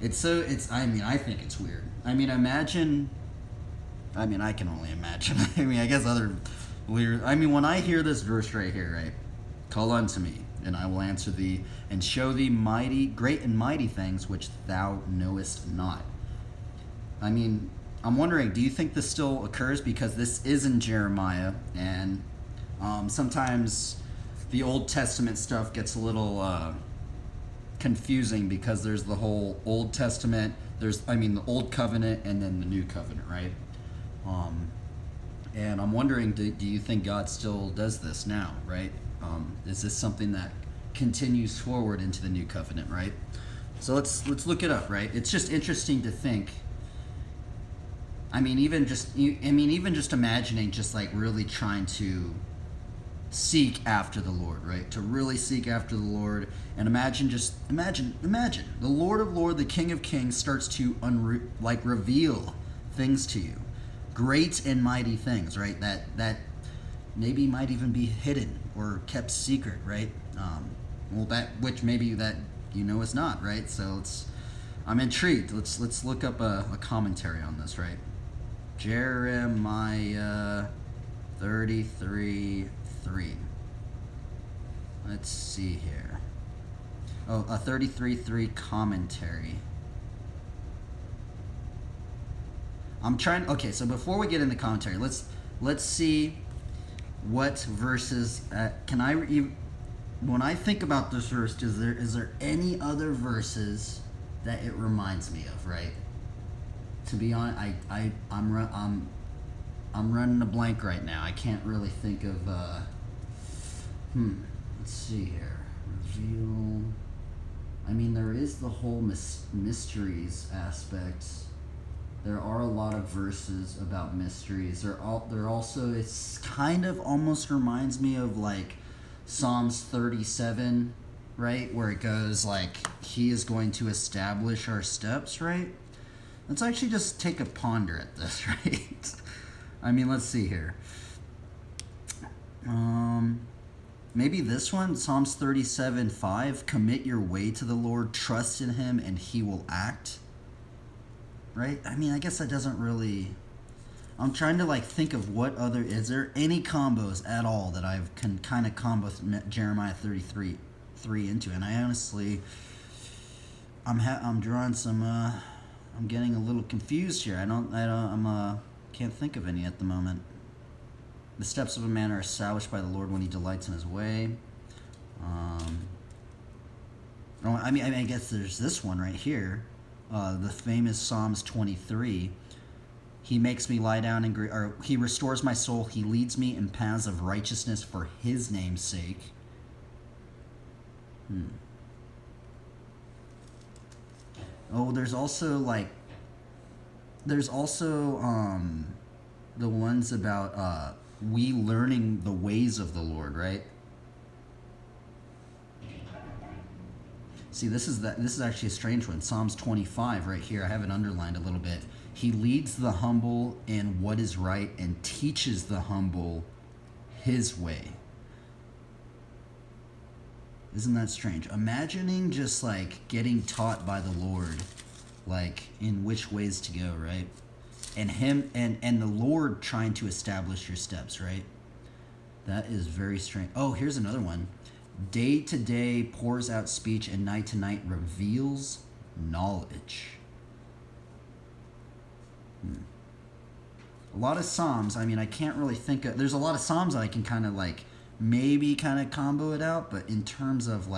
I mean, I think it's weird. I mean, imagine. I mean, I can only imagine. I mean, I guess other weird. I mean, when I hear this verse right here, right? Call unto me, and I will answer thee, and show thee great and mighty things which thou knowest not. I mean, I'm wondering, do you think this still occurs? Because this is in Jeremiah, and sometimes the Old Testament stuff gets a little confusing because there's the whole Old Testament, the Old Covenant, and then the New Covenant, right? And I'm wondering, do you think God still does this now, right? Is this something that continues forward into the New Covenant, right? So let's look it up, right? It's just interesting to think. Even just imagining just like really trying to seek after the Lord, right? To really seek after the Lord, and imagine the Lord of Lords, the King of Kings starts to reveal things to you, great and mighty things, right? That maybe might even be hidden or kept secret, right? Which maybe that is not, right? So I'm intrigued. Let's look up a commentary on this, right? Jeremiah 33:3. Let's see here. Oh, a 33:3 commentary. Okay, so before we get into commentary, let's see what verses when I think about this verse, is there any other verses that it reminds me of, right? To be honest, I'm running a blank right now. I can't really think of let's see here. Reveal. There is the whole mysteries aspect. There are a lot of verses about mysteries. There also, it's kind of almost reminds me of like Psalms 37, right? Where it goes like, he is going to establish our steps, right? Let's actually just take a ponder at this, right? Let's see here. Maybe this one, Psalms 37:5, commit your way to the Lord, trust in him, and he will act. Right? I guess that doesn't really... I'm trying to think of what other... Is there any combos at all that I can kind of combo Jeremiah 33:3 into? And I honestly... I'm drawing some... I'm getting a little confused here. Can't think of any at the moment. The steps of a man are established by the Lord when he delights in his way. I guess there's this one right here. The famous Psalms 23. He makes me lie down or he restores my soul. He leads me in paths of righteousness for his name's sake. Oh, there's also the ones about we learning the ways of the Lord, right? See, this is actually a strange one. Psalms 25 right here. I have it underlined a little bit. He leads the humble in what is right and teaches the humble his way. Isn't that strange? Imagining just getting taught by the Lord, in which ways to go, right? And him and the Lord trying to establish your steps, right? That is very strange. Oh, here's another one. Day to day pours out speech, and night to night reveals knowledge. A lot of Psalms. I can't really think of... There's a lot of Psalms that I can kind of maybe kind of combo it out, but in terms of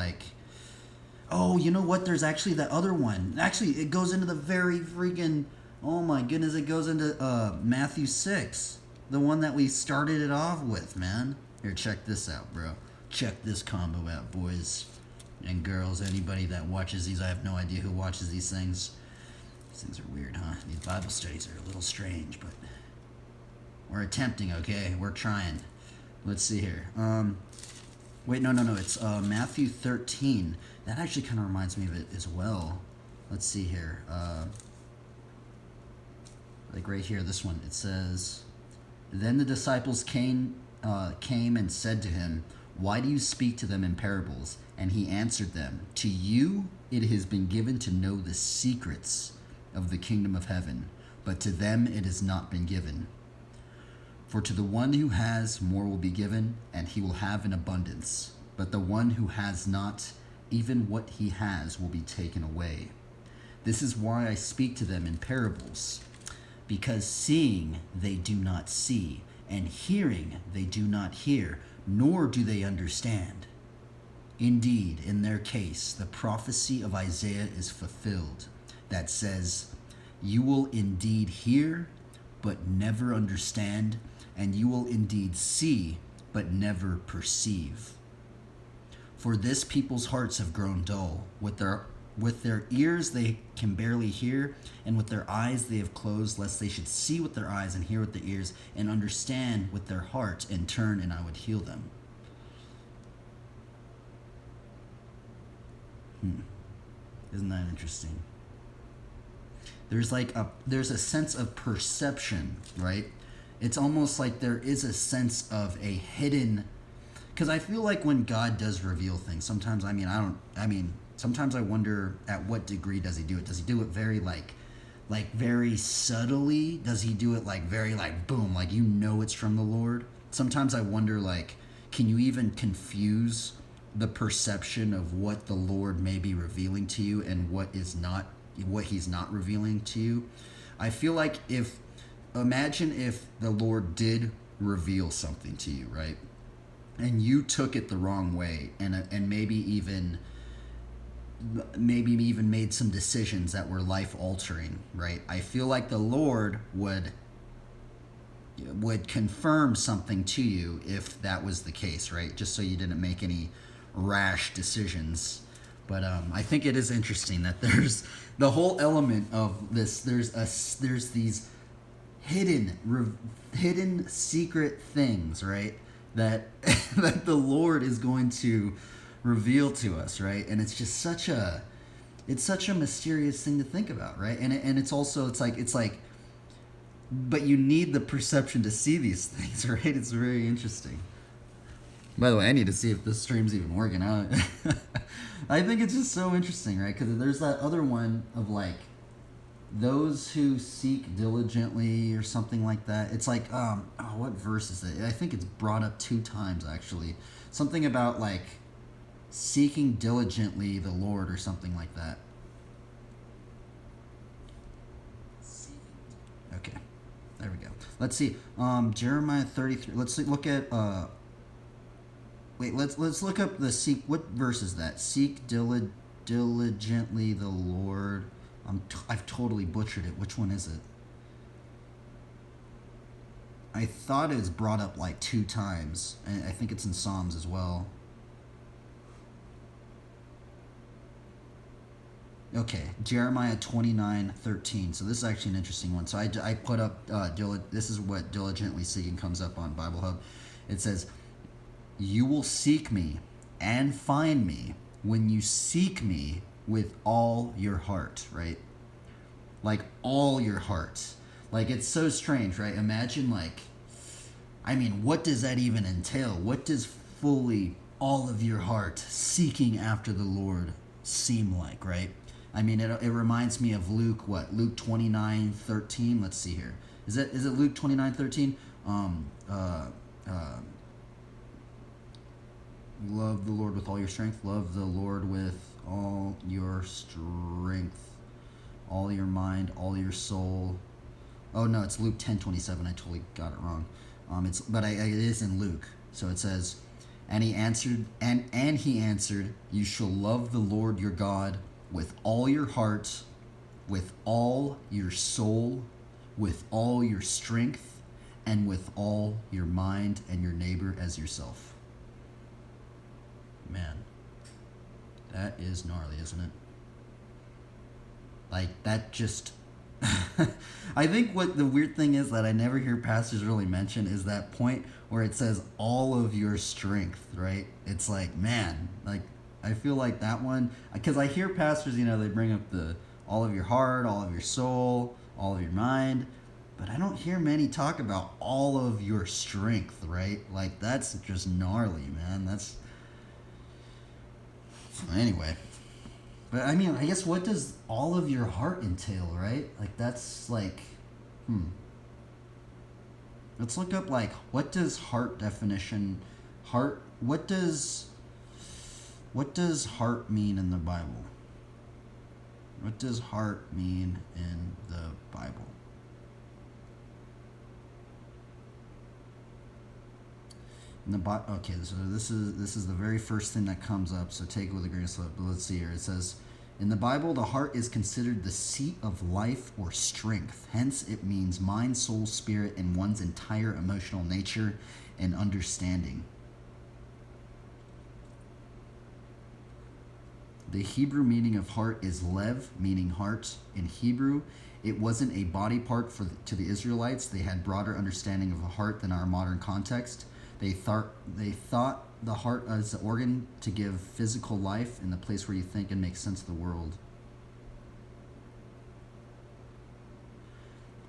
oh, you know what? There's actually that other one. Actually, it goes into the very freaking... Oh my goodness, it goes into Matthew 6. The one that we started it off with, man. Here, check this out, bro. Check this combo out, boys and girls. Anybody that watches these, I have no idea who watches these things. These things are weird, huh? These Bible studies are a little strange, but we're attempting, okay? We're trying. Let's see here. Wait, no. It's Matthew 13. That actually kind of reminds me of it as well. Let's see here. Right here, this one. It says, then the disciples came and said to him, why do you speak to them in parables? And he answered them, to you it has been given to know the secrets of the kingdom of heaven, but to them it has not been given. For to the one who has, more will be given, and he will have in abundance. But the one who has not, even what he has will be taken away. This is why I speak to them in parables, because seeing they do not see, and hearing they do not hear, nor do they understand. Indeed, in their case, the prophecy of Isaiah is fulfilled, that says, you will indeed hear, but never understand, and you will indeed see, but never perceive. For this people's hearts have grown dull. With their ears they can barely hear, and with their eyes they have closed, lest they should see with their eyes and hear with their ears, and understand with their heart, and turn, and I would heal them. Isn't that interesting? There's a sense of perception, right? It's almost like there is a sense of a hidden, because I feel like when God does reveal things, sometimes sometimes I wonder at what degree does he do it? Does he do it very like very subtly? Does he do it very boom, like you know it's from the Lord? Sometimes I wonder can you even confuse the perception of what the Lord may be revealing to you and what he's not revealing to you? I feel like imagine if the Lord did reveal something to you, right? And you took it the wrong way, and maybe even made some decisions that were life altering, right? I feel like the Lord would confirm something to you if that was the case, right? Just so you didn't make any rash decisions. But I think it is interesting that there's the whole element of this. There's these hidden secret things, right? That that the Lord is going to reveal to us, right? And it's just such a mysterious thing to think about, right? And it's also it's like but you need the perception to see these things, right? It's very interesting. By the way, I need to see if this stream's even working out. I think it's just so interesting, right? Because there's that other one of those who seek diligently or something like that. It's what verse is it? I think it's brought up 2 times actually. Something about seeking diligently the Lord or something like that. Okay, there we go. Let's see. Jeremiah 33. Let's look at. Wait, let's look up the seek. What verse is that? Seek diligently the Lord. I've totally butchered it. Which one is it? I thought it was brought up 2 times, and I think it's in Psalms as well. Okay, Jeremiah 29:13. So this is actually an interesting one. So I put up this is what diligently seeking comes up on Bible Hub. It says, you will seek me and find me when you seek me with all your heart, right? All your heart. It's so strange, right? Imagine what does that even entail? What does fully all of your heart seeking after the Lord seem like, right? It reminds me of Luke 29:13. Let's see here. Is it Luke 29:13? Love the Lord with all your strength. Love the Lord with all your strength, all your mind, all your soul. Oh no, it's Luke 10:27. I totally got it wrong. It is in Luke. So it says, and he answered, you shall love the Lord your God with all your heart, with all your soul, with all your strength, and with all your mind, and your neighbor as yourself. Man, that is gnarly, isn't it? That just... I think what the weird thing is that I never hear pastors really mention is that point where it says all of your strength, right? It's man, I feel like that one, because I hear pastors, they bring up the all of your heart, all of your soul, all of your mind, but I don't hear many talk about all of your strength, right? That's just gnarly, man. So anyway. But I mean, I guess what does all of your heart entail, right? Like that's like, Let's look up like what does heart definition, heart. What does heart mean in the Bible? What does heart mean in the Bible? Okay, so this is the very first thing that comes up. So take it with a grain of salt. But let's see here. It says, in the Bible, the heart is considered the seat of life or strength. Hence, it means mind, soul, spirit, and one's entire emotional nature and understanding. The Hebrew meaning of heart is lev, meaning heart. In Hebrew, it wasn't a body part to the Israelites. They had broader understanding of a heart than our modern context. They thought the heart as an organ to give physical life in the place where you think and make sense of the world.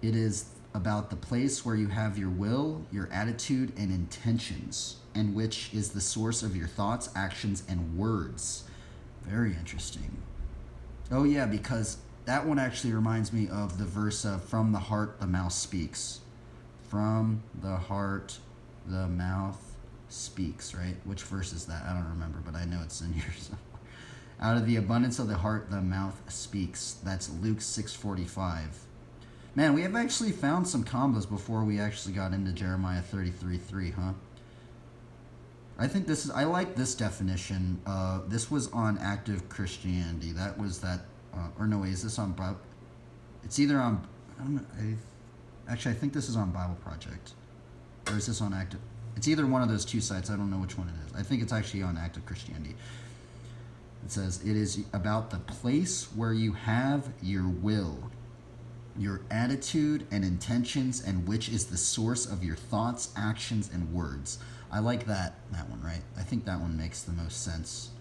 It is about the place where you have your will, your attitude, and intentions, and which is the source of your thoughts, actions, and words. Very interesting. Oh yeah, because that one actually reminds me of the verse of from the heart the mouth speaks. From the heart the mouth speaks, right? Which verse is that? I don't remember, but I know it's in here somewhere. Out of the abundance of the heart the mouth speaks. That's Luke 6:45. Man, we have actually found some combos before we actually got into Jeremiah 33:3, huh? I think I like this definition. This was on Active Christianity. That was that, or no, wait, is this on Bible? It's either on, I don't know, actually, I think this is on Bible Project. Or is this on Active? It's either one of those two sites. I don't know which one it is. I think it's actually on Active Christianity. It says, it is about the place where you have your will, your attitude and intentions, and which is the source of your thoughts, actions, and words. I like that one, right? I think that one makes the most sense.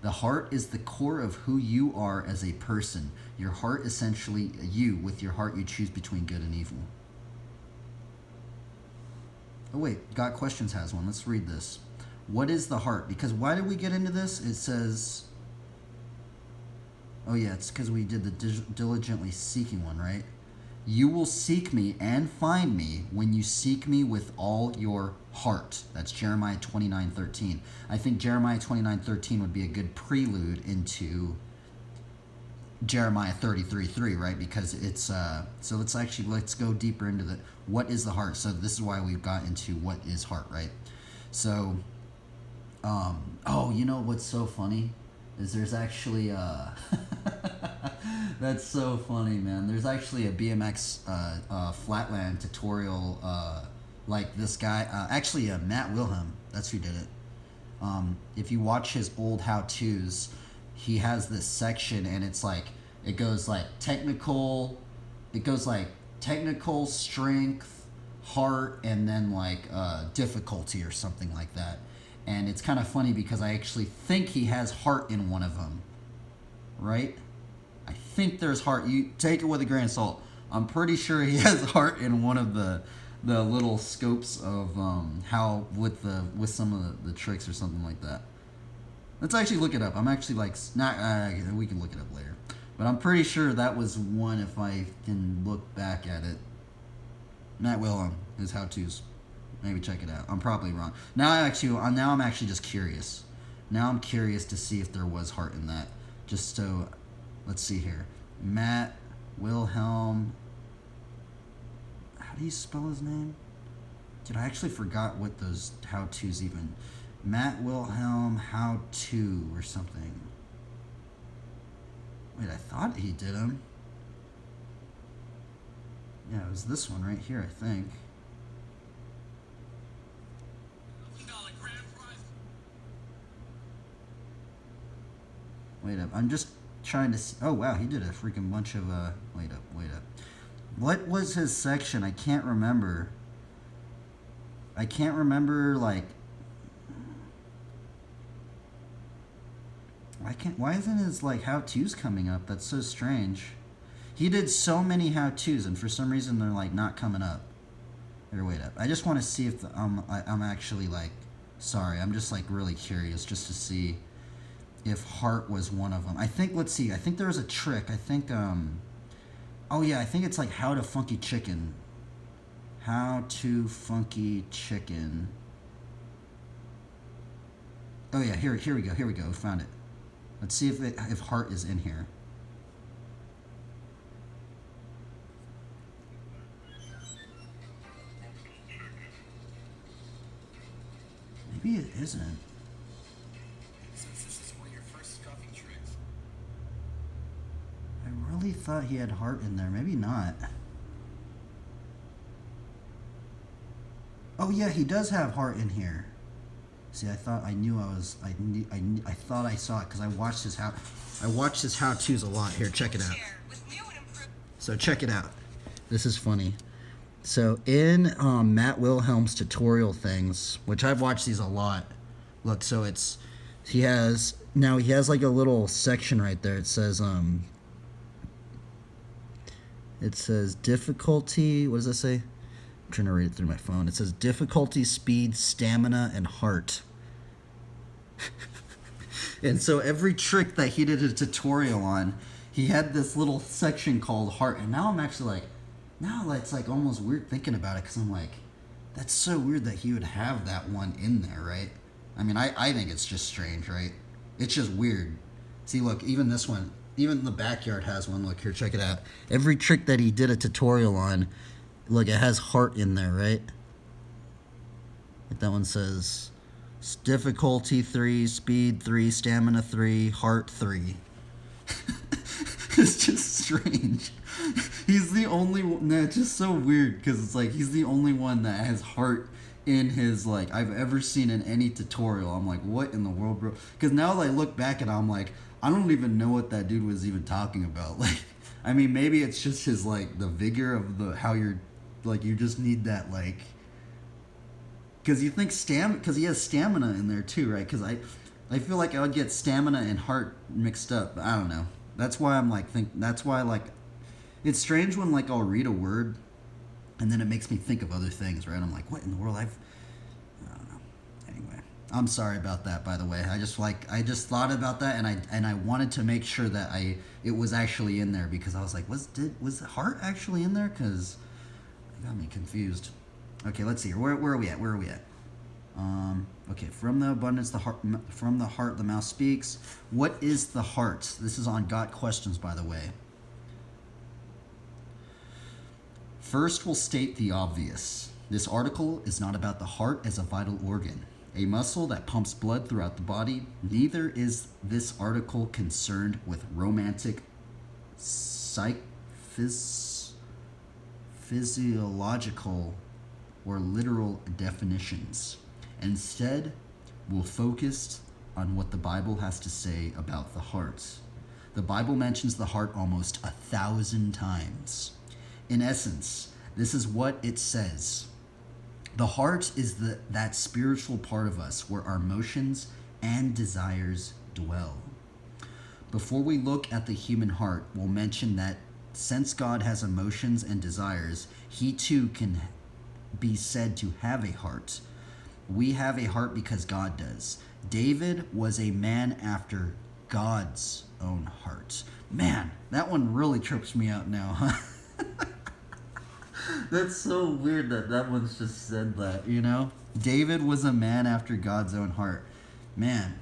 The heart is the core of who you are as a person. Your heart essentially you. With your heart you choose between good and evil. Oh wait, Got Questions has one. Let's read this. What is the heart? Because why did we get into this? It says, oh yeah, it's because we did the diligently seeking one, right? You will seek me and find me when you seek me with all your heart. That's Jeremiah 29:13. I think Jeremiah 29:13 would be a good prelude into Jeremiah 33:3, right? Because it's so let's go deeper into the what is the heart. So this is why we've got into what is heart, right? So oh, you know what's so funny is there's actually that's so funny, man. There's actually a BMX flatland tutorial like this guy actually Matt Wilhelm, that's who did it. If you watch his old how-tos, he has this section and it's like it goes like technical, strength, heart, and then like difficulty or something like that. And it's kind of funny because I actually think he has heart in one of them, right? I think there's heart. You take it with a grain of salt. I'm pretty sure he has heart in one of the little scopes of how with some of the tricks or something like that. Let's actually look it up. I'm actually like not. We can look it up later, but I'm pretty sure that was one. If I can look back at it, Matt Wilhelm, his how-tos. Maybe check it out. I'm probably wrong. Now I'm actually just curious. Now I'm curious to see if there was heart in that. Just so, let's see here. Matt Wilhelm. How do you spell his name? Dude, I actually forgot what those how-tos even. Matt Wilhelm how-to or something. Wait, I thought he did them. Yeah, it was this one right here, I think. Wait up, I'm just trying to see. Oh wow, he did a freaking bunch of wait up. What was his section? I can't remember like why isn't his like how-tos coming up? That's so strange. He did so many how-tos and for some reason they're like not coming up. Here, wait up. I just want to see if I'm actually like Sorry, I'm just like really curious just to see if heart was one of them. I think, let's see, I think there was a trick. I think, oh yeah, I think it's like how to funky chicken. How to funky chicken. Oh yeah, here we go, we found it. Let's see if heart is in here. Maybe it isn't. I really thought he had heart in there. Maybe not. Oh yeah, he does have heart in here. See, I thought I knew I was. I thought I saw it because I watched his how. I watched his how-tos a lot. Here, check it out. So check it out. This is funny. So in Matt Wilhelm's tutorial things, which I've watched these a lot. Look, so it's he has like a little section right there. It says difficulty. What does it say? I'm trying to read it through my phone. It says difficulty, speed, stamina, and heart. And so every trick that he did a tutorial on, he had this little section called heart. And now I'm actually like, now it's like almost weird thinking about it because I'm like, that's so weird that he would have that one in there, right? I mean, I think it's just strange, right? It's just weird. See, look, even this one, even the backyard has one. Look here, check it out. Every trick that he did a tutorial on, look, it has heart in there, right? Like that one says difficulty 3, speed 3, stamina 3, heart 3. It's just strange. He's the only one. No, it's just so weird because it's like he's the only one that has heart in his, like, I've ever seen in any tutorial. I'm like, what in the world, bro? Because now that I look back at it, I'm like, I don't even know what that dude was even talking about. Like, I mean, maybe it's just his, like, the vigor of the, how you're, like, you just need that, like, because you think because he has stamina in there too, right? Because I feel like I would get stamina and heart mixed up. I don't know. That's why I'm like, that's why, like, it's strange when, like, I'll read a word and then it makes me think of other things, right? I'm like, what in the world? I don't know. Anyway, I'm sorry about that, by the way. I just thought about that and I wanted to make sure that it was actually in there because I was like, was the heart actually in there? Because it got me confused. Okay, let's see here. Where are we at? Okay, from the abundance, from the heart, the mouth speaks. What is the heart? This is on Got Questions, by the way. First, we'll state the obvious. This article is not about the heart as a vital organ, a muscle that pumps blood throughout the body. Neither is this article concerned with romantic physiological or literal definitions. Instead, we'll focus on what the Bible has to say about the heart. The Bible mentions the heart almost 1,000 times. In essence, this is what it says. The heart is that spiritual part of us where our emotions and desires dwell. Before we look at the human heart, we'll mention that since God has emotions and desires, he too can be said to have a heart. We have a heart because God does. David was a man after God's own heart. Man, that one really trips me out now, huh? That's so weird that one's just said that, you know? David was a man after God's own heart. Man,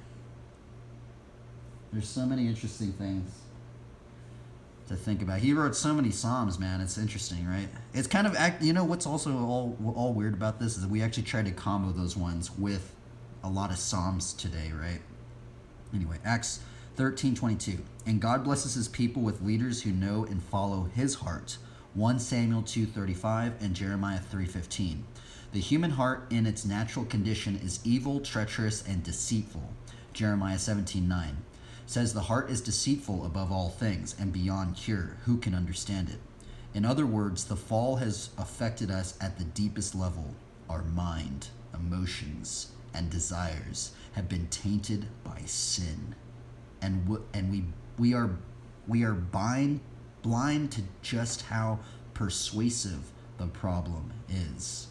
there's so many interesting things to think about. He wrote so many Psalms, man. It's interesting, right? It's kind of, you know what's also all weird about this is that we actually tried to combo those ones with a lot of Psalms today, right? Anyway, Acts 13:22. And God blesses his people with leaders who know and follow his heart. 1 Samuel 2:35 and Jeremiah 3:15. The human heart in its natural condition is evil, treacherous, and deceitful. Jeremiah 17:9 says the heart is deceitful above all things and beyond cure. Who can understand it? In other words, the fall has affected us at the deepest level. Our mind, emotions, and desires have been tainted by sin, and we are blind to just how persuasive the problem is.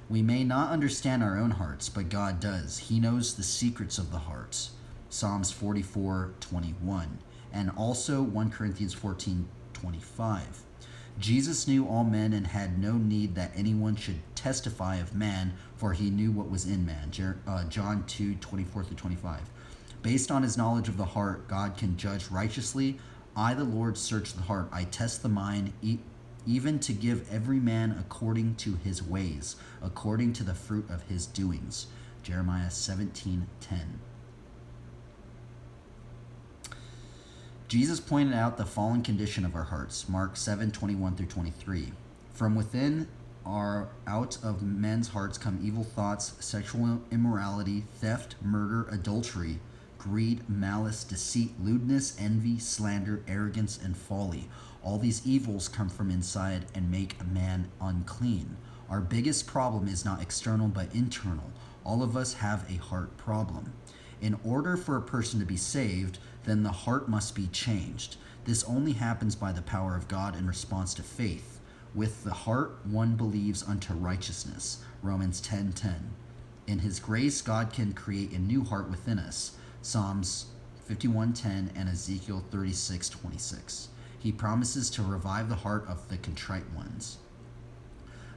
We may not understand our own hearts, but God does. He knows the secrets of the heart. Psalms 44:21, and also 1 Corinthians 14:25. Jesus knew all men and had no need that anyone should testify of man, for he knew what was in man. John 2:24-25. Based on his knowledge of the heart, God can judge righteously. I, the Lord, search the heart. I test the mind, even to give every man according to his ways, according to the fruit of his doings. Jeremiah 17:10. Jesus pointed out the fallen condition of our hearts. Mark 7:21-23. From within out of men's hearts come evil thoughts, sexual immorality, theft, murder, adultery, greed, malice, deceit, lewdness, envy, slander, arrogance, and folly. All these evils come from inside and make a man unclean. Our biggest problem is not external but internal. All of us have a heart problem. In order for a person to be saved, then the heart must be changed. This only happens by the power of God in response to faith. With the heart, one believes unto righteousness. Romans 10:10. In his grace, God can create a new heart within us. Psalms 51:10 and Ezekiel 36:26. He promises to revive the heart of the contrite ones.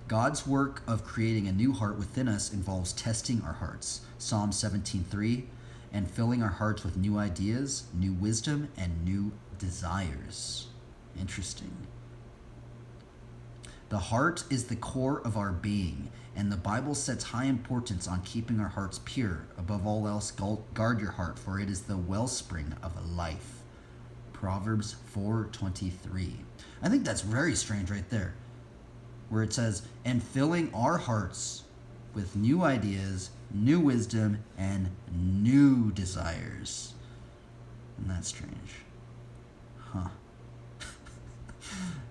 God's work of creating a new heart within us involves testing our hearts. Psalm 17:3, and filling our hearts with new ideas, new wisdom, and new desires. Interesting. The heart is the core of our being, and the Bible sets high importance on keeping our hearts pure. Above all else, guard your heart, for it is the wellspring of life. Proverbs 4:23. I think that's very strange right there, where it says, and filling our hearts with new ideas, new wisdom, and new desires. Isn't that strange? Huh.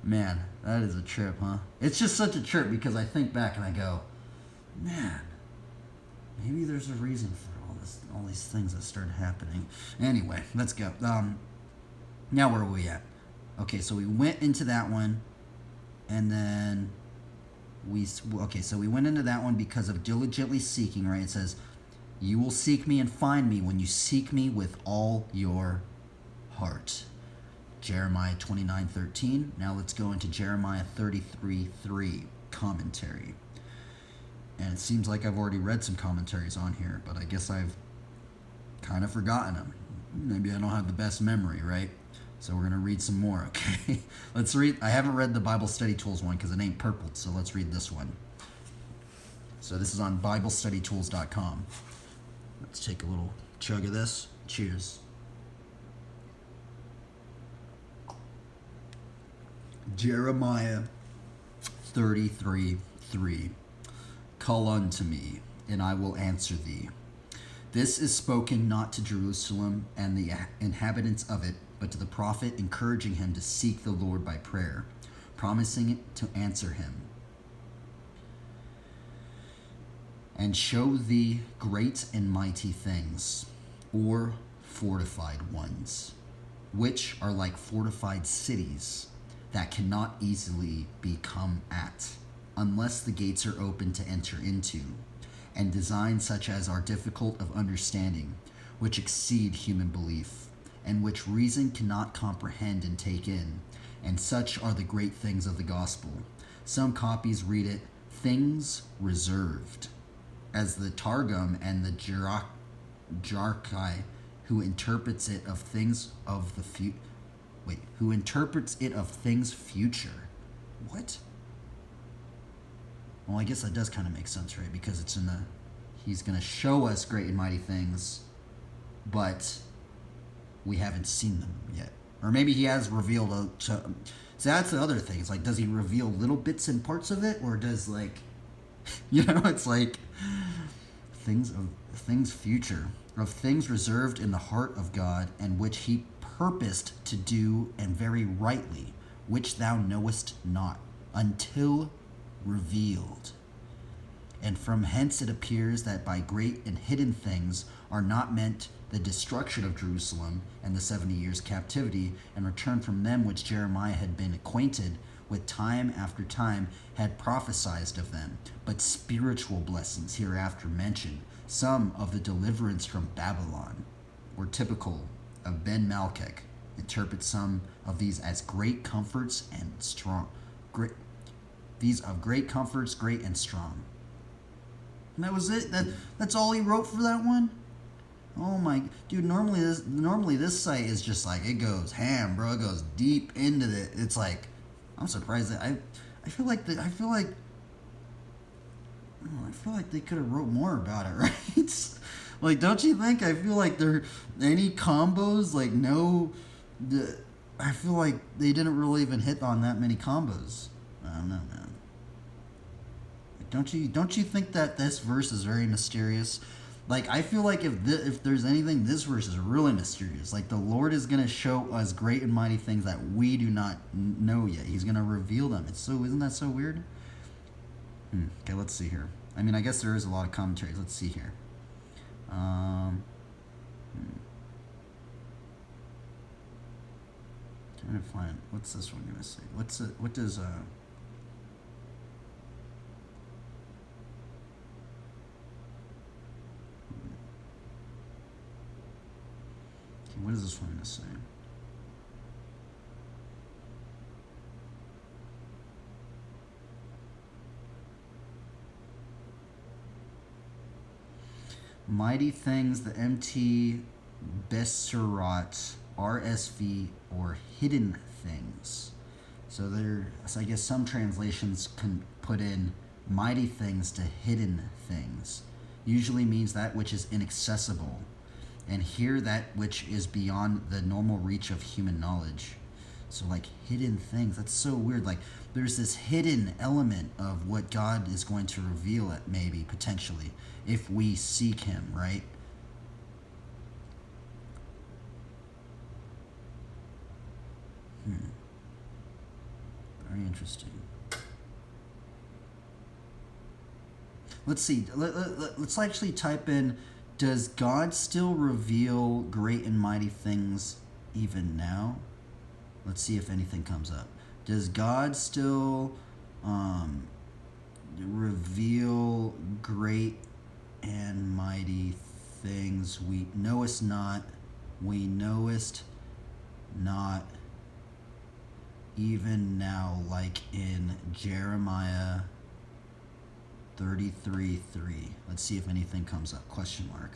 Man, that is a trip, huh? It's just such a trip because I think back and I go, man, maybe there's a reason for all these things that started happening. Anyway, let's go. Now where are we at? Okay, so we went into that one, and then we went into that one because of diligently seeking, right? It says, you will seek me and find me when you seek me with all your heart. Jeremiah 29:13. Now let's go into Jeremiah 33:3 commentary. And it seems like I've already read some commentaries on here, but I guess I've kind of forgotten them. Maybe I don't have the best memory, right? So we're going to read some more, okay? Let's read. I haven't read the Bible Study Tools one because it ain't purpled, so let's read this one. So this is on BibleStudyTools.com. Let's take a little chug of this. Cheers. Jeremiah 33:3. Call unto me, and I will answer thee. This is spoken not to Jerusalem and the inhabitants of it, but to the prophet, encouraging him to seek the Lord by prayer, promising it to answer him, and show thee great and mighty things, or fortified ones, which are like fortified cities that cannot easily be come at, unless the gates are open to enter into, and designs such as are difficult of understanding, which exceed human belief, and which reason cannot comprehend and take in. And such are the great things of the gospel. Some copies read it, things reserved, as the Targum and the Jarkai, who interprets it of things of the who interprets it of things future. What? Well, I guess that does kind of make sense, right? Because it's in the, he's going to show us great and mighty things, but we haven't seen them yet. Or maybe he has revealed so that's the other thing. It's like, does he reveal little bits and parts of it, or does, like, it's like things future, of things reserved in the heart of God, and which he purposed to do, and very rightly, which thou knowest not, until revealed. And from hence it appears that by great and hidden things are not meant the destruction of Jerusalem and the 70 years captivity, and return from them which Jeremiah had been acquainted with time after time had prophesied of them, but spiritual blessings hereafter mentioned, some of the deliverance from Babylon, were typical of Ben Malkek. Interpret some of these as great comforts and strong. These of great comforts, great and strong. And that was it. That's all he wrote for that one. Oh my dude! Normally this site is just like, it goes ham, bro. It goes deep into it. It's like, I'm surprised that I feel like I feel like they could have wrote more about it, right? Like, don't you think? I feel like there any combos like no. I feel like they didn't really even hit on that many combos. I don't know, man. Don't you think that this verse is very mysterious? Like, I feel like if there's anything, this verse is really mysterious. Like, the Lord is going to show us great and mighty things that we do not know yet. He's going to reveal them. Isn't that so weird? Okay, let's see here. I mean, I guess there is a lot of commentaries. Let's see here. Trying to find, what's this one going to say? What does, okay, what is this one going to say? Mighty things, the MT Besserat, RSV, or hidden things. So I guess some translations can put in mighty things to hidden things. Usually means that which is inaccessible. And here that which is beyond the normal reach of human knowledge. So like hidden things, that's so weird. Like there's this hidden element of what God is going to reveal it, maybe, potentially, if we seek him, right? Very interesting. Let's see. Let's actually type in, does God still reveal great and mighty things even now? Let's see if anything comes up. Does God still reveal great and mighty things? We knowest not, even now, like in Jeremiah 33:3. Let's see if anything comes up. Question mark.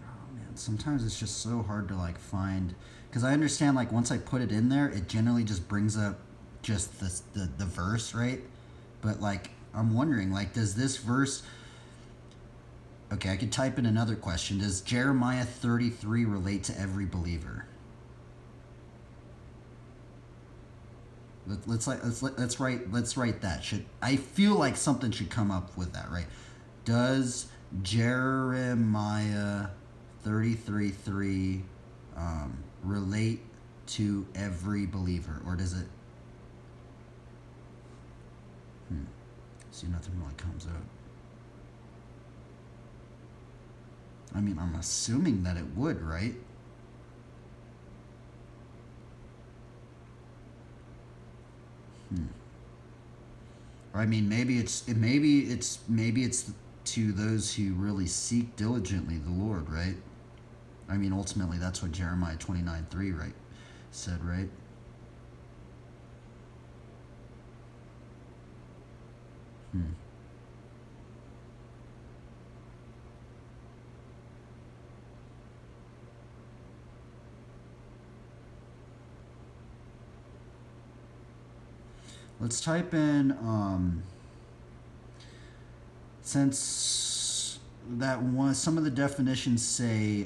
Oh man, sometimes it's just so hard to like find, because I understand like once I put it in there, it generally just brings up just the verse, right? But like I'm wondering, like, does this verse? Okay, I could type in another question. Does Jeremiah 33 relate to every believer? Let's write that. I feel like something should come up with that, right? Does Jeremiah 33:3 relate to every believer, or does it? See, nothing really comes out. I mean, I'm assuming that it would, right? Or I mean, maybe it's to those who really seek diligently the Lord, right? I mean, ultimately, that's what Jeremiah 29:3 right said, right? Let's type in, since that one, some of the definitions say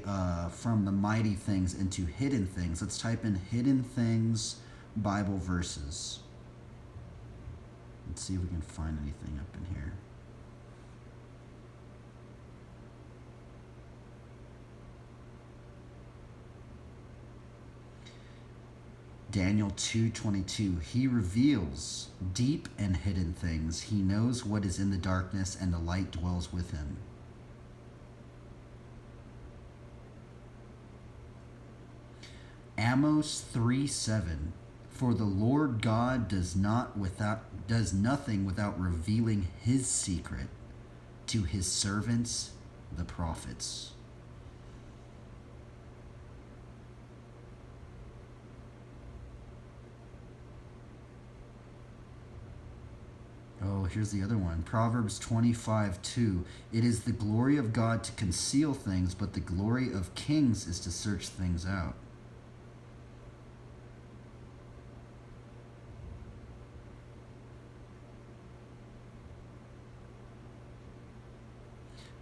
from the mighty things into hidden things. Let's type in hidden things Bible verses. Let's see if we can find anything up in here. Daniel 2:22. He reveals deep and hidden things. He knows what is in the darkness, and the light dwells with him. Amos 3:7. For the Lord God does nothing without revealing his secret to his servants, the prophets. Oh, here's the other one. Proverbs 25:2. It is the glory of God to conceal things, but the glory of kings is to search things out.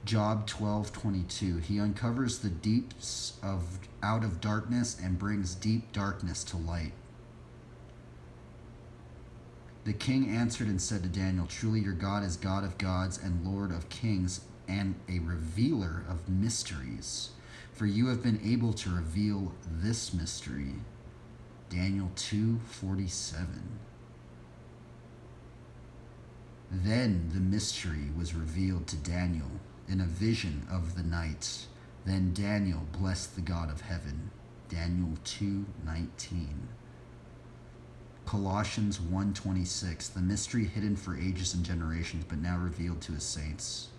Job 12:22. He uncovers the deeps out of darkness and brings deep darkness to light. The king answered and said to Daniel, truly your God is God of gods and Lord of kings and a revealer of mysteries. For you have been able to reveal this mystery. Daniel 2:47. Then the mystery was revealed to Daniel in a vision of the night. Then Daniel blessed the God of heaven. Daniel 2:19. Colossians 1:26. The mystery hidden for ages and generations, but now revealed to his saints.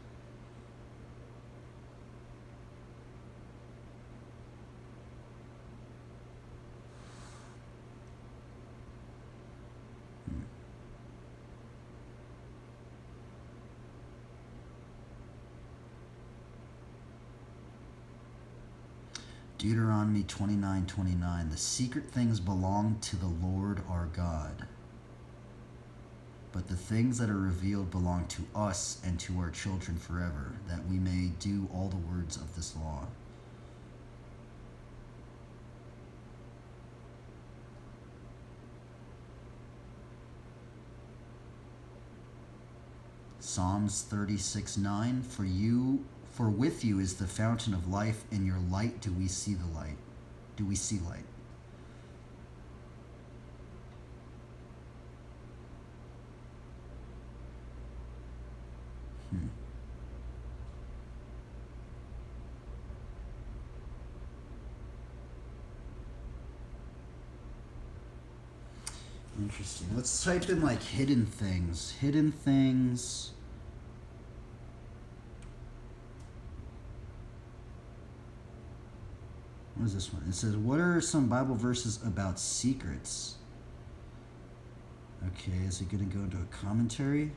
Deuteronomy 29:29. The secret things belong to the Lord our God, but the things that are revealed belong to us and to our children forever, that we may do all the words of this law. Psalms 36:9. For with you is the fountain of life, in your light do we see the light. Do we see light? Interesting. Let's type in like hidden things. Hidden things. What is this one? It says, what are some Bible verses about secrets? Okay, is it going to go into a commentary?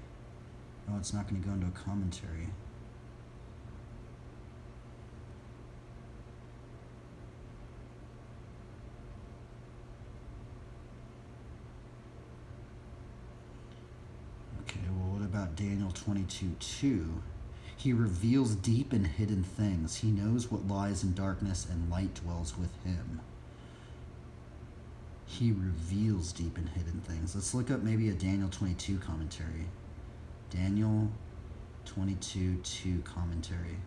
Oh, it's not going to go into a commentary. Okay, well, what about Daniel 22:2? He reveals deep and hidden things. He knows what lies in darkness, and light dwells with him. He reveals deep and hidden things. Let's look up maybe a Daniel 22 commentary. Daniel 22:2 commentary.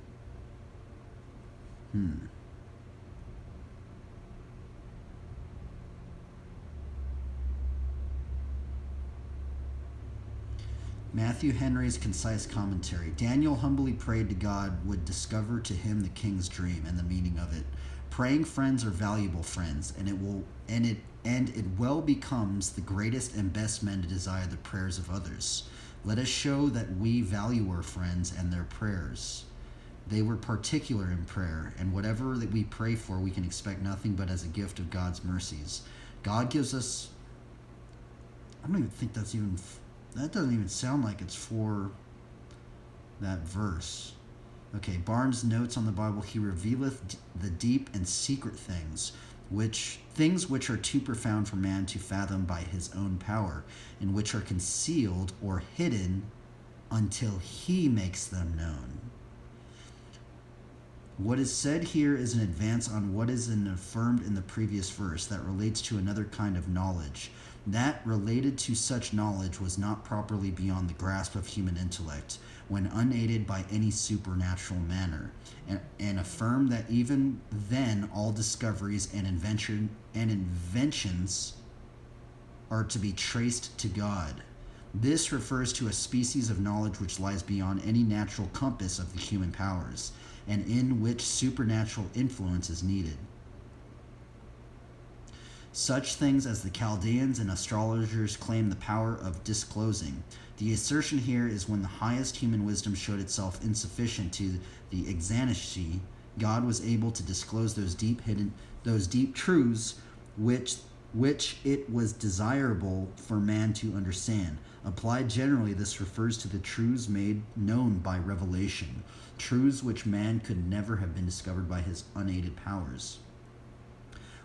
Matthew Henry's concise commentary. Daniel humbly prayed to God would discover to him the king's dream and the meaning of it. Praying friends are valuable friends, and it well becomes the greatest and best men to desire the prayers of others. Let us show that we value our friends and their prayers. They were particular in prayer, and whatever that we pray for, we can expect nothing but as a gift of God's mercies. God gives us. I don't even think that's even. That doesn't even sound like it's for that verse. Okay, Barnes notes on the Bible, he revealeth the deep and secret things which are too profound for man to fathom by his own power, and which are concealed or hidden until he makes them known. What is said here is an advance on what is affirmed in the previous verse that relates to another kind of knowledge. That related to such knowledge was not properly beyond the grasp of human intellect, when unaided by any supernatural manner, and affirm that even then all discoveries and inventions are to be traced to God. This refers to a species of knowledge which lies beyond any natural compass of the human powers, and in which supernatural influence is needed. Such things as the Chaldeans and astrologers claim the power of disclosing. The assertion here is when the highest human wisdom showed itself insufficient to the exanancy, God was able to disclose those deep truths which it was desirable for man to understand. Applied generally, this refers to the truths made known by revelation, truths which man could never have been discovered by his unaided powers.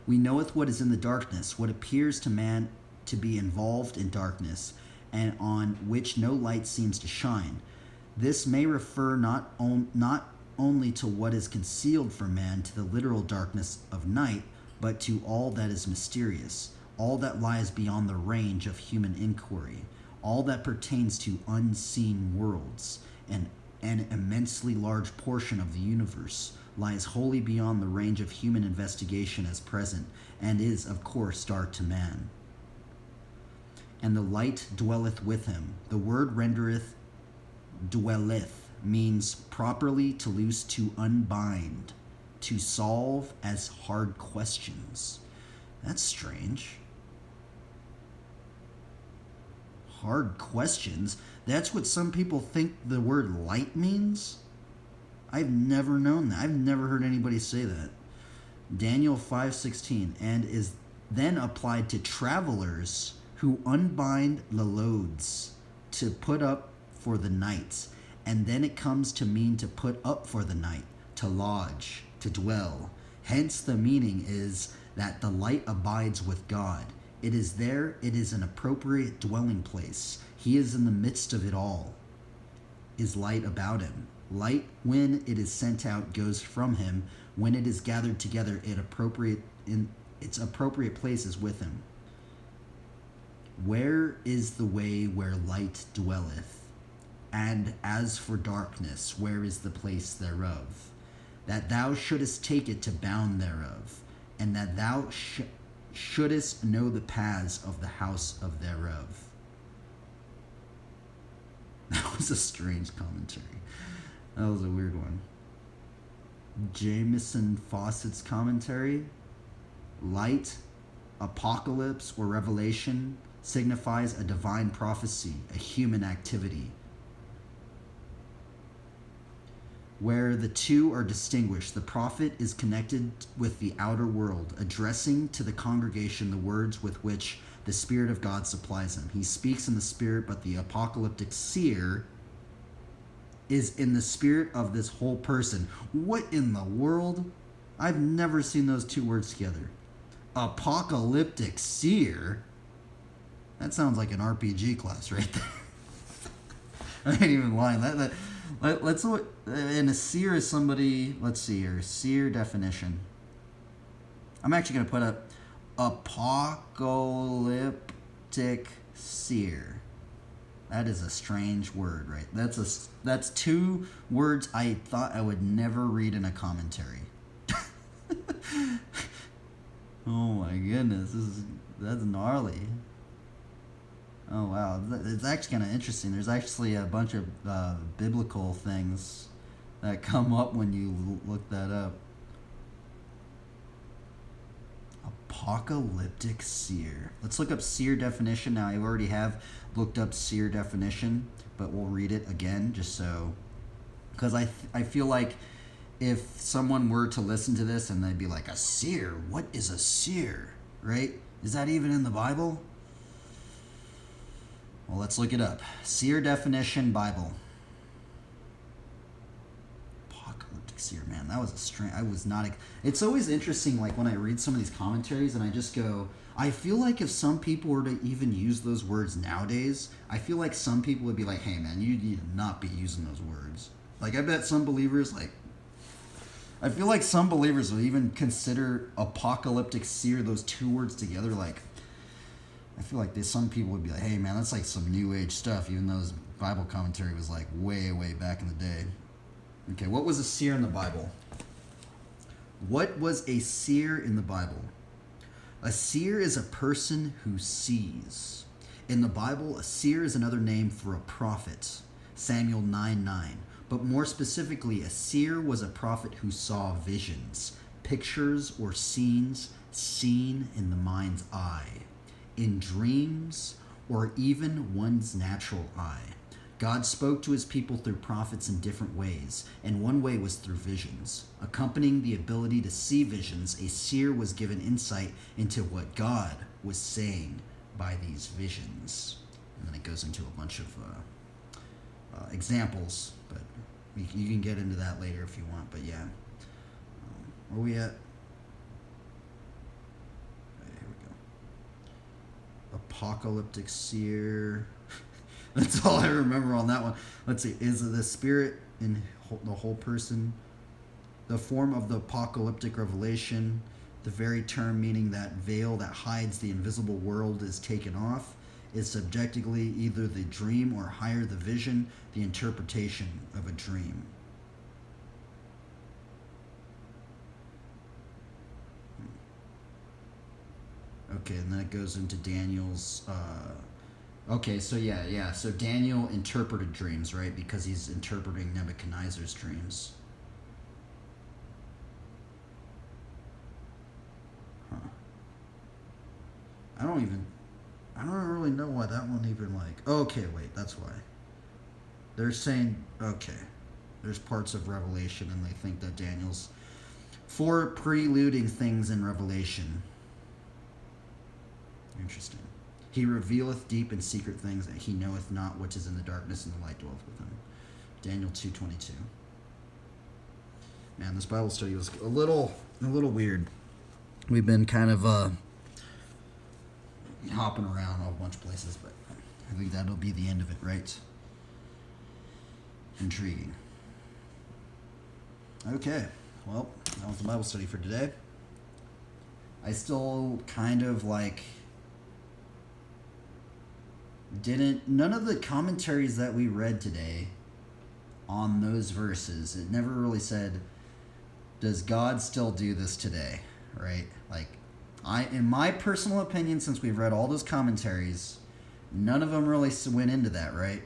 We knoweth what is in the darkness, what appears to man to be involved in darkness, and on which no light seems to shine. This may refer not only to what is concealed from man, to the literal darkness of night, but to all that is mysterious, all that lies beyond the range of human inquiry, all that pertains to unseen worlds. And an immensely large portion of the universe lies wholly beyond the range of human investigation as present, and is, of course, dark to man. And the light dwelleth with him. The word rendereth dwelleth means properly to loose, to unbind, to solve as hard questions. That's strange. Hard questions? That's what some people think the word light means? I've never known that. I've never heard anybody say that. Daniel 5:16, and is then applied to travelers who unbind the loads to put up for the night. And then it comes to mean to put up for the night, to lodge, to dwell. Hence the meaning is that the light abides with God. It is there, it is an appropriate dwelling place. He is in the midst of it all. Is light about him. Light, when it is sent out, goes from him. When it is gathered together, its appropriate place is with him. Where is the way where light dwelleth? And as for darkness, where is the place thereof? That thou shouldest take it to bound thereof, and that thou shouldest know the paths of the house of thereof. That was a strange commentary. That was a weird one. Jameson Fawcett's commentary. Light, apocalypse, or revelation signifies a divine prophecy, a human activity, where the two are distinguished. The prophet is connected with the outer world, addressing to the congregation the words with which the Spirit of God supplies him. He speaks in the Spirit, but the apocalyptic seer is in the spirit of this whole person. What in the world? I've never seen those two words together. Apocalyptic seer? That sounds like an RPG class right there. I ain't even lying. Let's look. And a seer is somebody. Let's see here. Seer definition. I'm actually going to put up apocalyptic seer. That is a strange word, right? That's two words I thought I would never read in a commentary. Oh my goodness, that's gnarly. Oh wow, it's actually kind of interesting. There's actually a bunch of biblical things that come up when you look that up. Apocalyptic seer. Let's look up seer definition. Now I already have looked up seer definition, but we'll read it again just so, because I feel like if someone were to listen to this and they'd be like, a seer? What is a seer? Right? Is that even in the Bible? Well, let's look it up. Seer definition, Bible. Apocalyptic seer, man, that was a strange. I was not. It's always interesting, like when I read some of these commentaries and I just go, I feel like if some people were to even use those words nowadays, I feel like some people would be like, hey man, you need to not be using those words. Like I bet some believers, I feel like some believers will even consider apocalyptic seer, those two words together, like, I feel like some people would be like, hey man, that's like some new age stuff, even though his Bible commentary was like way, way back in the day. Okay, what was a seer in the Bible? What was a seer in the Bible? A seer is a person who sees. In the Bible, a seer is another name for a prophet. Samuel 9:9. But more specifically, a seer was a prophet who saw visions. pictures or scenes seen in the mind's eye, in dreams, or even one's natural eye. God spoke to his people through prophets in different ways, and one way was through visions. Accompanying the ability to see visions, a seer was given insight into what God was saying by these visions. And then it goes into a bunch of examples, but you can get into that later if you want. But yeah, where are we at? Here we go. Apocalyptic seer. That's all I remember on that one. Let's see. Is the spirit in the whole person? The form of the apocalyptic revelation, the very term meaning that veil that hides the invisible world is taken off, is subjectively either the dream or higher the vision, the interpretation of a dream. Okay, and then it goes into Daniel's... Okay, so yeah. So Daniel interpreted dreams, right? Because he's interpreting Nebuchadnezzar's dreams. Huh. I don't really know why that one even like... Okay, wait, that's why. They're saying, okay, there's parts of Revelation and they think that Daniel's for preluding things in Revelation. Interesting. He revealeth deep and secret things, and he knoweth not what is in the darkness, and the light dwelleth with him. Daniel 2:22. Man, this Bible study was a little weird. We've been kind of hopping around a bunch of places, but I think that'll be the end of it, right? Intriguing. Okay, well, that was the Bible study for today. I still kind of like... none of the commentaries that we read today on those verses, it never really said, does God still do this today, right? Like, in my personal opinion, since we've read all those commentaries, none of them really went into that, right?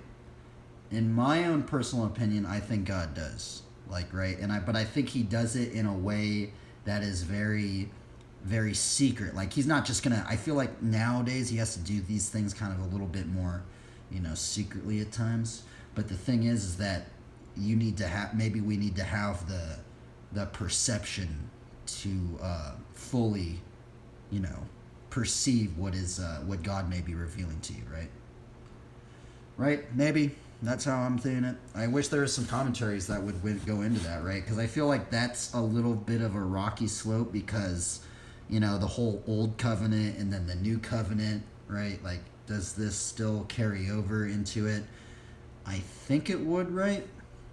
In my own personal opinion, I think God does, like, right? But I think he does it in a way that is very, very secret. Like, he's not just gonna... I feel like nowadays he has to do these things kind of a little bit more, secretly at times. But the thing is that you need to have... Maybe we need to have the perception to fully, perceive what God may be revealing to you, right? Right? Maybe. That's how I'm thinking it. I wish there was some commentaries that would go into that, right? Because I feel like that's a little bit of a rocky slope because... the whole old covenant and then the new covenant, right? Like, does this still carry over into it? I think it would, right?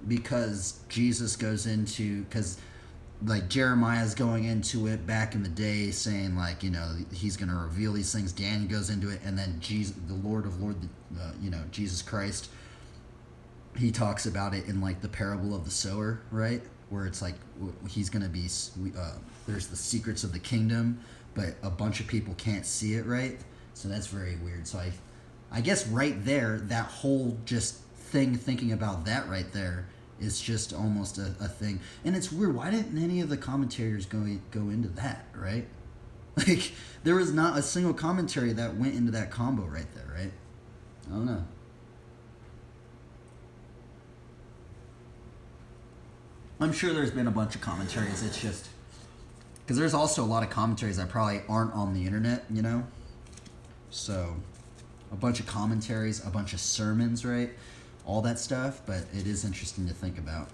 Because Jesus goes into... Because, like, Jeremiah's going into it back in the day saying, like, he's going to reveal these things. Daniel goes into it. And then Jesus, the Lord of Lords, Jesus Christ, he talks about it in, like, the parable of the sower, right? Where it's like he's going to be... there's the secrets of the kingdom, but a bunch of people can't see it, right? So that's very weird. So I guess right there, that whole just thinking about that right there is just almost a thing. And it's weird. Why didn't any of the commentators go into that, right? Like, there was not a single commentary that went into that combo right there, right? I don't know. I'm sure there's been a bunch of commentaries. It's just... Because there's also a lot of commentaries that probably aren't on the internet, So, a bunch of commentaries, a bunch of sermons, right? All that stuff, but it is interesting to think about.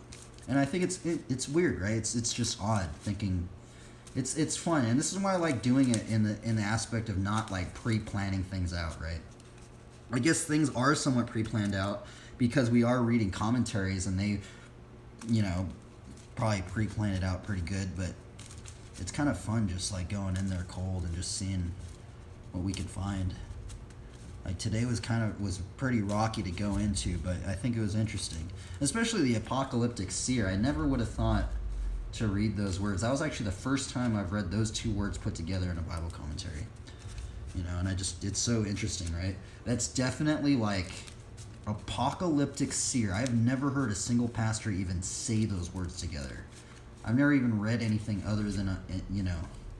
And I think it's weird, right? It's just odd thinking... It's fun, and this is why I like doing it in the aspect of not, like, pre-planning things out, right? I guess things are somewhat pre-planned out because we are reading commentaries, and they, probably pre-plan it out pretty good, but... It's kind of fun just like going in there cold and just seeing what we can find. Like today was pretty rocky to go into, but I think it was interesting. Especially the apocalyptic seer. I never would have thought to read those words. That was actually the first time I've read those two words put together in a Bible commentary. And it's so interesting, right? That's definitely like apocalyptic seer. I've never heard a single pastor even say those words together. I've never even read anything other than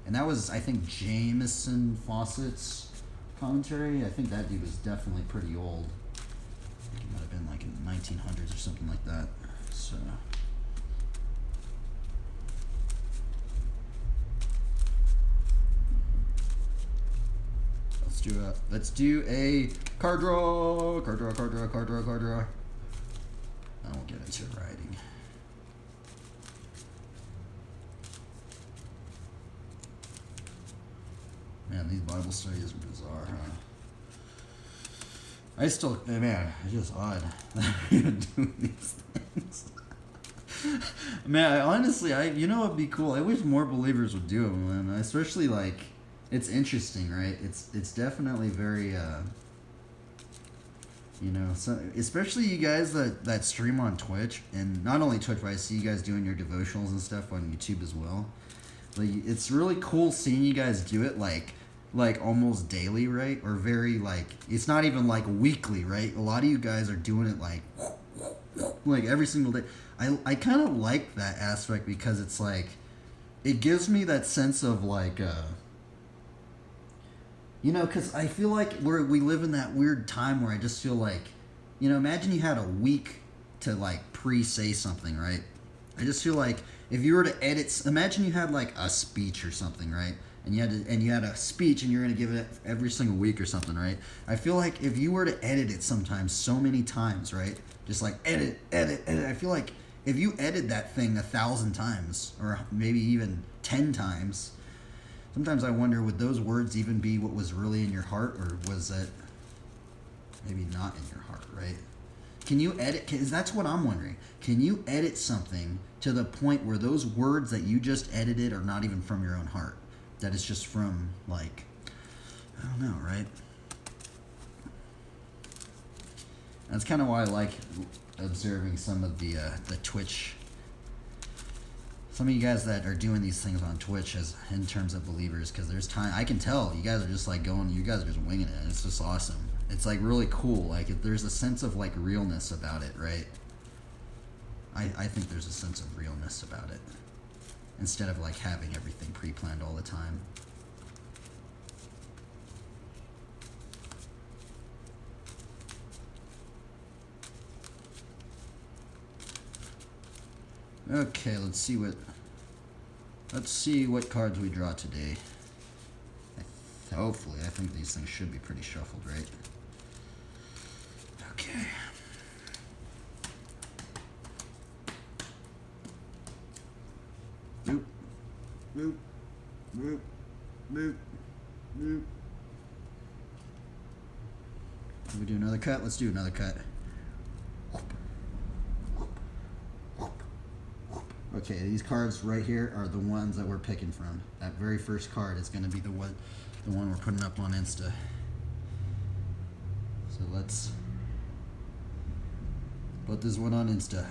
and that was, I think, Jameson Fawcett's commentary. I think that dude was definitely pretty old. I think it might have been like in the 1900s or something like that. So. Let's do a card draw. Card draw. I won't get into writing. Man, these Bible studies are bizarre, huh? It's just odd that we're doing these things. Man, honestly, you know what'd be cool? I wish more believers would do it, man. Especially, like, it's interesting, right? It's definitely very, especially you guys that stream on Twitch, and not only Twitch, but I see you guys doing your devotionals and stuff on YouTube as well. Like, it's really cool seeing you guys do it, like almost daily, right? Or very, like, it's not even like weekly, right? A lot of you guys are doing it like every single day. I kind of like that aspect because it's like, it gives me that sense of like, because I feel like we live in that weird time where I just feel like, imagine you had a week to like pre-say something, right? I just feel like if you were to edit, imagine you had like a speech or something, right? And you had a speech and you're gonna give it every single week or something, right? I feel like if you were to edit it sometimes so many times, right? Just like edit. I feel like if you edit that thing 1,000 times or maybe even 10 times, sometimes I wonder, would those words even be what was really in your heart, or was it maybe not in your heart, right? Can you edit? Because that's what I'm wondering. Can you edit something to the point where those words that you just edited are not even from your own heart? That it's just from, like, I don't know, right? That's kind of why I like observing some of the Twitch. Some of you guys that are doing these things on Twitch as in terms of believers, because there's time, I can tell you guys are just like you guys are just winging it. It's just awesome. It's like really cool. Like, there's a sense of like realness about it, right? I think there's a sense of realness about it, instead of like having everything pre-planned all the time. Okay, let's see what cards we draw today. Hopefully, I think these things should be pretty shuffled, right? Okay. Boop. Boop. Boop. Boop. Boop. Can we do another cut? Let's do another cut. Okay, these cards right here are the ones that we're picking from. That very first card is going to be the one we're putting up on Insta. So let's put this one on Insta.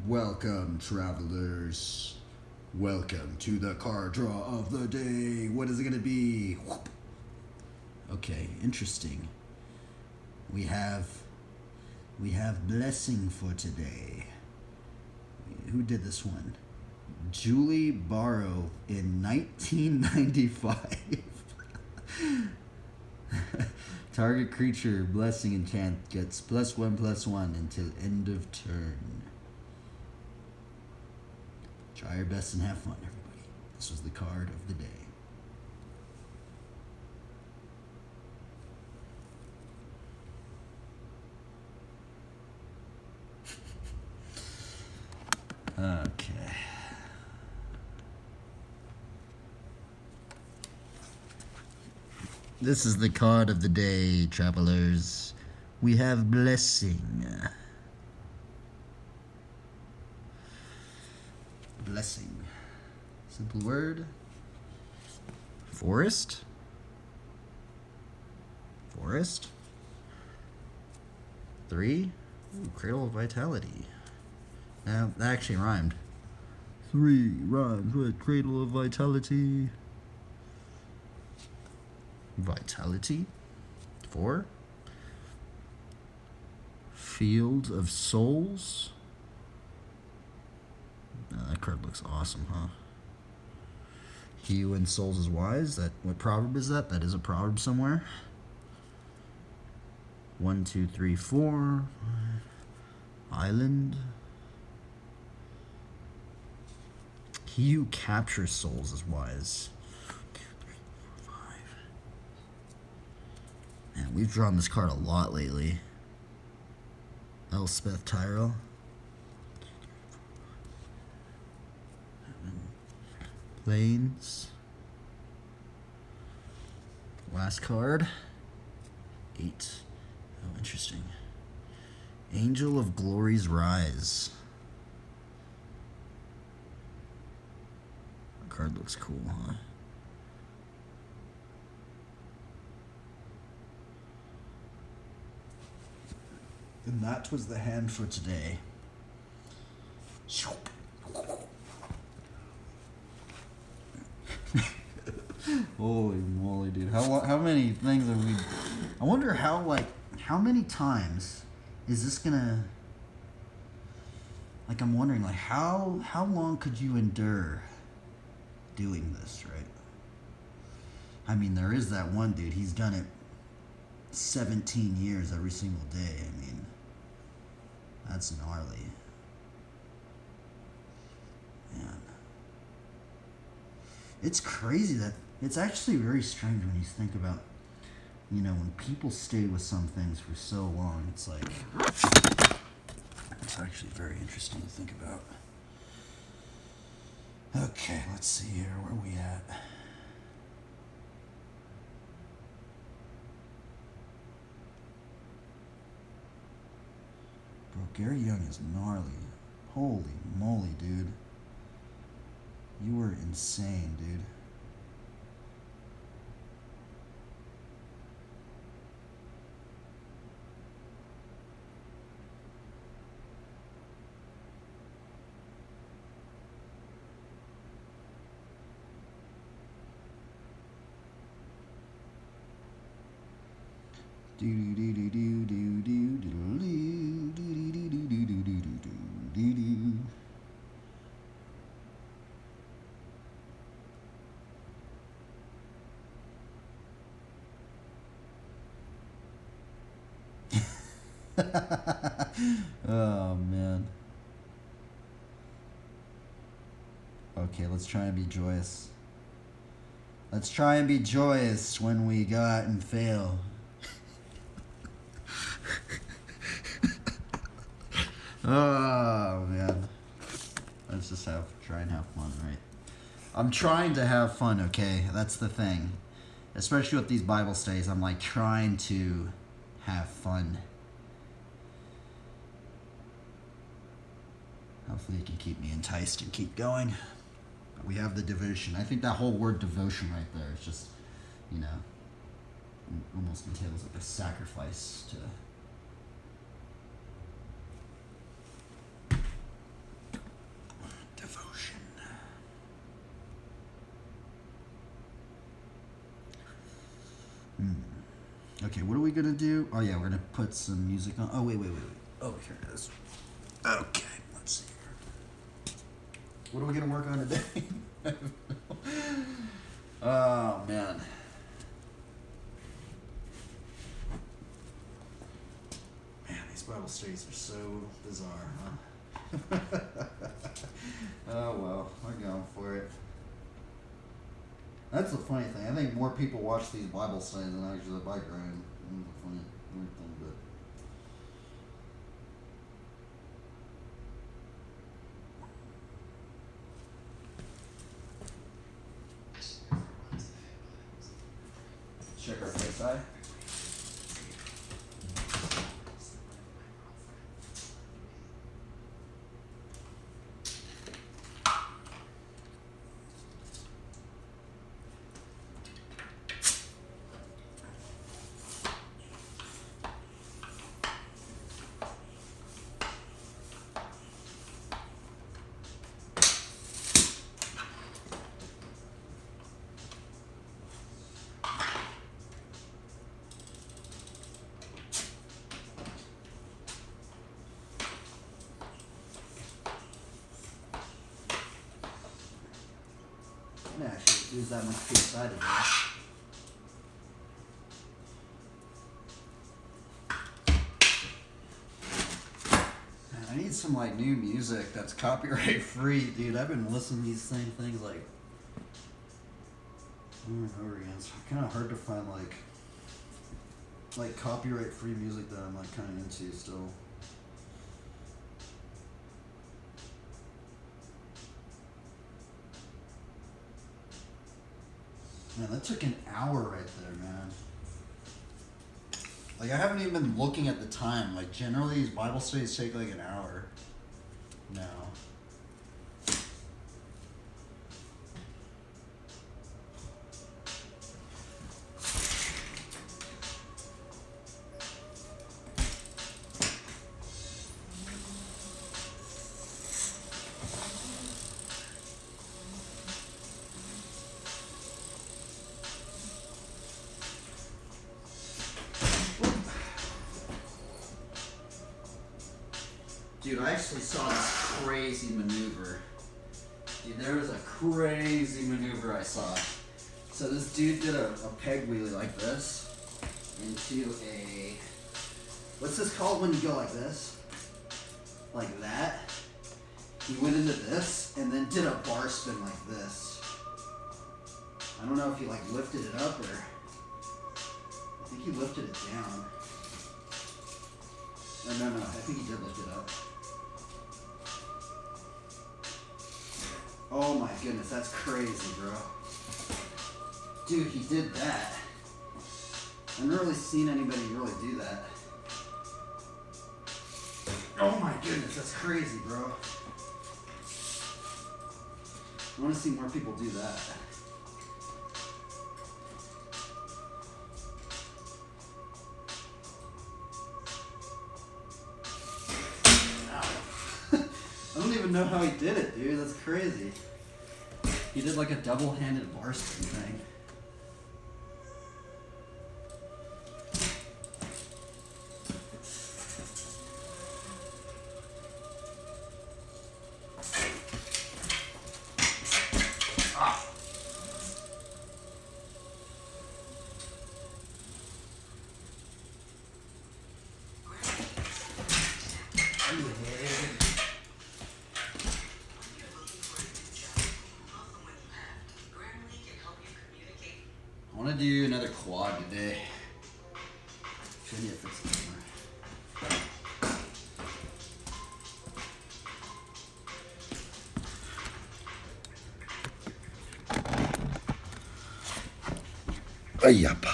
Welcome, travelers. Welcome to the card draw of the day. What is it going to be? Whoop. Okay, interesting. We have blessing for today. Who did this one? Julie Barrow in 1995. Target creature blessing enchant gets +1/+1 until end of turn. Try your best and have fun, everybody. This was the card of the day. Okay. This is the card of the day, travelers. We have blessing. Blessing. Simple word. Forest. Forest. 3. Ooh, Cradle of Vitality. Now, that actually rhymed. 3 rhymes with cradle of vitality. Vitality. 4. Field of Souls. That card looks awesome, huh? He who wins souls is wise. That what proverb is that? That is a proverb somewhere. 1, 2, 3, 4. Island. He who captures souls is wise. 1, 2, 3, 4, 5. Man, we've drawn this card a lot lately. Elspeth Tyrell. Plains. Last card. 8. Oh, interesting. Angel of Glory's Rise. That card looks cool, huh? And that was the hand for today. Holy moly, dude. How many things have we... I wonder how many times is this gonna... Like, I'm wondering, like, how long could you endure doing this, right? I mean, there is that one dude. He's done it 17 years every single day. I mean, that's gnarly. Man. It's crazy that... It's actually very strange when you think about, you know, when people stay with some things for so long, it's like... It's actually very interesting to think about. Okay, let's see here. Where are we at? Bro, Gary Young is gnarly. Holy moly, dude. You were insane, dude. Oh man. Okay, let's try and be joyous. Let's try and be joyous when we go out and fail. Oh man. Let's just try and have fun, right? I'm trying to have fun, okay? That's the thing. Especially with these Bible studies, I'm like trying to have fun. Hopefully it can keep me enticed and keep going. We have the devotion. I think that whole word devotion right there is just, you know, almost entails like a sacrifice to... Devotion. Okay, what are we going to do? Oh yeah, we're going to put some music on. Oh, wait. Oh, here it is. Okay, let's see here. What are we going to work on today? Oh, man. Man, these Bible studies are so bizarre, huh? Oh, well, we're going for it. That's the funny thing. I think more people watch these Bible studies than actually the bike riding. That's the funny weird thing, but... Check our face eye. Yeah, actually, use that much two-sided there. Man, I need some like new music that's copyright free, dude. I've been listening to these same things like over and over again. It's kind of hard to find like copyright free music that I'm like kind of into still. Man, that took an hour right there, man. Like, I haven't even been looking at the time. Like, generally, these Bible studies take like an hour now. Dude, I actually saw this crazy maneuver. Dude, there was a crazy maneuver I saw. So this dude did a peg wheelie like this into a... What's this called when you go like this? Like that. He went into this and then did a bar spin like this. I don't know if he like lifted it up or... I think he lifted it down. Or no, I think he did lift it up. Oh my goodness, that's crazy, bro. Dude, he did that. I've never really seen anybody really do that. Oh my goodness, that's crazy, bro. I want to see more people do that. I don't even know how he did it, dude. That's crazy. He did like a double-handed bar spin thing. I want to do another quad today. Show me if it's Ay, yapa.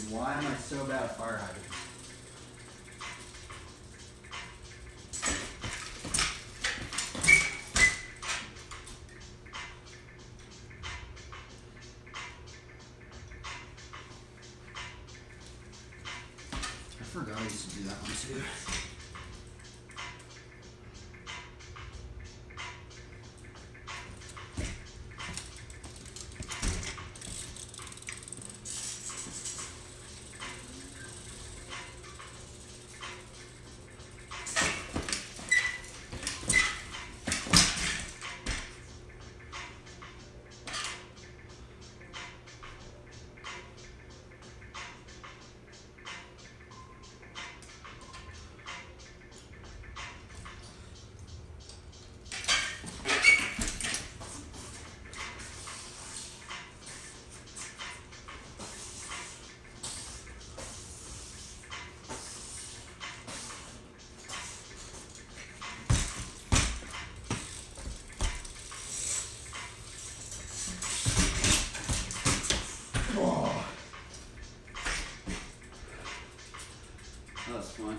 Why am I so bad at fire hydrants? I forgot I used to do that one too. That was fun.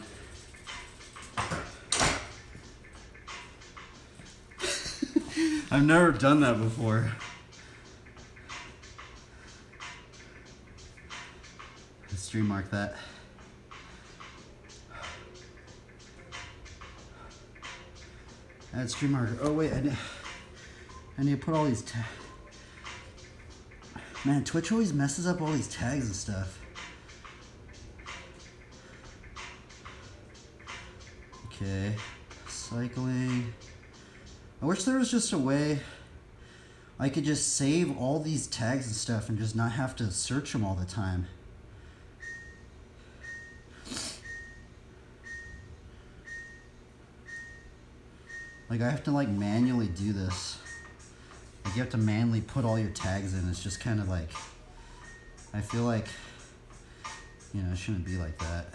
I've never done that before. stream mark that. Add stream marker. Oh wait, I need to put all these man, Twitch always messes up all these tags and stuff. Okay, cycling. I wish there was just a way I could just save all these tags and stuff and just not have to search them all the time. Like I have to like manually do this. Like you have to manually put all your tags in. It's just kind of like, I feel like, you know, it shouldn't be like that.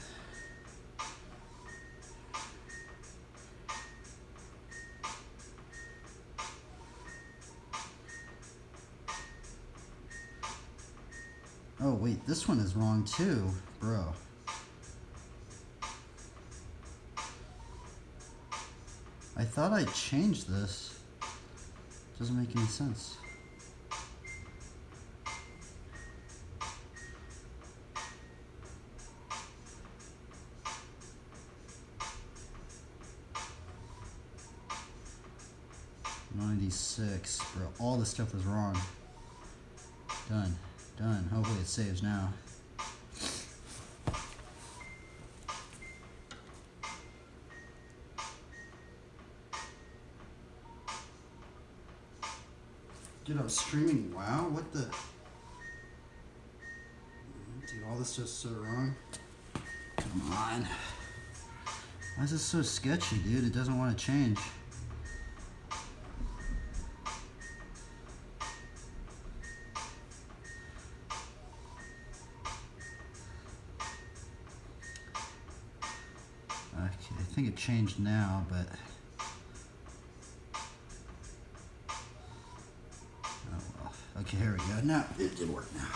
Oh wait, this one is wrong too, bro. I thought I changed this. Doesn't make any sense. '96, bro. All this stuff is wrong. Done. Done. Hopefully it saves now. Dude, I'm streaming WoW? What the? Dude, all this stuff's so wrong. Come on. Why is this so sketchy, dude? It doesn't want to change. Okay, I think it changed now, but... Okay, here we go. Now, it did work now.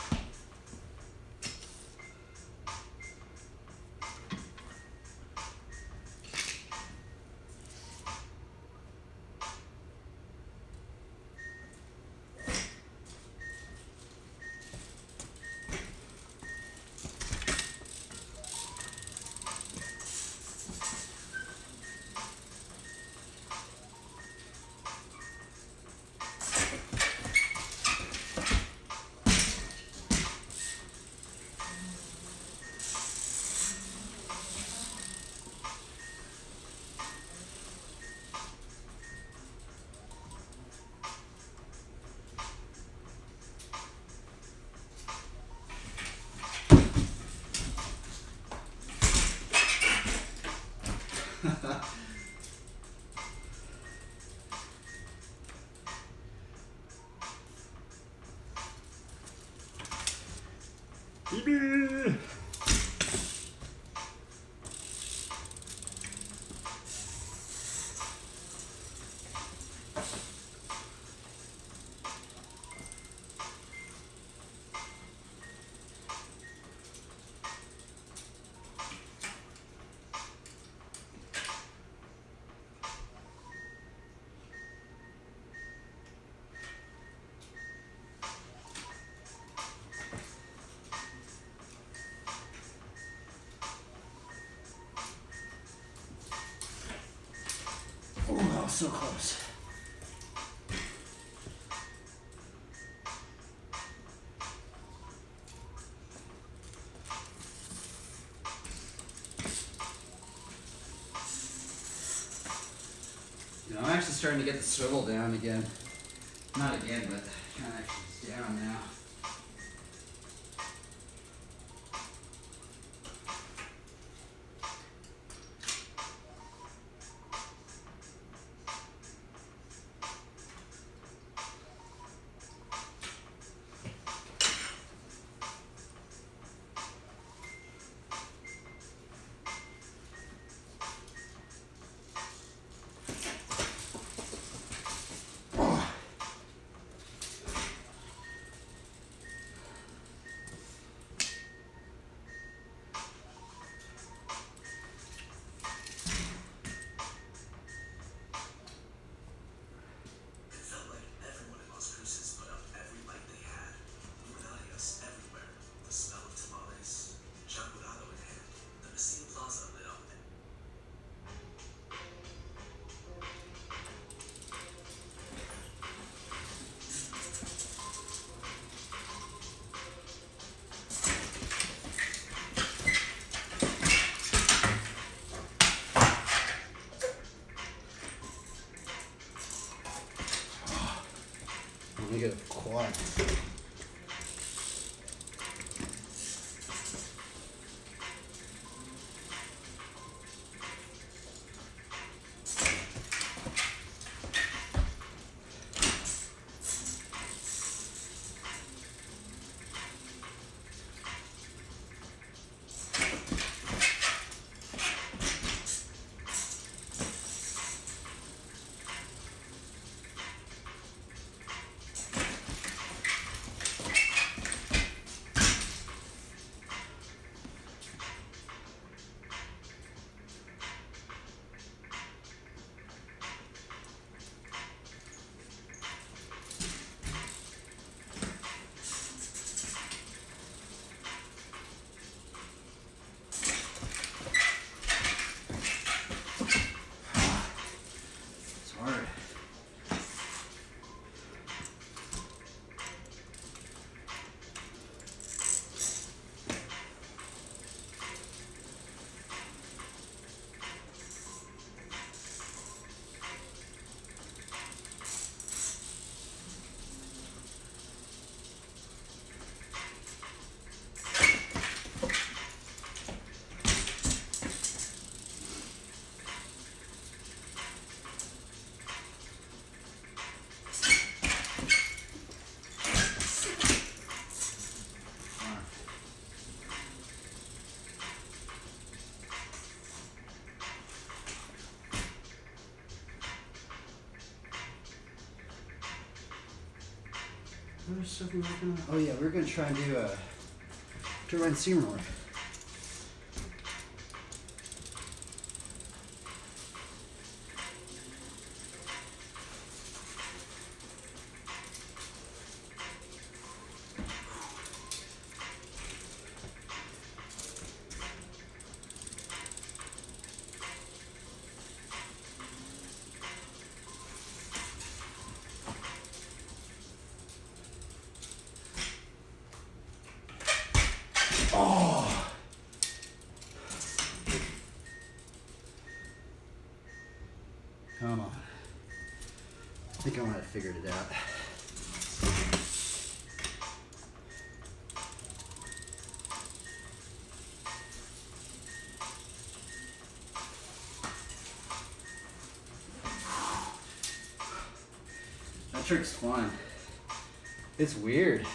Oh, that was so close. You know, I'm actually starting to get the swivel down again. Not again, but kind of actually it's down now. hard. What other stuff we working on? Oh yeah, we're gonna try and do run Seymour. Oh! Come on. I think I might have figured it out. That trick's fun. It's weird.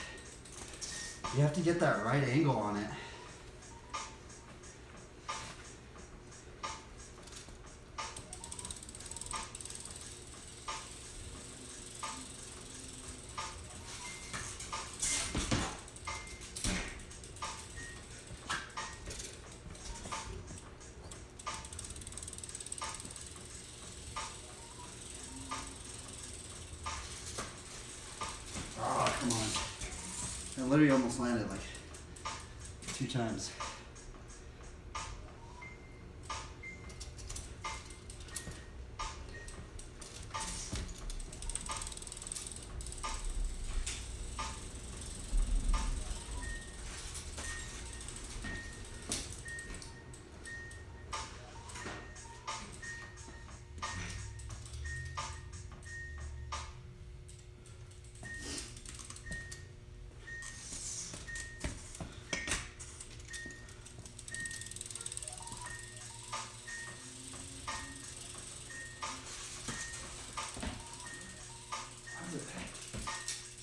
You have to get that right angle on it. Oh, come on. I literally almost landed like 2 times.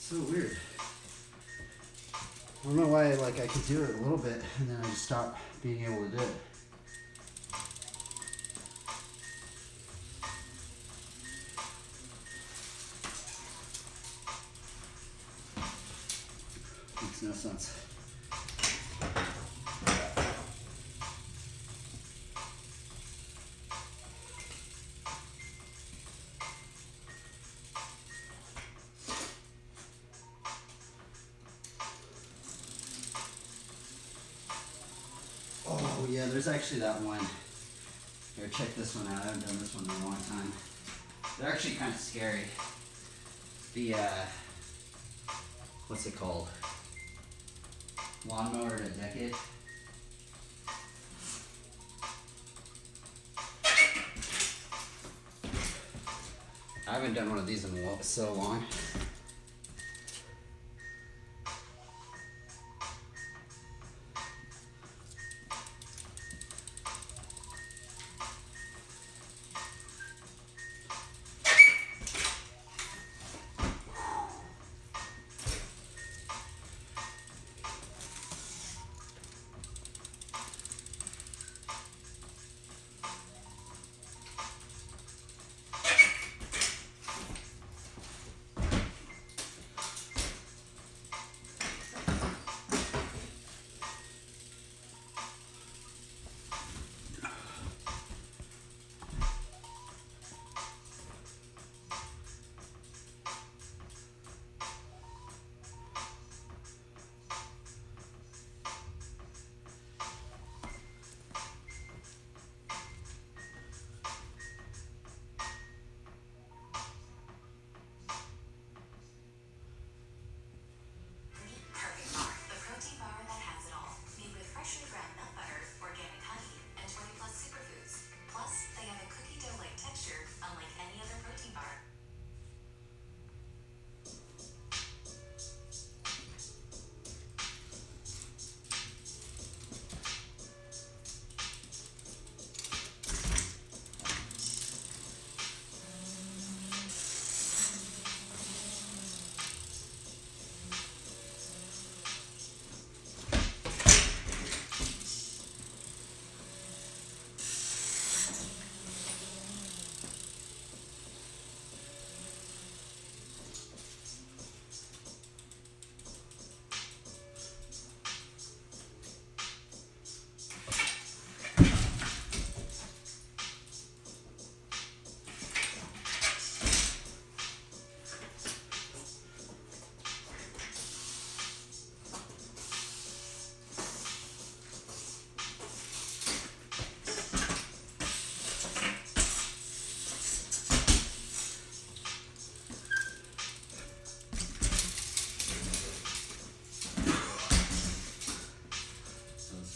So weird. I don't know why I could do it a little bit and then I just stopped being able to do it. Makes no sense. Oh yeah, there's actually that one. Here, check this one out. I haven't done this one in a long time. They're actually kind of scary. The, what's it called? Lawnmower in a decade. I haven't done one of these in so long.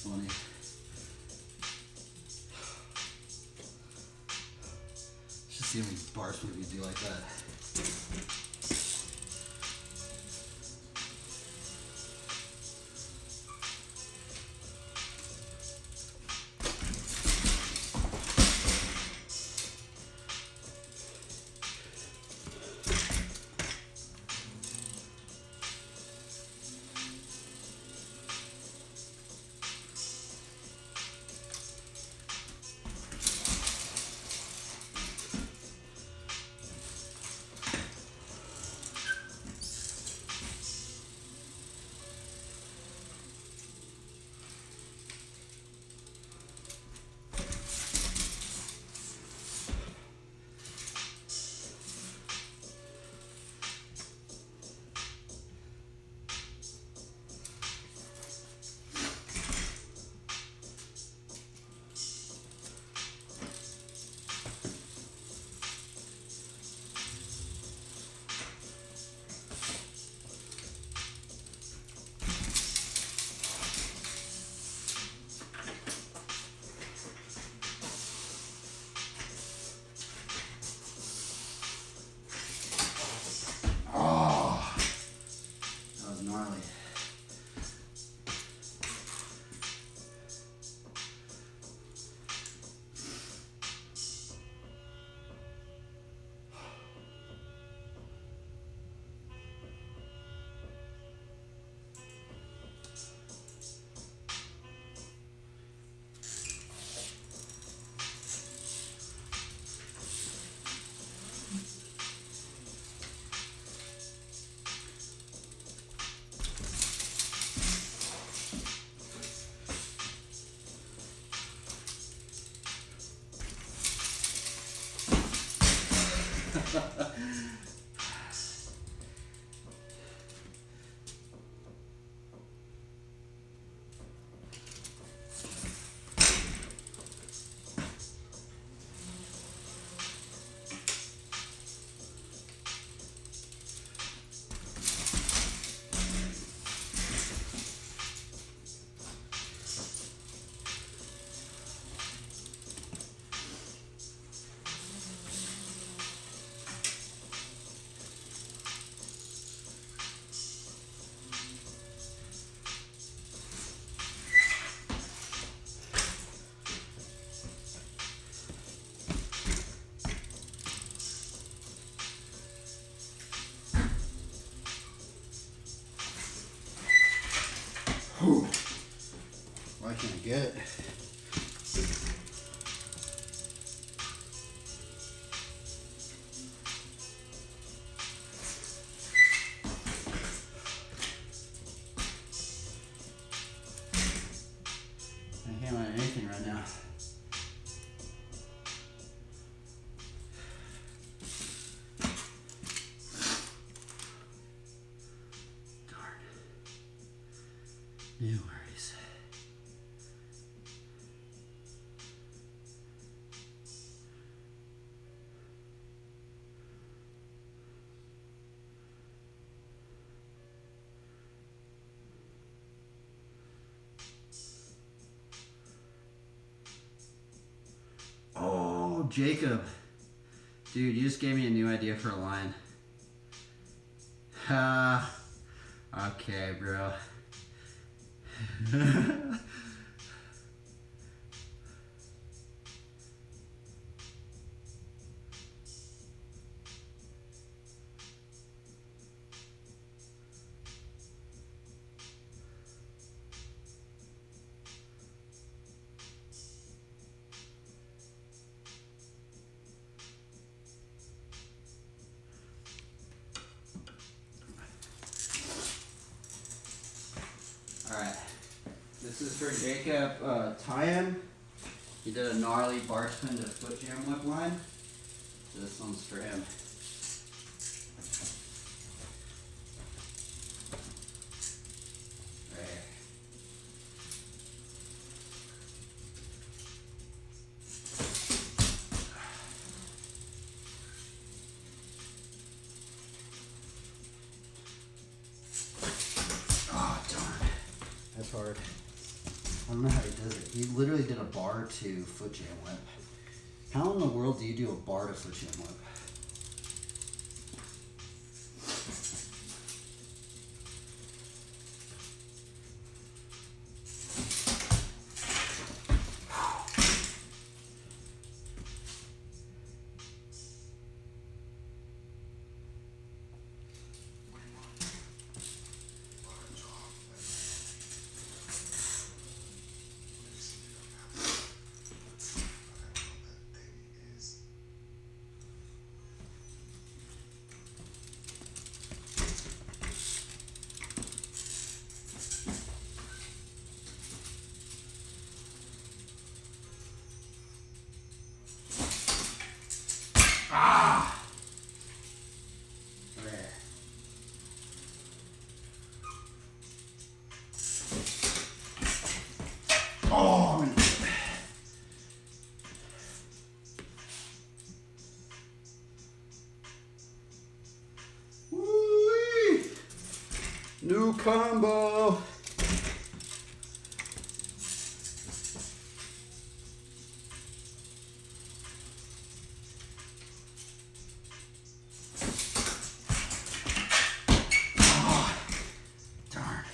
funny. Just see how many bars would we do like that. Whew. Why can't I get it? I can't want anything right now. No worries. Oh, Jacob. Dude, you just gave me a new idea for a line. Okay, bro. Alright, this is for Jacob Tyan. He did a gnarly bar spin to foot jam whip line. So this one's for him. Right here. Oh, darn. That's hard. don't know how he does it. He literally did a bar to foot jam whip. How in the world do you do a bar to foot jam whip? Oh, woo-wee. New combo. Oh, darn.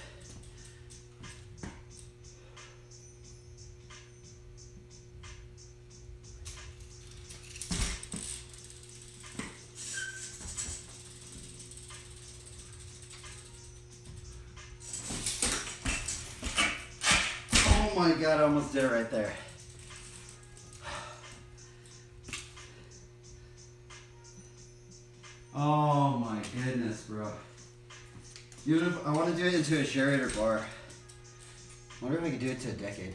Oh my God, I almost did it right there. Oh my goodness, bro. Even if I want to do it into a generator bar. I wonder if I could do it to a decade.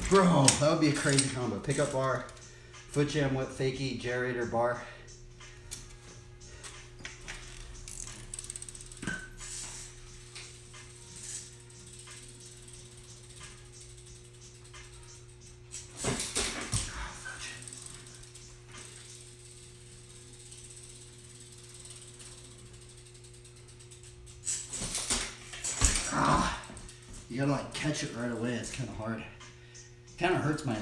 Bro, that would be a crazy combo. Pickup bar, foot jam whip, fakie, generator bar. You gotta like catch it right away. It's kind of hard. Kind of hurts my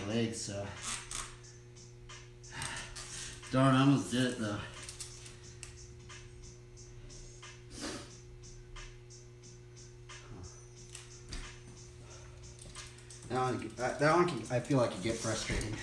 legs, so. Darn, I almost did it though. That one can, I feel like it get frustrating.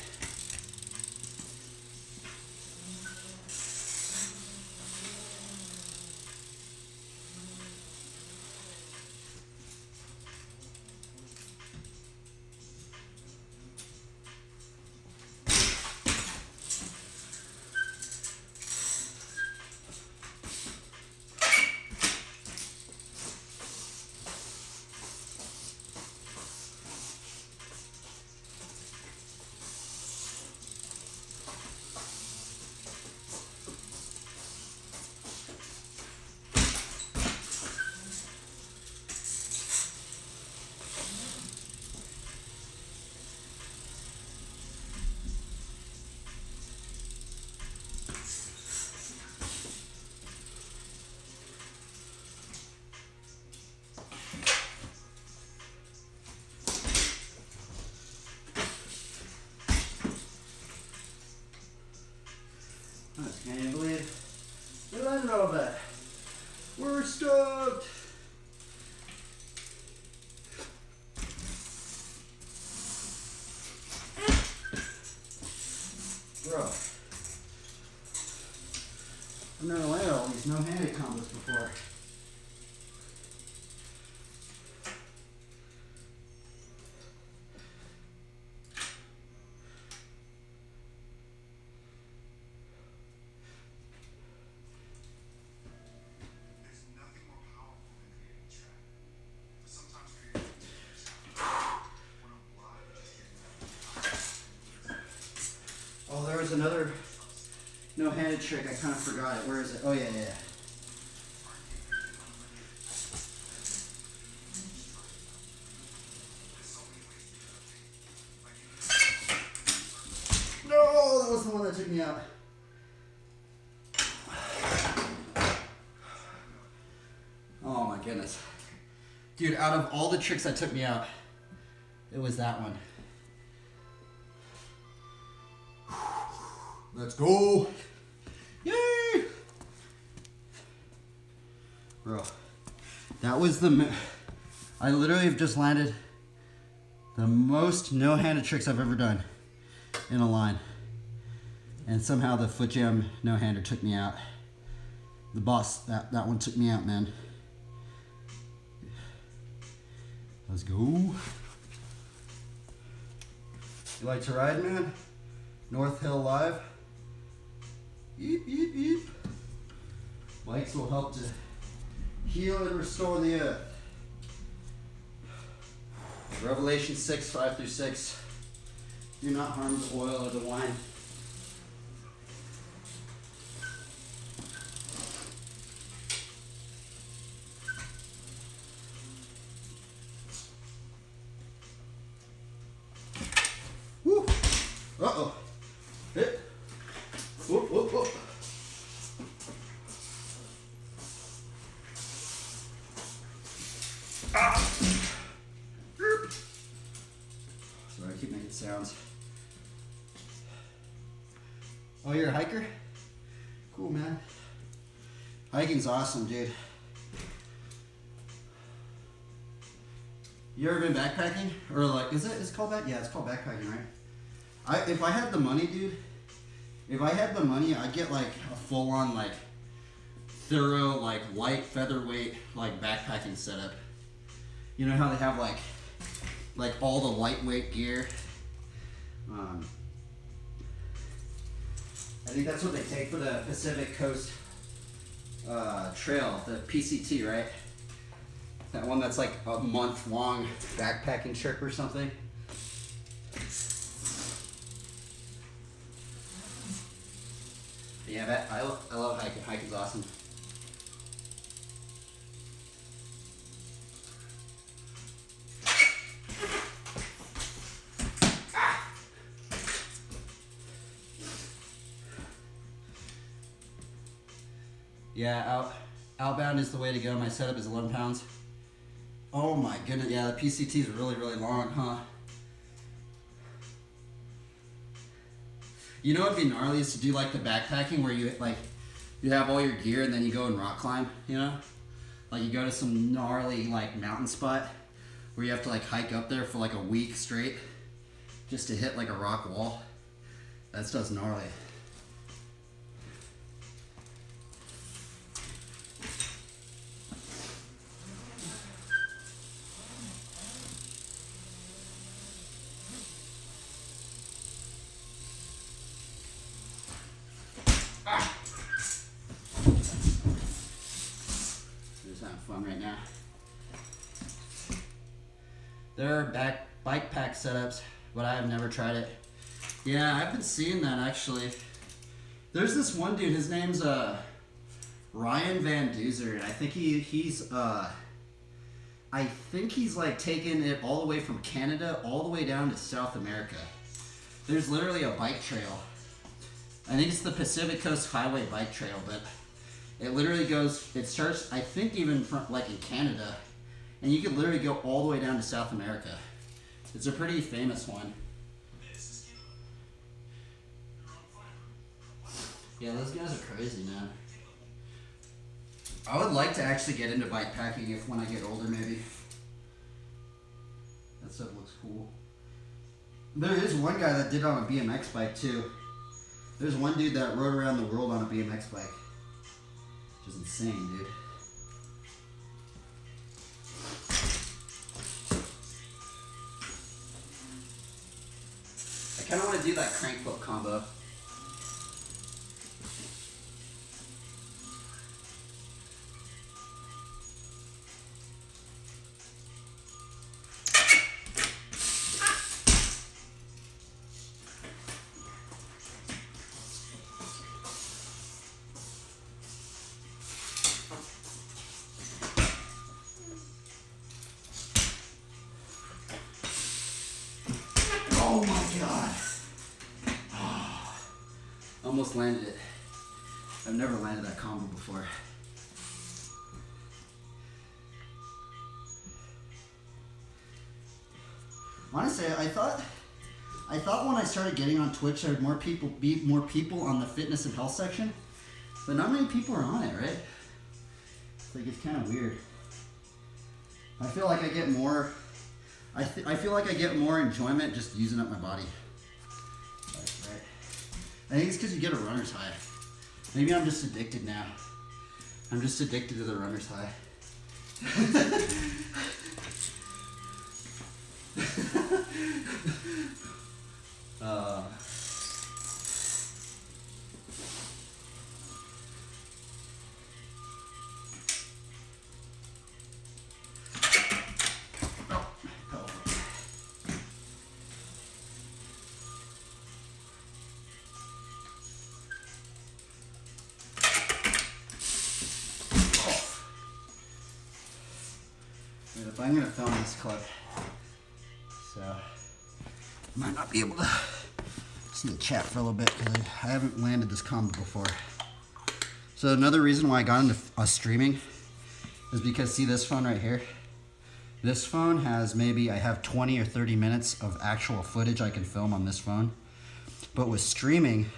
Can you believe we landed all that? We're stoked! Bro, I've never landed all these no-handed combos before. Oh, there was another no-handed trick. I kind of forgot it. Where is it? Oh, yeah. No, that was the one that took me out. Oh, my goodness. Dude, out of all the tricks that took me out, it was that one. Let's go. Yay! Bro, that was I literally have just landed the most no-handed tricks I've ever done in a line. And somehow the foot jam no-hander took me out. The boss, that one took me out, man. Let's go. You like to ride, man? North Hill Live. Yeep, yeep, yeep. Bikes will help to heal and restore the earth. Revelation 6, 5 through 6. Do not harm the oil or the wine. Woo! Uh-oh. Hit. Whoop, whoop, whoop. Ah! Sorry, I keep making sounds. Oh, you're a hiker? Cool, man. Hiking's awesome, dude. You ever been backpacking? Or like, is it called that? Yeah, it's called backpacking, right? If I had the money, dude, if I had the money, I'd get like a full-on, like, thorough, like, light featherweight, like, backpacking setup. You know how they have like all the lightweight gear? I think that's what they take for the Pacific Coast Trail, the PCT, right? That one that's like a month-long backpacking trip or something. Yeah, I love hiking. Hiking's awesome. Yeah, outbound is the way to go. My setup is 11 pounds. Oh my goodness, yeah, the PCT is really, really long, huh? You know what'd be gnarly is to do like the backpacking where you have all your gear and then you go and rock climb, you know? Like you go to some gnarly like mountain spot where you have to like hike up there for like a week straight just to hit like a rock wall. That stuff's gnarly. Fun right now. There are bike pack setups, but I have never tried it. Yeah, I've been seeing that actually. There's this one dude, his name's Ryan Van Duzer, and I think he's like taking it all the way from Canada all the way down to South America. There's literally a bike trail. I think it's the Pacific Coast Highway bike trail, but it literally it starts, I think, even from, like, in Canada, and you can literally go all the way down to South America. It's a pretty famous one. Yeah, those guys are crazy, man. I would like to actually get into bike packing when I get older, maybe. That stuff looks cool. There is one guy that did it on a BMX bike, too. There's one dude that rode around the world on a BMX bike. Which is insane, dude. I kind of want to do that crank flip combo. Oh my god. Oh, almost landed it. I've never landed that combo before. Honestly, I thought when I started getting on Twitch, there'd be more people on the fitness and health section, but not many people are on it, right? It's like, it's kind of weird. I feel like I get more. I feel like I get more enjoyment just using up my body. Right. I think it's because you get a runner's high. Maybe I'm just addicted now. I'm just addicted to the runner's high. If I'm gonna film this clip, so I might not be able to see the chat for a little bit because I haven't landed this combo before. So another reason why I got into streaming is because, see this phone right here? This phone has I have 20 or 30 minutes of actual footage I can film on this phone. But with streaming,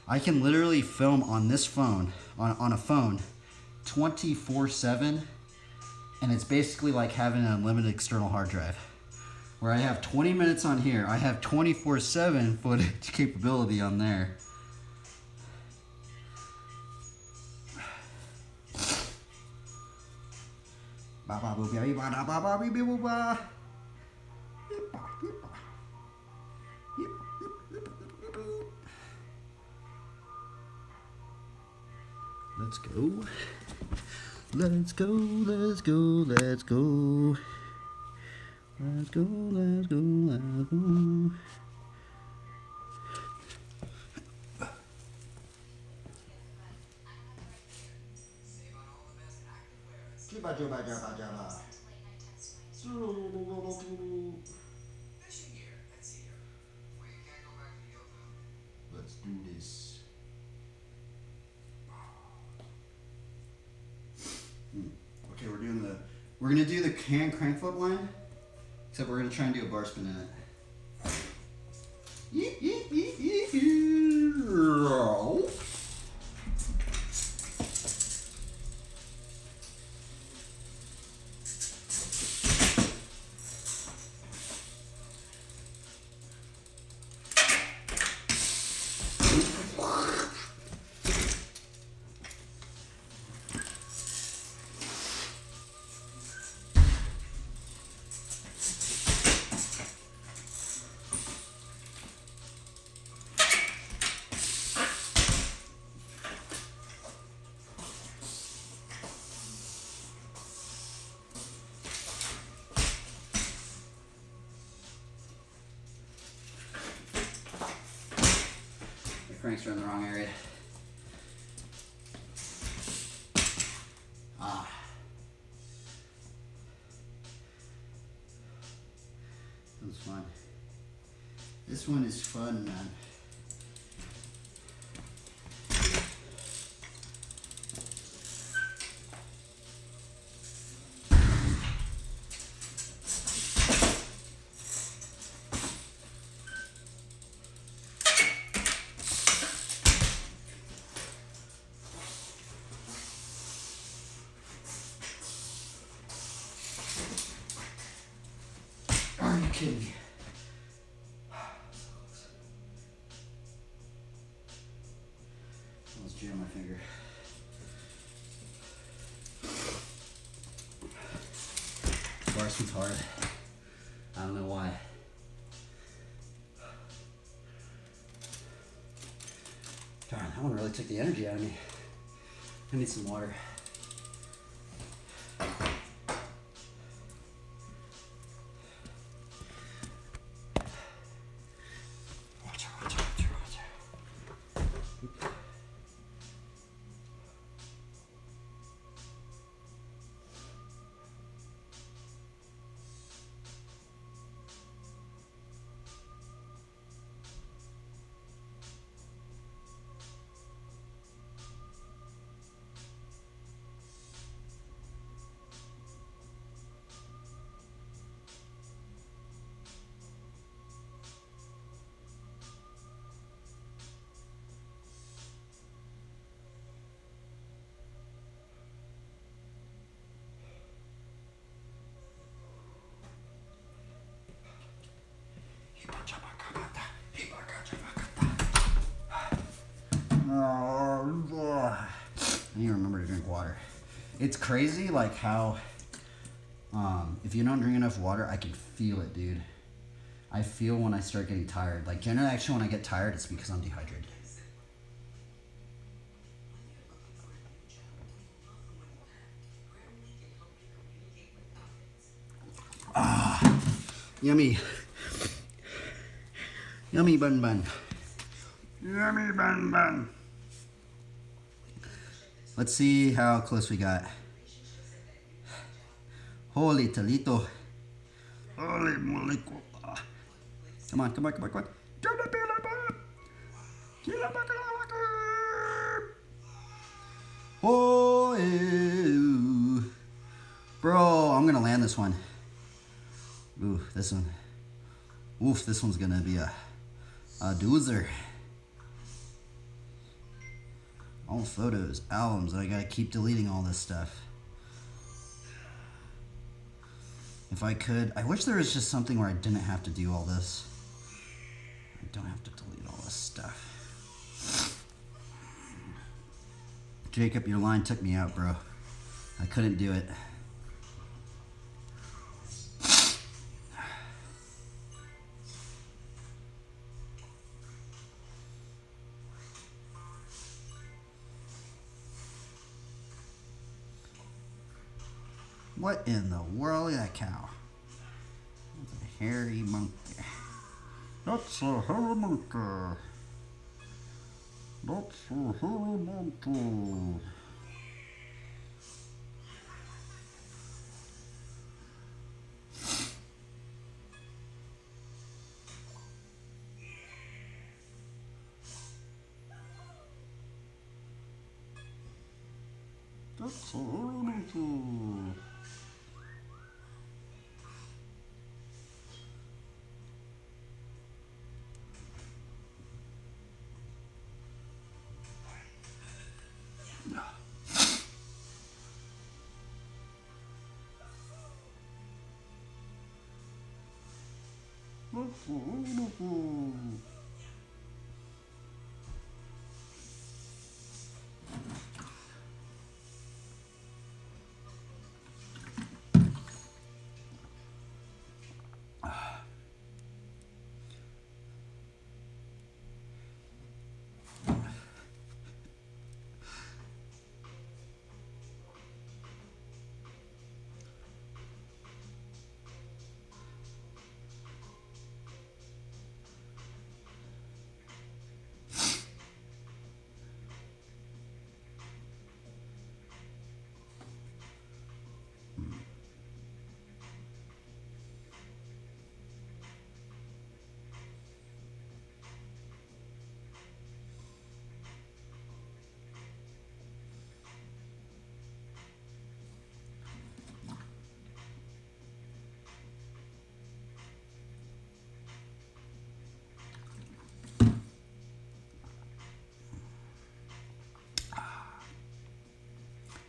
I can literally film on this phone, on a phone, 24/7. And it's basically like having an unlimited external hard drive. Where I have 20 minutes on here, I have 24/7 footage capability on there. Let's go. Let's go, let's go, let's go. Let's go, let's go, let's go. Let's do this. Okay, we're gonna do the crank flip line, except we're gonna try and do a bar spin in it. Cranks are in the wrong area. Ah. That was fun. This one is fun, man. Are you kidding me? Let's jam my finger. Bar spin's hard. I don't know why. Darn, that one really took the energy out of me. I need some water. I need to remember to drink water. It's crazy, like how if you don't drink enough water, I can feel it, dude. I feel when I start getting tired. Like generally, actually, when I get tired, it's because I'm dehydrated. Ah, yummy. Yummy bun bun. Yummy bun bun. Let's see how close we got. Holy Toledo. Holy moly. Come on, come on, come on, come on. Oh, ew. Bro, I'm gonna land this one. Ooh, this one. Oof, this one's gonna be a doozer. All photos, albums, I gotta keep deleting all this stuff. If I could, I wish there was just something where I didn't have to do all this. I don't have to delete all this stuff. Jacob, your line took me out, bro. I couldn't do it. What in the world is that cow? It's a hairy monkey. That's a hairy monkey. That's a hairy monkey. That's a hairy monkey.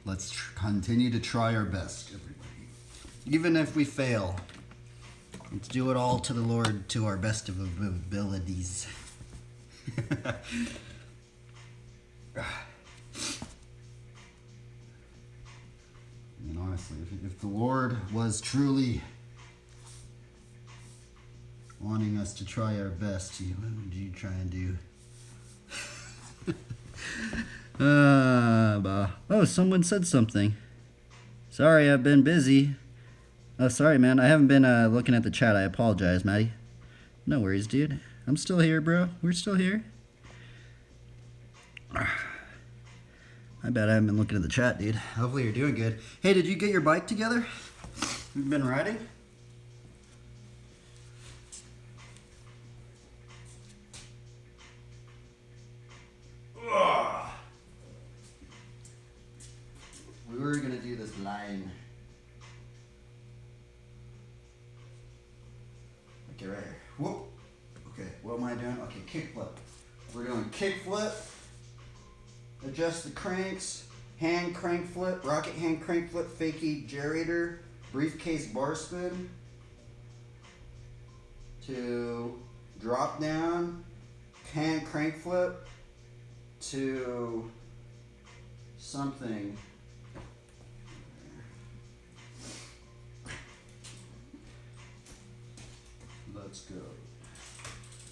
Let's continue to try our best, everybody. Even if we fail, let's do it all to the Lord to our best of abilities. And honestly, if the Lord was truly wanting us to try our best, what would you try and do? Oh, someone said something. Sorry, I've been busy. Oh, sorry, man. I haven't been looking at the chat. I apologize, Maddie. No worries, dude. I'm still here, bro. We're still here. I bet I haven't been looking at the chat, dude. Hopefully you're doing good. Hey, did you get your bike together? You've been riding? We were gonna do this line. Okay, right here. Whoop. Okay, what am I doing? Okay, kickflip. We're doing kickflip. Adjust the cranks. Hand crank flip. Rocket hand crank flip. Fakie gyrator. Briefcase bar spin. To drop down. Hand crank flip. to something. Let's go.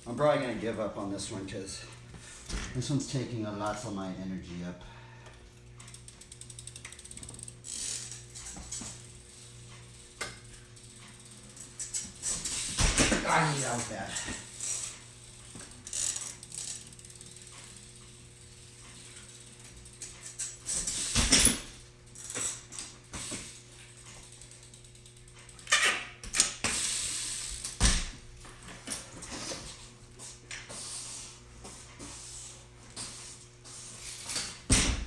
I'm probably going to give up on this one because this one's taking a lot of my energy up. I need out that.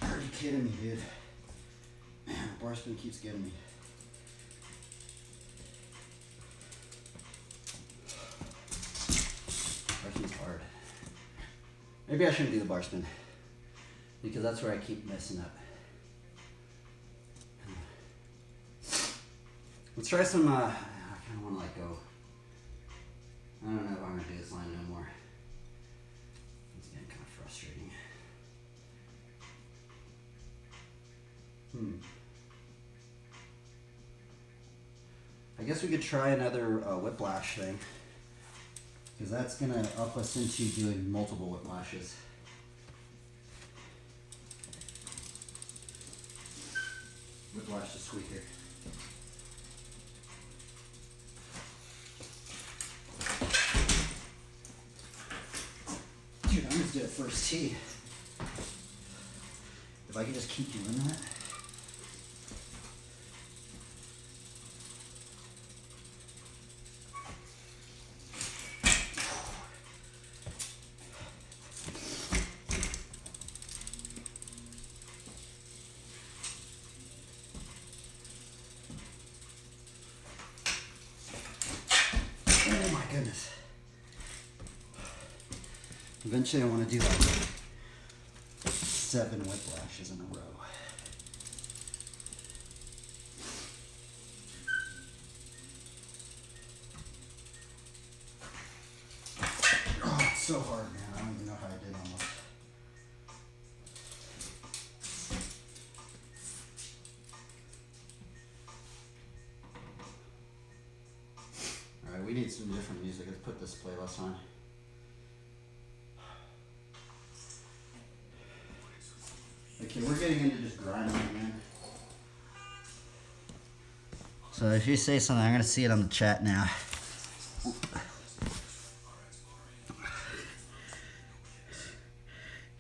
Are you kidding me, dude? Man, the bar spoon keeps getting me. Hard. Maybe I shouldn't do the bar spin because that's where I keep messing up. Let's try some, I kind of want to let go. I don't know if I'm going to do this line no more. It's getting kind of frustrating. I guess we could try another whiplash thing. Because that's going to up us into doing multiple whiplashes. Whiplash the squeaker. Dude, I'm just doing first tee. If I can just keep doing that. Oh my goodness. Eventually I want to do like 7 whiplashes in a row. Oh, it's so hard, man. I don't even know how I did almost. Alright, we need some different music. Let's put this playlist on. Okay, we're getting into just grinding, man. So if you say something, I'm going to see it on the chat now.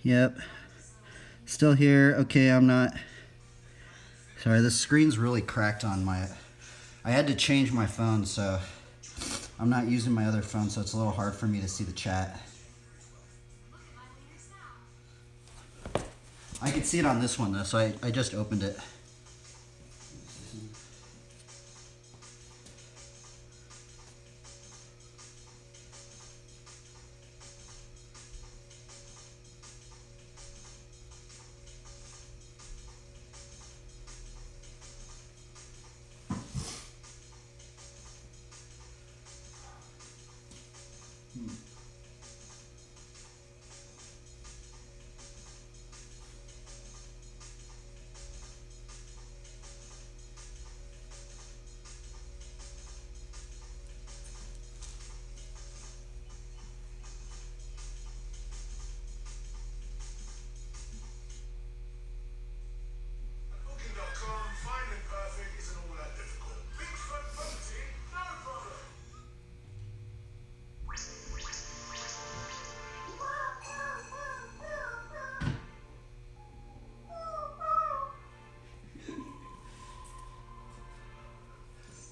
Yep. Still here. Okay, I'm not. Sorry, the screen's really cracked on my. I had to change my phone, so I'm not using my other phone, so it's a little hard for me to see the chat. I can see it on this one though, so I just opened it.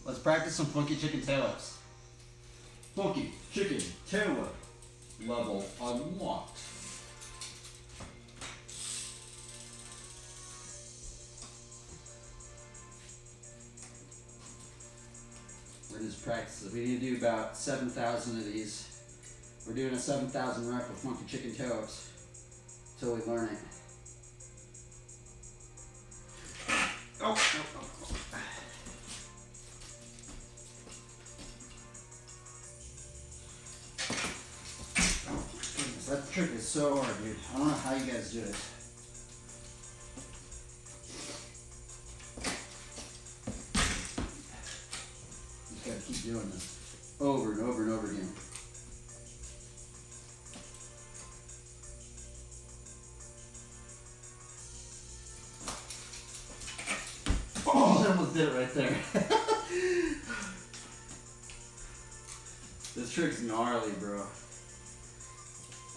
Let's practice some funky chicken tail ups. Funky chicken tail up. Level unlocked. We're just practicing. We need to do about 7,000 of these. We're doing a 7,000 rep of funky chicken tail ups until we learn it. Oh. That trick is so hard, dude. I don't know how you guys do it. Just gotta keep doing this over and over and over again. Oh, I almost did it right there. This trick's gnarly, bro.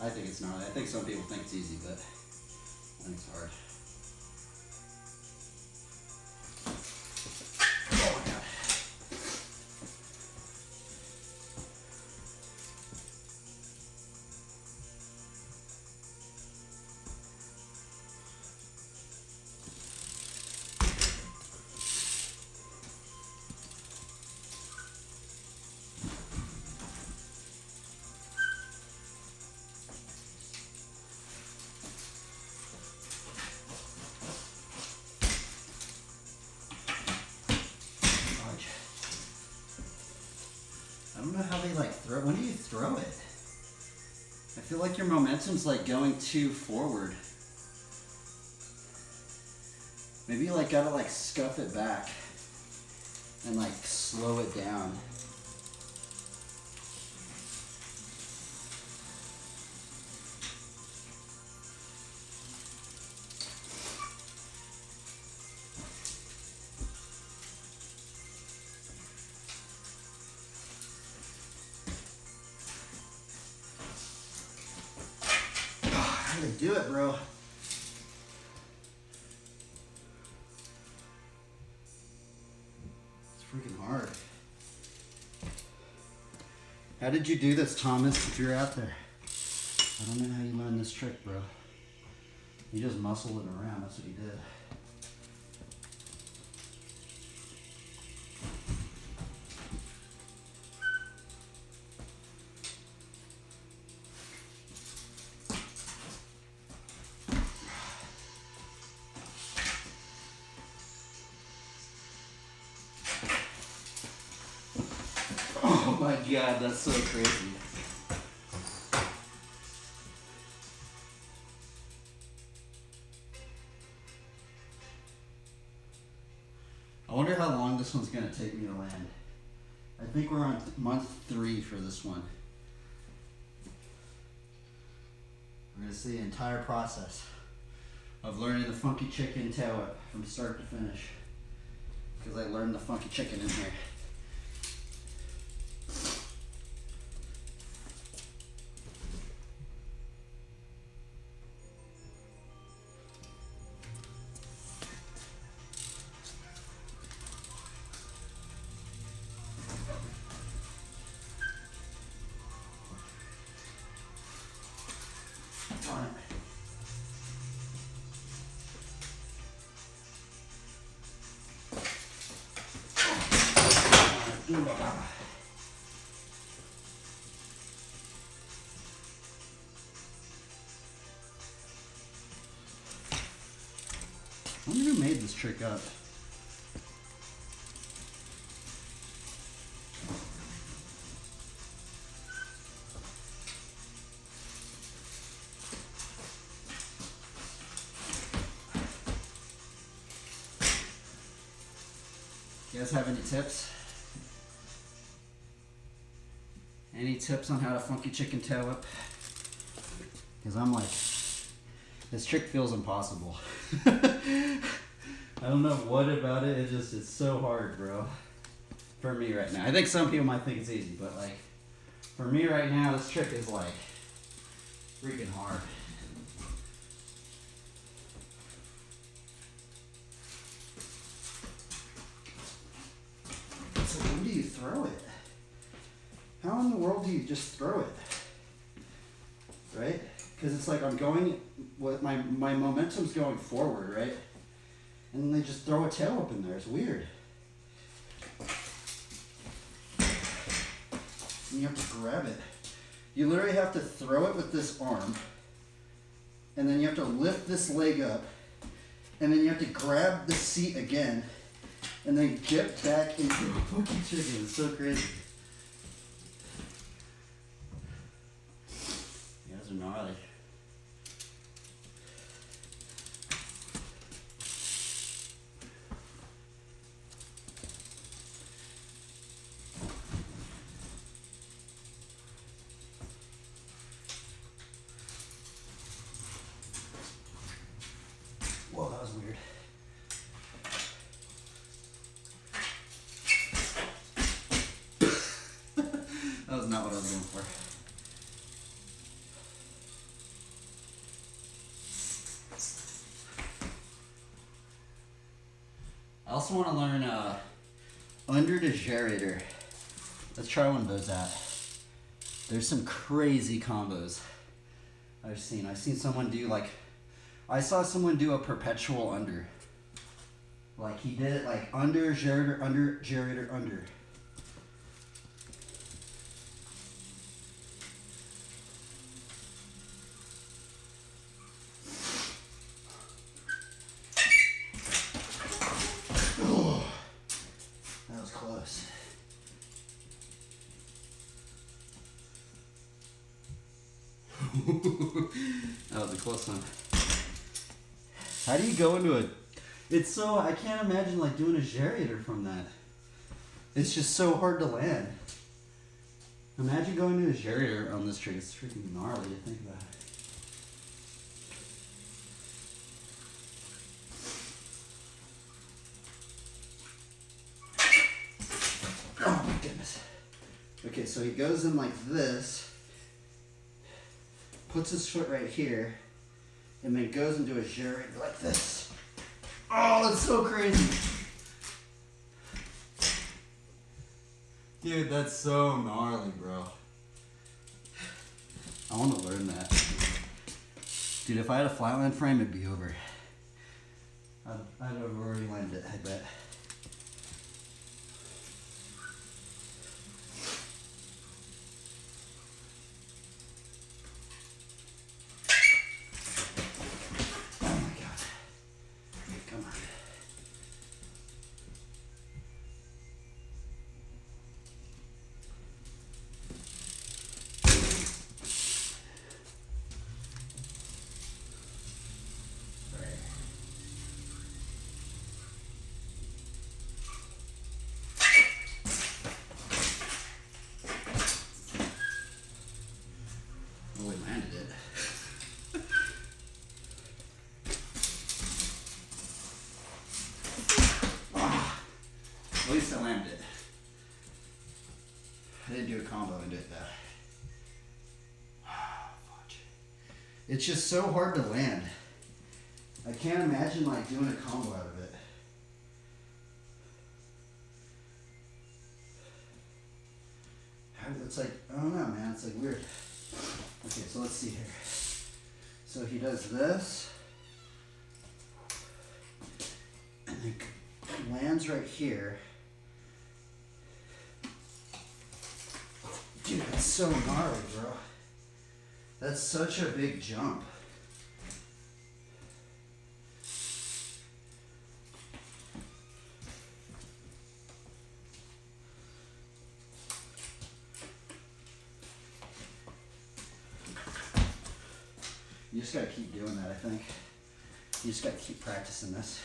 I think it's gnarly. I think some people think it's easy, but I think it's hard. Oh my god. I don't know how they like throw. When do you throw it? I feel like your momentum's like going too forward. Maybe you like gotta like scuff it back and like slow it down. How do they do it, bro? It's freaking hard. How did you do this, Thomas, if you're out there? I don't know how you learned this trick, bro. You just muscled it around, that's what you did. Oh my god, that's so crazy. I wonder how long this one's gonna take me to land. I think we're on month 3 for this one. We're gonna see the entire process of learning the funky chicken tail whip from start to finish. Because I learned the funky chicken in here. I wonder who made this trick up. You guys have any tips? Any tips on how to funky chicken tail whip? Because I'm like, this trick feels impossible. I don't know what about it, it's so hard, bro. For me right now. I think some people might think it's easy, but like, for me right now, this trick is like, freaking hard. So when do you throw it? How in the world do you just throw it? Right? Because it's like I'm going, with my momentum's going forward, right? And then they just throw a tail up in there. It's weird. And you have to grab it. You literally have to throw it with this arm. And then you have to lift this leg up. And then you have to grab the seat again. And then get back into the funky chicken. It's so crazy. You guys are gnarly. That was not what I was going for. I also want to learn under the gyrator. Let's try one of those out. There's some crazy combos I've seen. I've seen someone do like, I saw someone do a perpetual under. Like he did it like under, gyrator, under, gyrator, under. Oh, that was close. That was a close one. How do you go into a... It's so... I can't imagine like doing a gyrator from that. It's just so hard to land. Imagine going to a gyrator on this trick. It's freaking gnarly to think about. Oh my goodness. Okay, so he goes in like this, puts his foot right here, and then goes into a gyrator like this. Oh, that's so crazy. Dude, that's so gnarly, bro. I want to learn that. Dude, if I had a flatland frame, it'd be over. I'd have already landed it, I bet. At least I landed it. I didn't do a combo and did that. It's just so hard to land. I can't imagine like doing a combo out of it. It's like, I don't know, man. It's like weird. Okay, so let's see here. So he does this. And then lands right here. Dude, that's so gnarly, bro. That's such a big jump. You just gotta keep doing that, I think. You just gotta keep practicing this.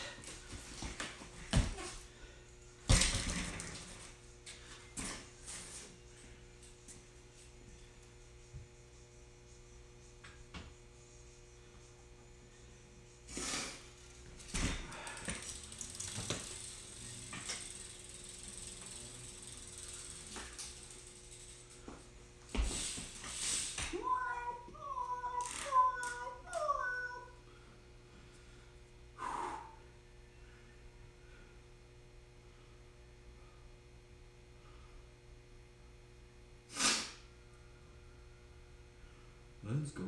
Let's go.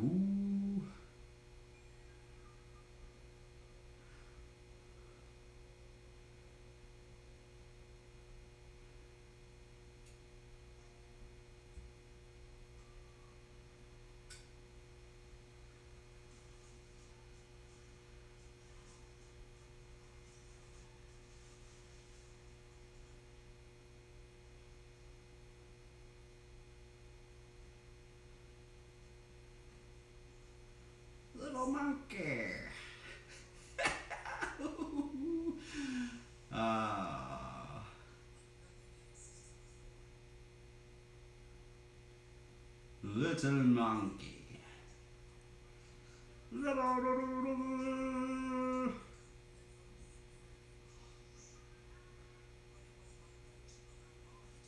Little monkey. Little monkey.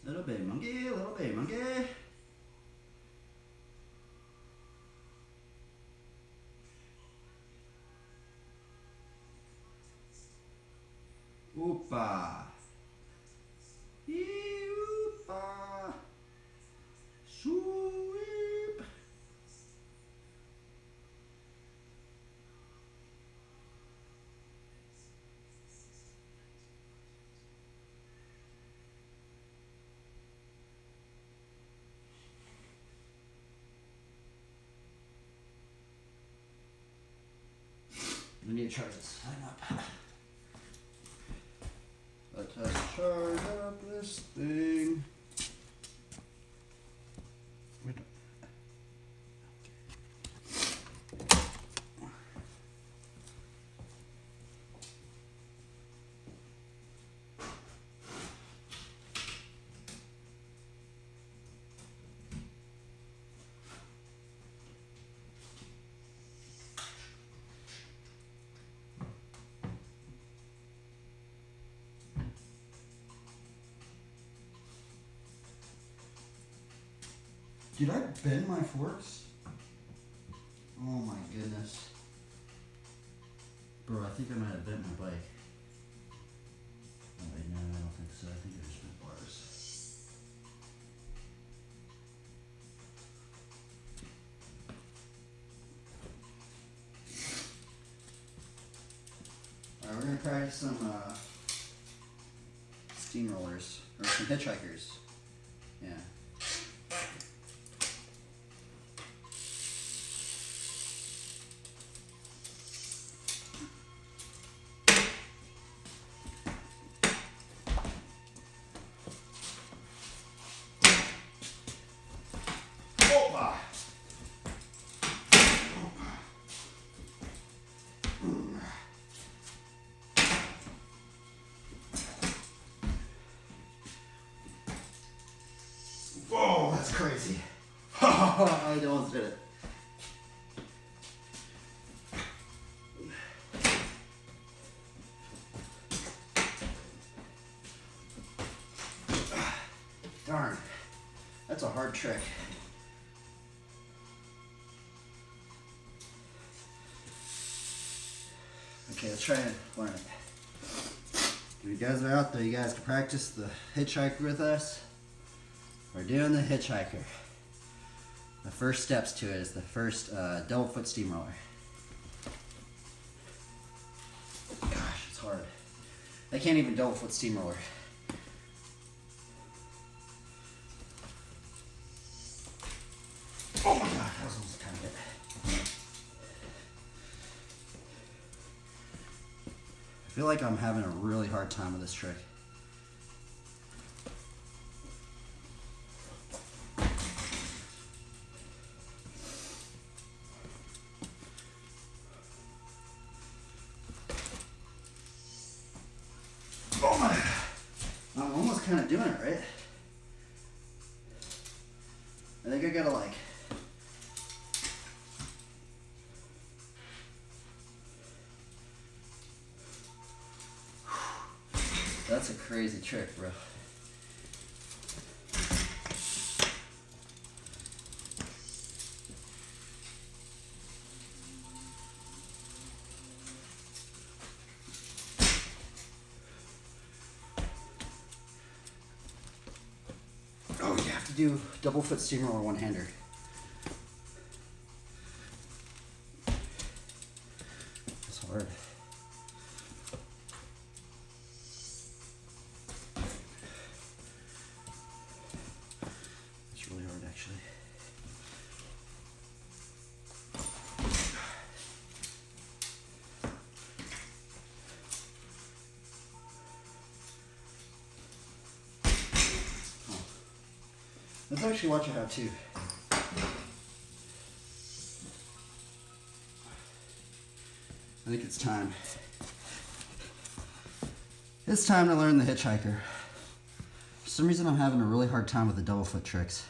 Little baby monkey, little baby monkey. Oopa. Oopa. Sweep. We need to charge this thing up. Let us charge up this thing. Did I bend my forks? Oh my goodness. Bro, I think I might have bent my bike. Oh wait, no, I don't think so. I think I just bent bars. Alright, we're gonna practice some steamrollers, or some hitchhikers. Yeah. Whoa, that's crazy. I almost did it. Darn, that's a hard trick. Okay, let's try and learn it. If you guys are out there, you guys can practice the hitchhiker with us. We're doing the hitchhiker. The first steps to it is the first double foot steamroller. Gosh, it's hard. I can't even double foot steamroller. Oh my god, that was almost kind of it. I feel like I'm having a really hard time with this trick. Oh my! I'm almost kind of doing it, right? I think I gotta like... That's a crazy trick, bro. Oh, you have to do double foot steamroller one-hander. That's hard. It's really hard, actually. Let's actually watch a how-to. I think it's time. It's time to learn the hitchhiker. For some reason I'm having a really hard time with the double foot tricks.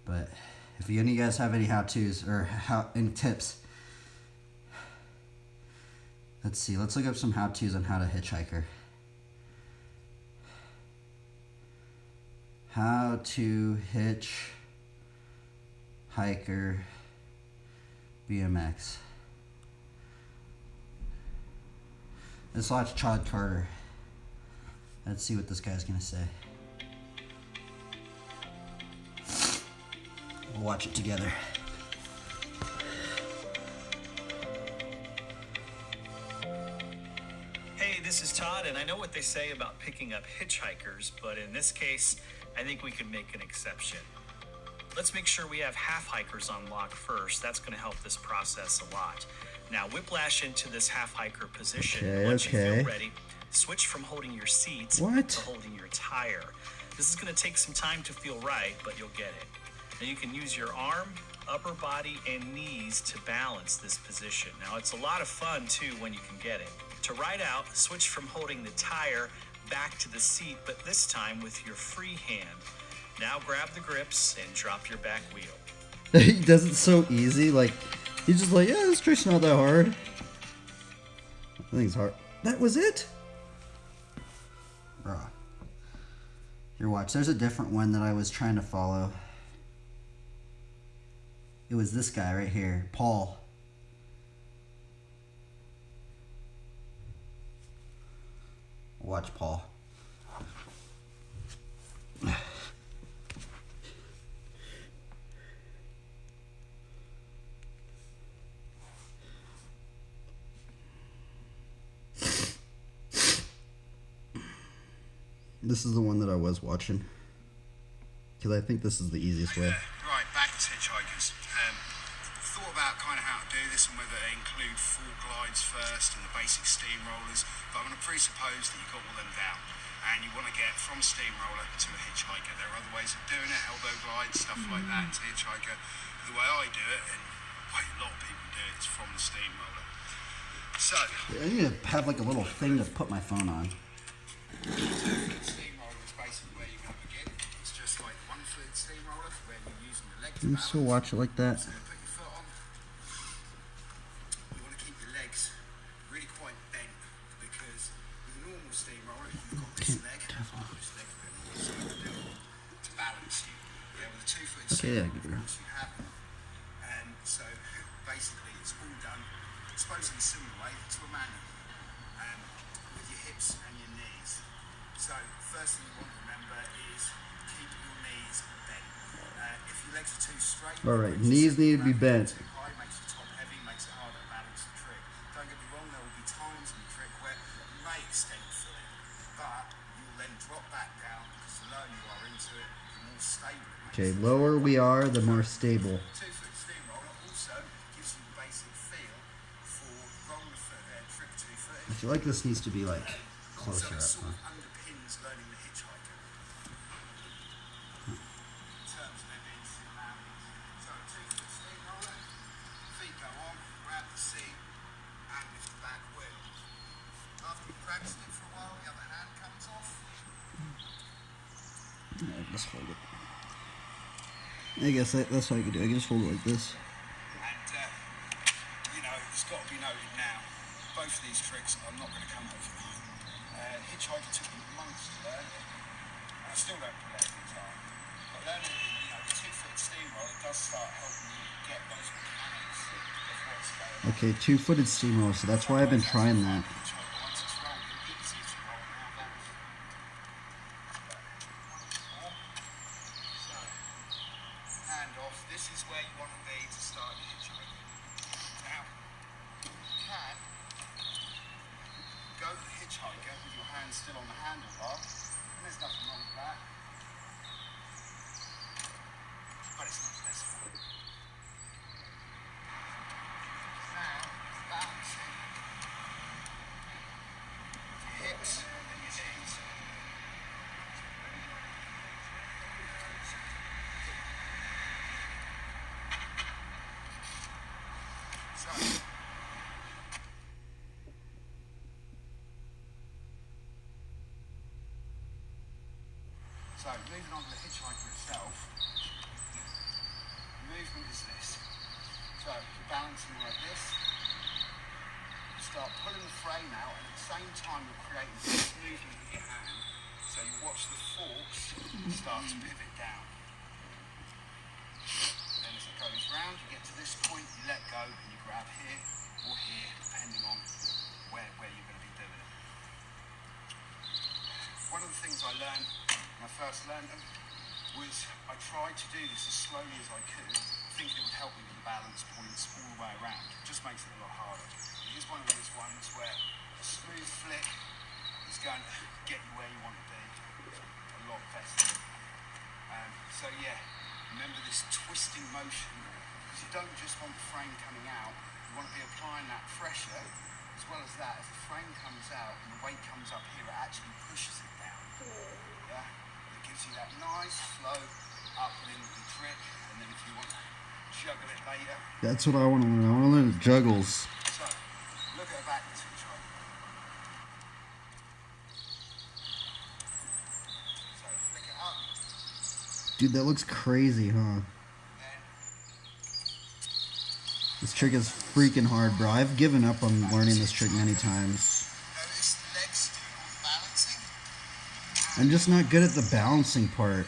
But if any of you guys have any how-tos or any tips, let's see. Let's look up some how-tos on how to hitchhiker. How to hitch hiker BMX. Let's watch Chad Carter. Let's see what this guy's gonna say. We'll watch it together. Hey, this is Todd, and I know what they say about picking up hitchhikers, but in this case, I think we can make an exception. Let's make sure we have half hikers on lock first. That's going to help this process a lot. Now, whiplash into this half hiker position. Okay, Once you okay. feel ready, switch from holding your seat What? to holding your tire. This is going to take some time to feel right, but you'll get it. Now, you can use your arm, upper body, and knees to balance this position. Now, it's a lot of fun, too, when you can get it. To ride out, switch from holding the tire back to the seat, but this time with your free hand. Now grab the grips and drop your back wheel. He does it so easy. Like, he's just like, yeah, this trick's not that hard. I think it's hard. That was it? Bruh. Here, watch. There's a different one that I was trying to follow. It was this guy right here, Paul. Watch Paul. This is the one that I was watching. Because I think this is the easiest way. Right, back to hitchhikers. Thought about kind of how to do this and whether they include full glides first and the basic steamrollers, but I'm going to presuppose that you've got all them down and you want to get from steamroller to a hitchhiker. There are other ways of doing it, elbow glides, stuff like that to hitchhiker. The way I do it, and the way a lot of people do it, is from the steamroller. So, I need to have like a little thing to put my phone on. steamroller is basically where you're going to begin. It's just like one-footed steamroller where you're using your leg to You balance. still watch it like that. So put your foot on. You want to keep your legs really quite bent because with a normal steamroller, you've got this leg, this leg to balance you. Yeah, with a 2-foot Okay, yeah, steamroller, give her. of course, you haven't. And so basically, it's all done, I suppose, in a similar way to a manual, with your hips and your knees. So first thing you want to remember is keep your knees bent. If your legs are too straight, All right, knees need to be bent. too high, makes the top heavy, makes it harder to balance the trick. Don't get me wrong, there will be times in the trick where you may extend fully, but you'll then drop back down because the lower you are into it, the more stable it makes Okay, it. lower we are, the more stable. 2-foot steamroller also gives you the basic feel for rolling the foot there, trick 2-footed. I feel like this needs to be like So closer it up, sort huh? of underpins learning the hitchhiker. In terms of it being surrounded. So 2-foot steamroller, feet go on, grab the seat, and lift the back wheel. After you've practiced it for a while, the other hand comes off. Yeah, just hold it. I guess that's what I could do. I can just hold it like this. And, you know, it's got to be noted now, both of these tricks are not going to come overnight. Hitchhiker took me months to learn it, and I still don't put that in time. But learning, you know, the 2-foot steamroller does start helping you get those mechanics of what's going on. Okay, 2-footed steamroller, so that's why I've been trying that. Hitchhiker, once it's rolling, easy to roll around that. So, hand off. This is where you want to be to start your hitchhiking. Now, you can go to the hitchhiker with your hand still on the handlebar, and there's nothing wrong with that. But it's not the best form. Now, balancing your hips and your knees. So, moving on to the hitchhiker itself, the movement is this. So, you're balancing like this, you start pulling the frame out, and at the same time you're creating this movement with your hand. So you watch the forks start to pivot down. And then as it goes round, you get to this point, you let go, and you grab here or here, depending on where you're going to be doing it. one of the things I learned when I first learned them was I tried to do this as slowly as I could, thinking it would help me with the balance points all the way around. It just makes it a lot harder. Here's one of those ones where a smooth flick is going to get you where you want to be a lot better. So yeah, remember this twisting motion, because you don't just want the frame coming out, you want to be applying that pressure, as well as that, as the frame comes out and the weight comes up here, it actually pushes it down. Yeah? It gives you that nice flow up and into the trick, and then if you want to juggle it later. That's what I want to learn. I want to learn the juggles. So, look at a backwards hitchhike. So, flick it up. Dude, that looks crazy, huh? This trick is freaking hard, bro. I've given up on learning this trick many times. Notice the legs doing all the balancing. I'm just not good at the balancing part.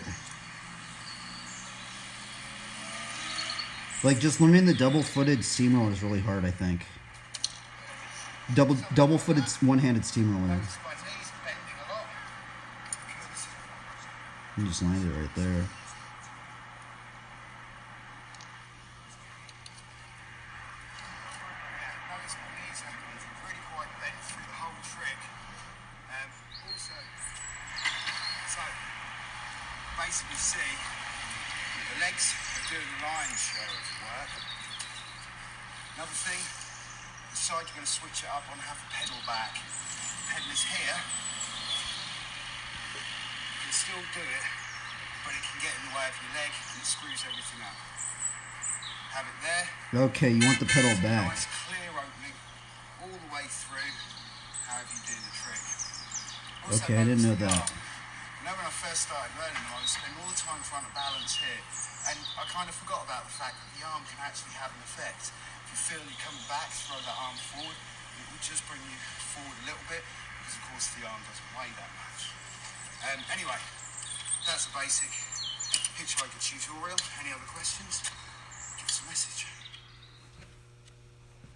Like, just learning the double-footed steamroller is really hard, I think. Double-footed one-handed steamroller. Notice my knees bending a lot. You just landed it right there. Notice my knees have really quite bent through the whole trick. Also, so basically see the legs are doing the lion's share of the work. Another thing, the side you're going to switch it up on, have the pedal back. The pedal is here. You can still do it, but it can get in the way of your leg and it screws everything up. Have it there. Okay, you want the pedal back. Nice clear opening all the way through, however you do the trick. Also, Okay, I didn't know notice the that. arm. You know, when I first started learning, I was spending all the time trying to balance here, and I kind of forgot about the fact that the arm can actually have an effect. If you feel you come back, throw that arm forward, it will just bring you forward a little bit, because of course the arm doesn't weigh that much. Anyway, that's a basic hitchhiker tutorial. Any other questions? Give us a message.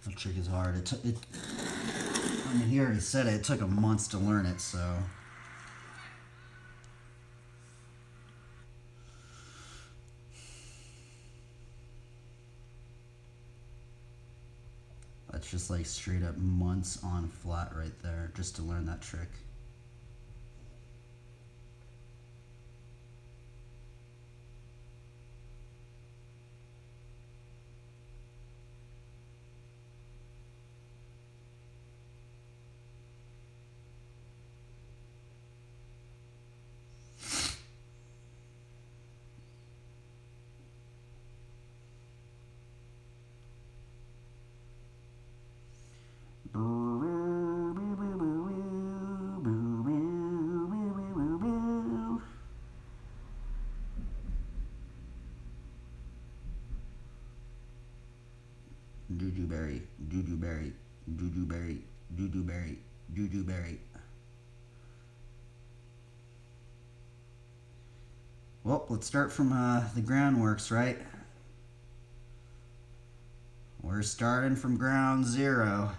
That trick is hard. I mean, he already said it. It took him months to learn it, so. That's just like straight up months on flat right there just to learn that trick. Dewberry, Dewberry, Dewberry, Dewberry, Dewberry. Well, let's start from the groundworks, right? We're starting from ground zero.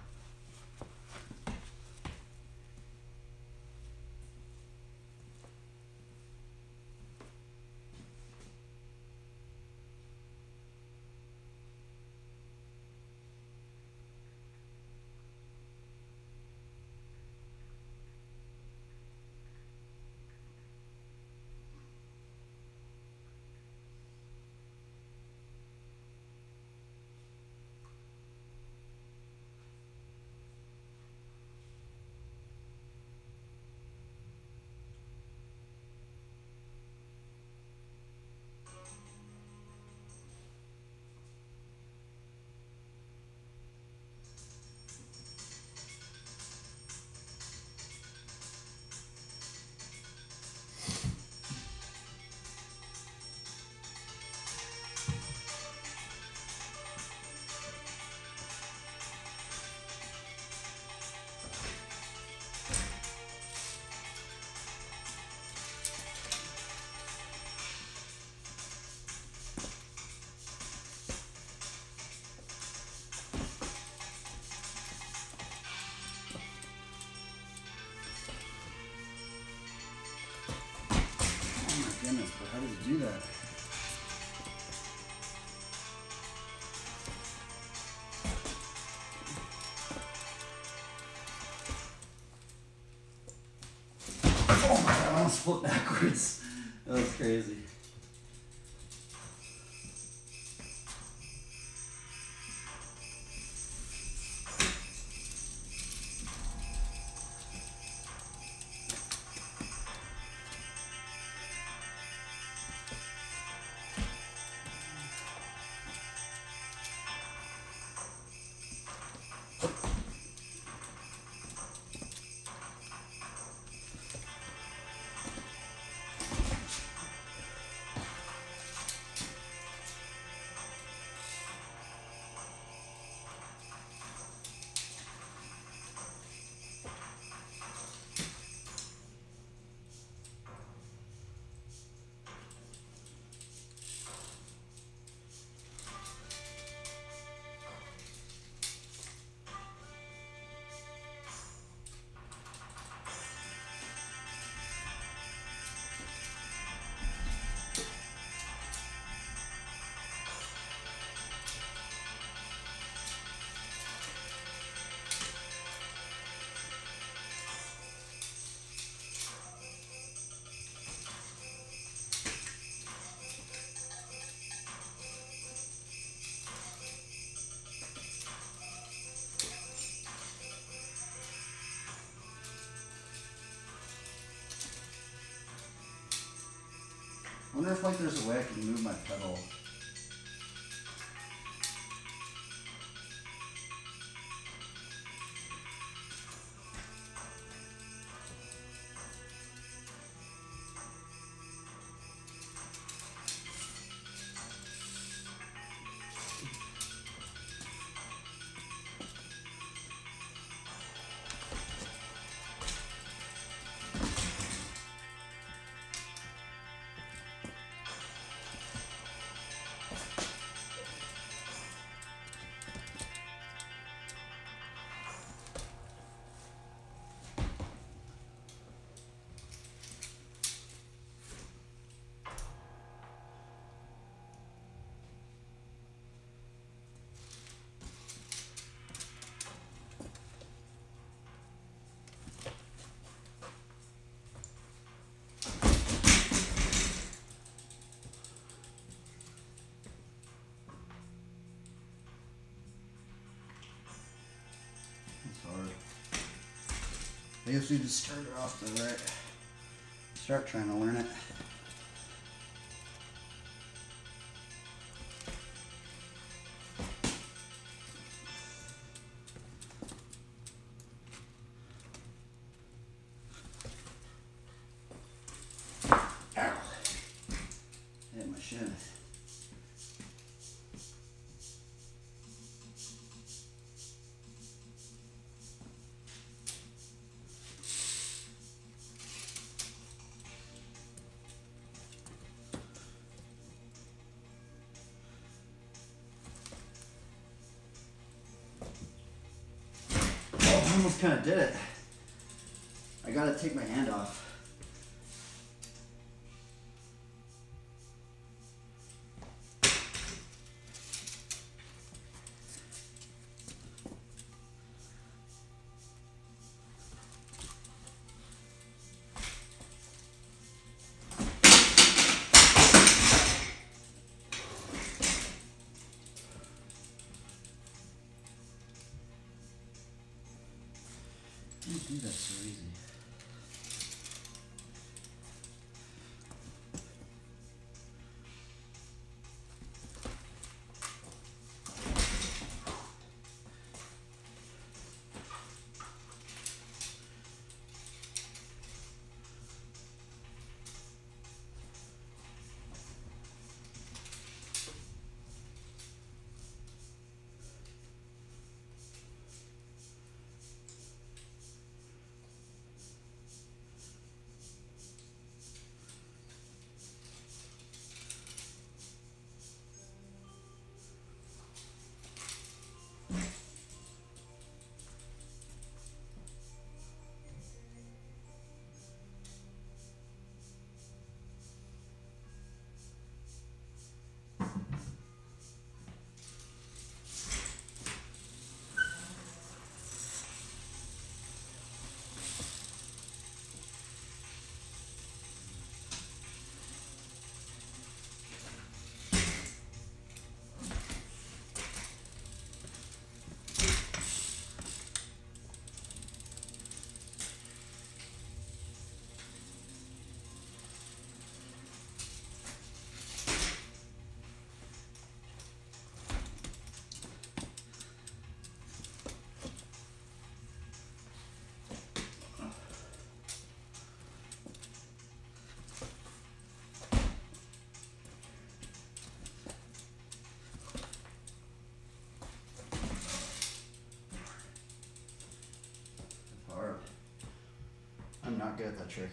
to do that. Oh my god, I almost flipped backwards. That was crazy. I wonder if like there's a way I can move my pedal. I guess we just start her off the right. Start trying to learn it. Ow. Hit my shin. I almost kind of did it. I gotta take my hand off. I didn't do that so easy. not good at that trick.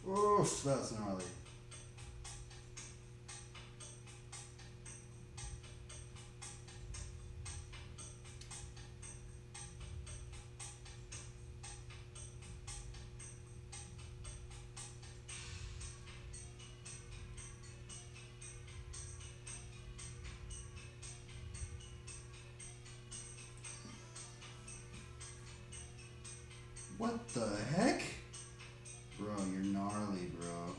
Oof, that's gnarly. What the heck? Bro, you're gnarly, bro.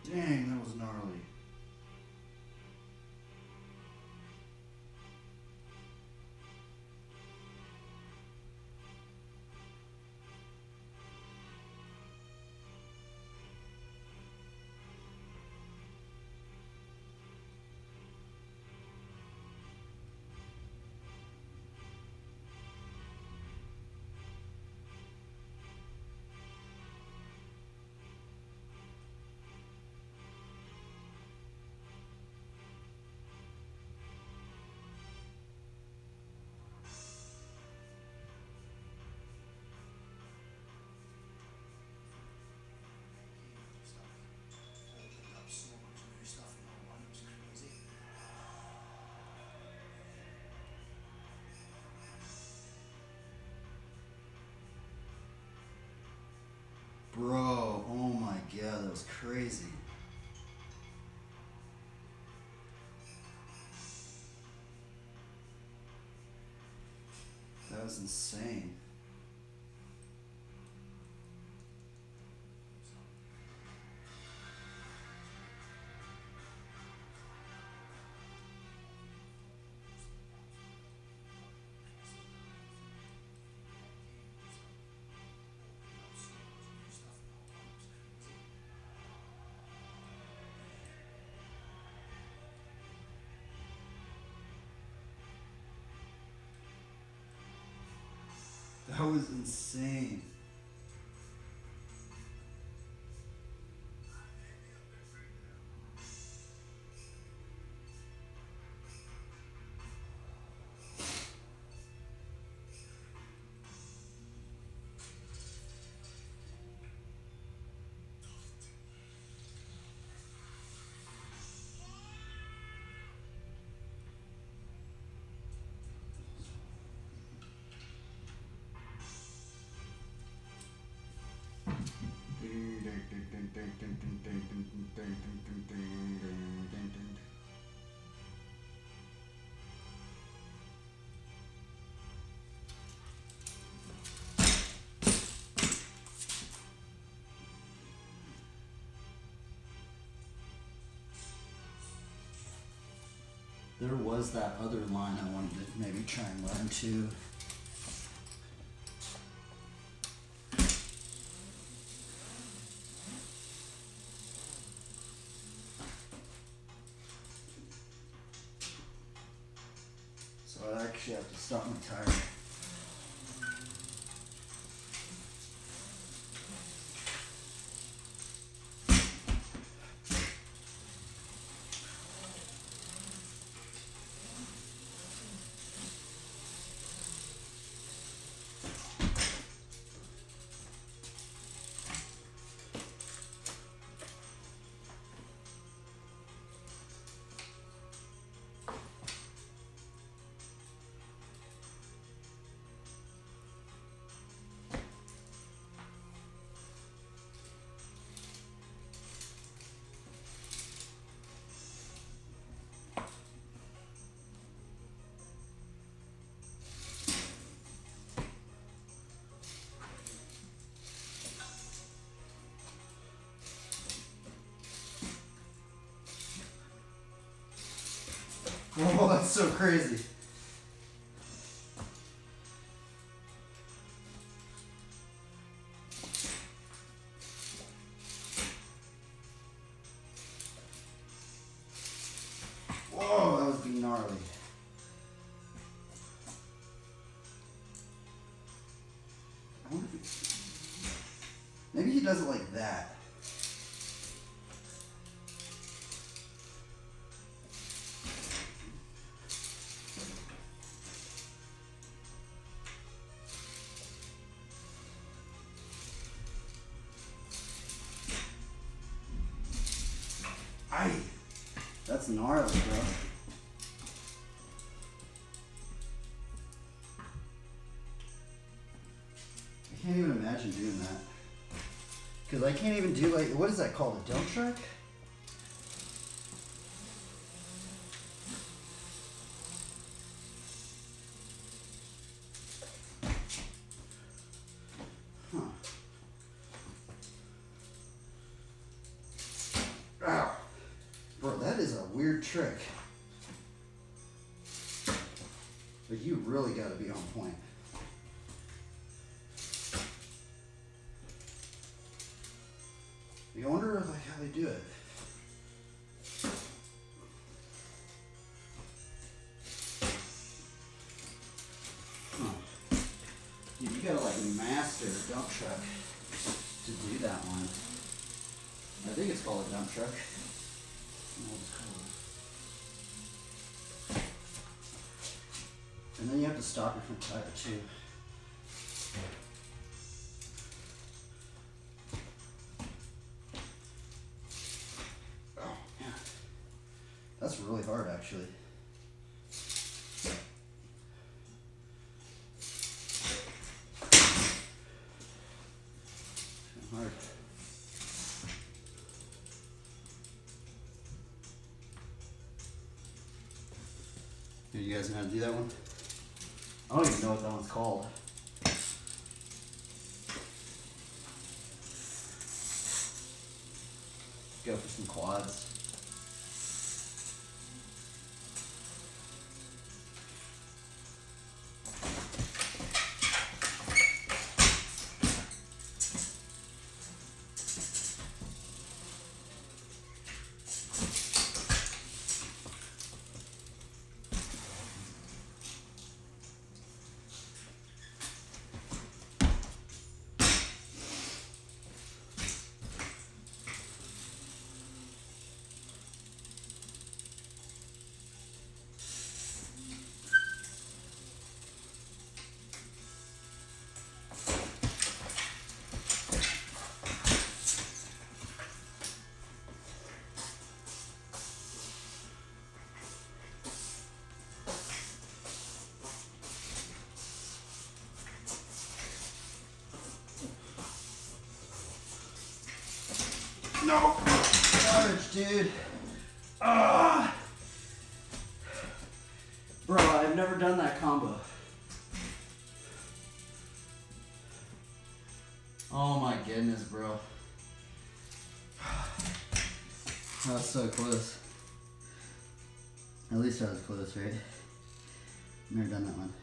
Dang, that was gnarly. Bro, oh my god, that was crazy. That was insane. That was insane. There was that other line I wanted to maybe try and learn too. So I actually have to stop my tire. Oh, that's so crazy. Whoa, that was being gnarly. I wonder if maybe he does it like that. Aye. That's gnarly, bro. I can't even imagine doing that. Because I can't even do, like, what is that called? A dump truck? Huh. Ow. Bro, that is a weird trick. But you really got to be on point. I wonder like how they do it. Huh. Dude, you gotta like master a dump truck to do that one. I think it's called a dump truck. And then you have to stop your front tire too. Oh, yeah. That's really hard, actually. Hard. Do you guys know how to do that one? I don't even know what that one's called. Go for some quads. No! Garbage, dude. Ah! Bro, I've never done that combo. Oh my goodness, bro. That was so close. At least I was close, right? Never done that one.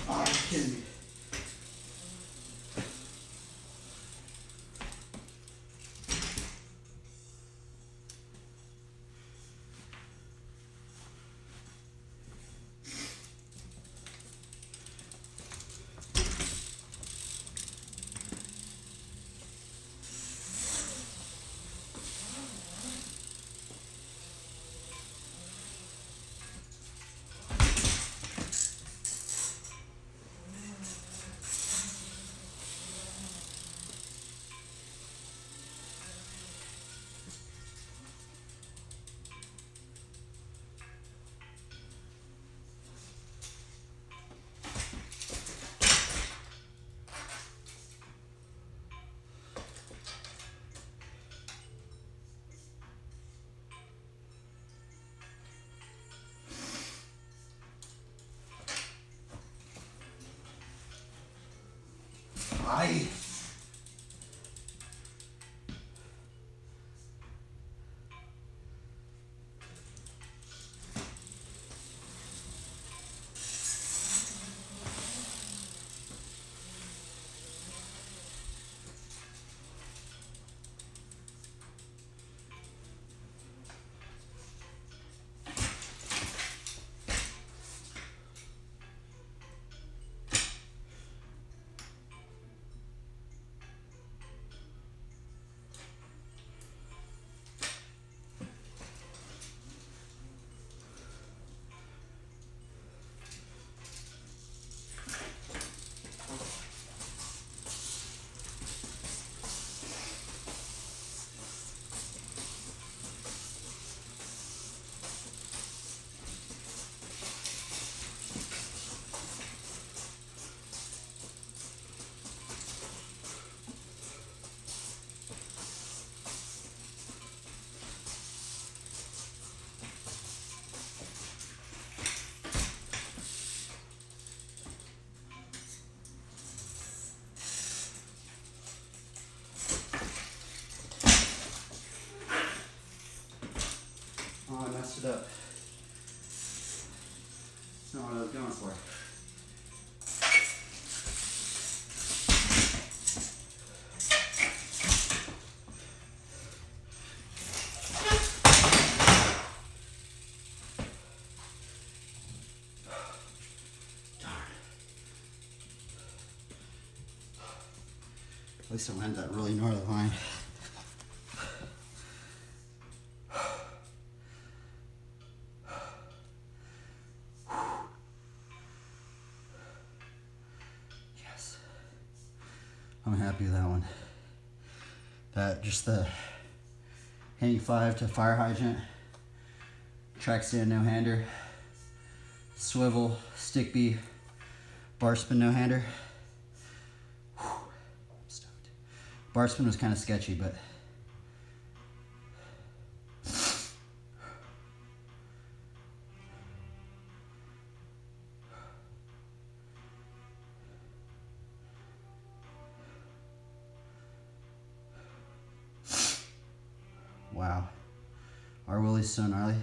Oh, you're kidding me. Ay. Oh, I messed it up. That's not what I was going for. At least I landed that really gnarly line. Yes. I'm happy with that one. That, just the hanging 5 to fire hydrant, track stand no-hander, swivel, stick B, bar spin no-hander. I'm stoked. Bar spin was kind of sketchy, but wow. Our Willie's so gnarly.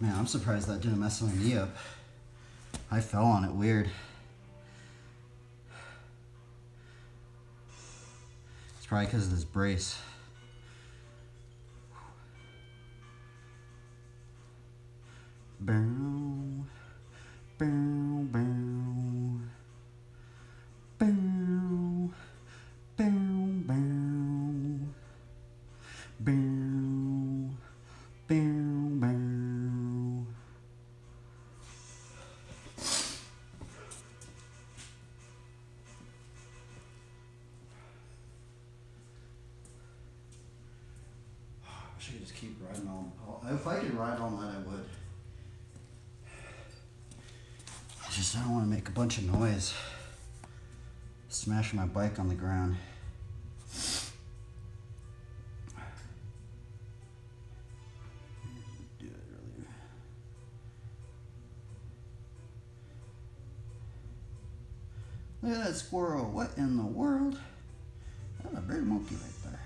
Man, I'm surprised that didn't mess my knee up. I fell on it weird. It's probably because of this brace. Bow, bow, bow, bow, bow, bow, bow, bow, bow. I wish I could just keep riding all. If I could ride all night, I would. I don't want to make a bunch of noise. Smashing my bike on the ground. Do it earlier. Look at that squirrel. What in the world? That's a big monkey right there.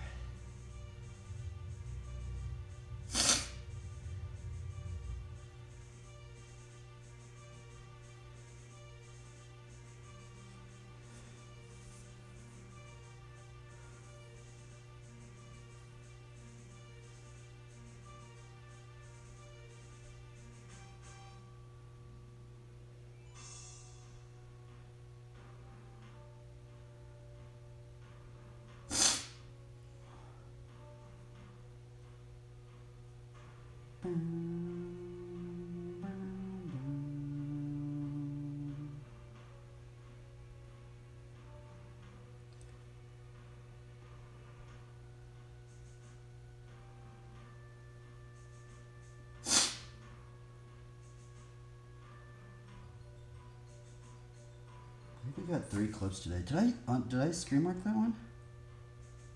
I think we got 3 clips today. Did I screen mark that one?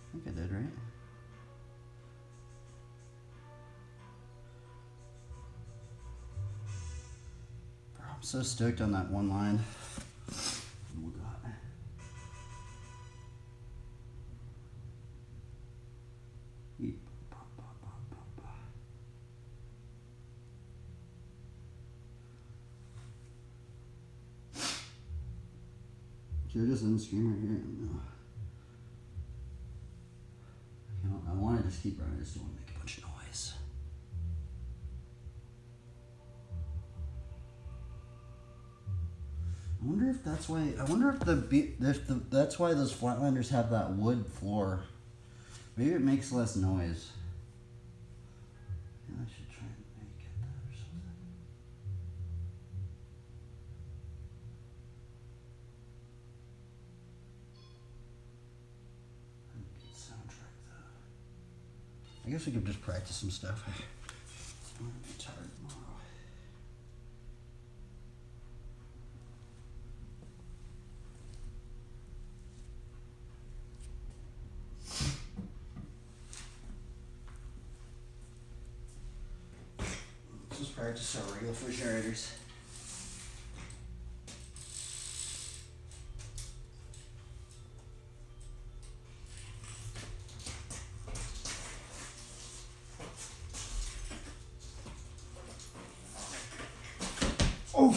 I think I did, right? Bro, I'm so stoked on that one line. Oh my God. Eep. Should I just end the stream right here? No. I want to just keep running. I just don't want to make a bunch of noise. I wonder if that's why. I wonder if that's why those flatlanders have that wood floor. Maybe it makes less noise. Yeah, I should try and maybe get that or something. Soundtrack though. I guess we could just practice some stuff. I'm gonna be tired tomorrow. Let's just practice our regular refrigerators. Oh!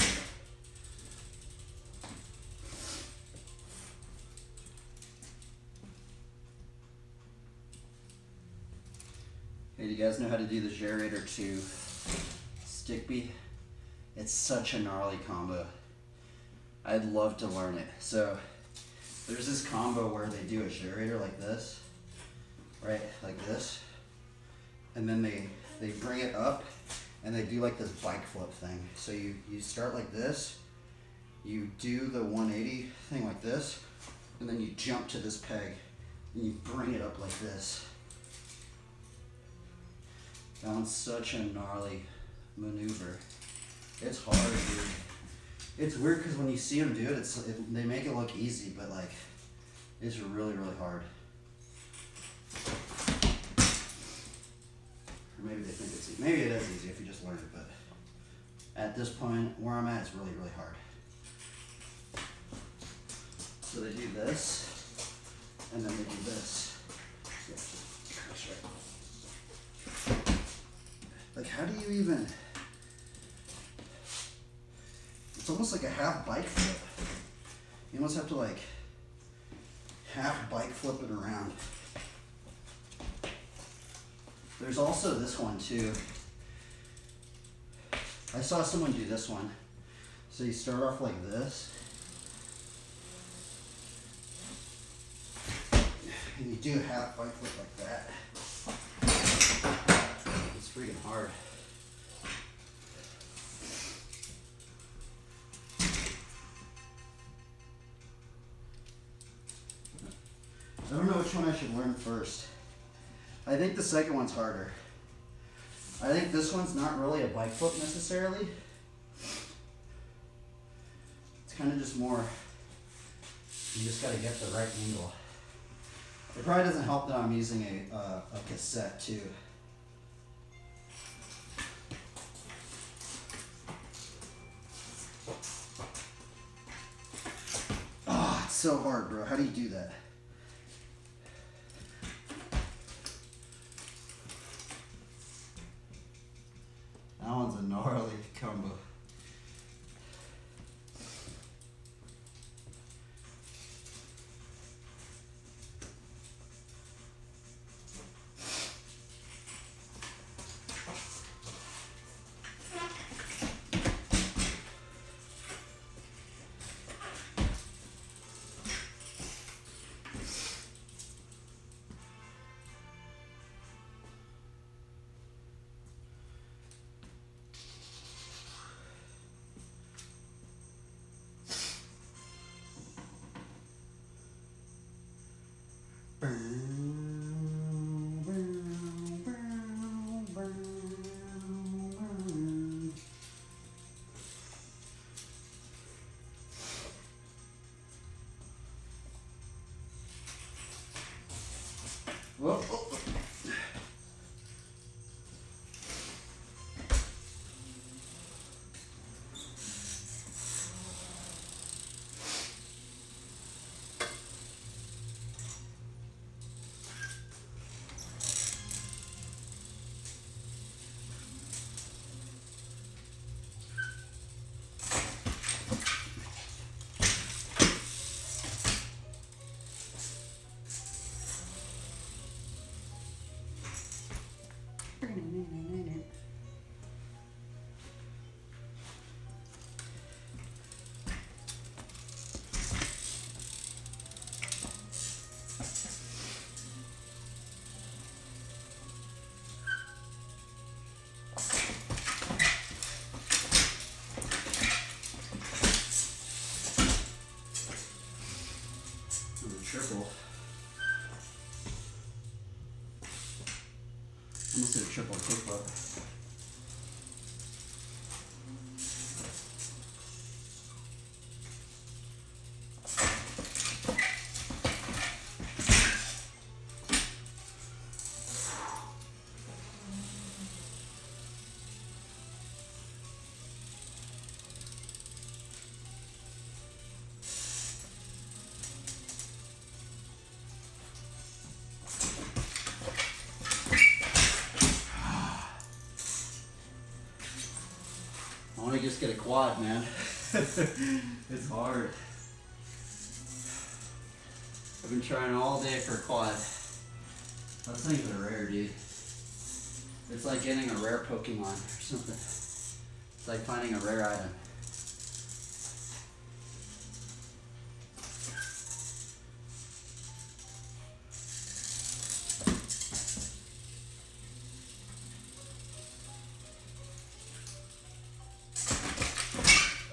Hey, do you guys know how to do the generator to Stickby? It's such a gnarly combo. I'd love to learn it. So there's this combo where they do a generator like this, right? Like this. And then they bring it up and they do like this bike flip thing. So you start like this, you do the 180 thing like this, and then you jump to this peg and you bring it up like this. That one's such a gnarly maneuver. It's hard, dude. It's weird because when you see them do it, they make it look easy, but like, it's really, really hard. Or maybe they think it's easy. Maybe it is easy if you just learn it, but at this point, where I'm at, it's really, really hard. So they do this, and then they do this. Like, how do you even... It's almost like a half bike flip. You almost have to like half bike flip it around. There's also this one too. I saw someone do this one. So you start off like this. And you do a half bike flip like that. It's freaking hard. I don't know which one I should learn first. I think the second one's harder. I think this one's not really a bike flip necessarily. It's kind of just more, you just gotta get the right angle. It probably doesn't help that I'm using a cassette too. Oh, it's so hard, bro. How do you do that? That one's a gnarly combo. Whoa, oh, oh. Triple. Almost did a triple kickflip. I want to just get a quad, man. It's hard. I've been trying all day for a quad. Those things are rare, dude. It's like getting a rare Pokemon or something. It's like finding a rare item.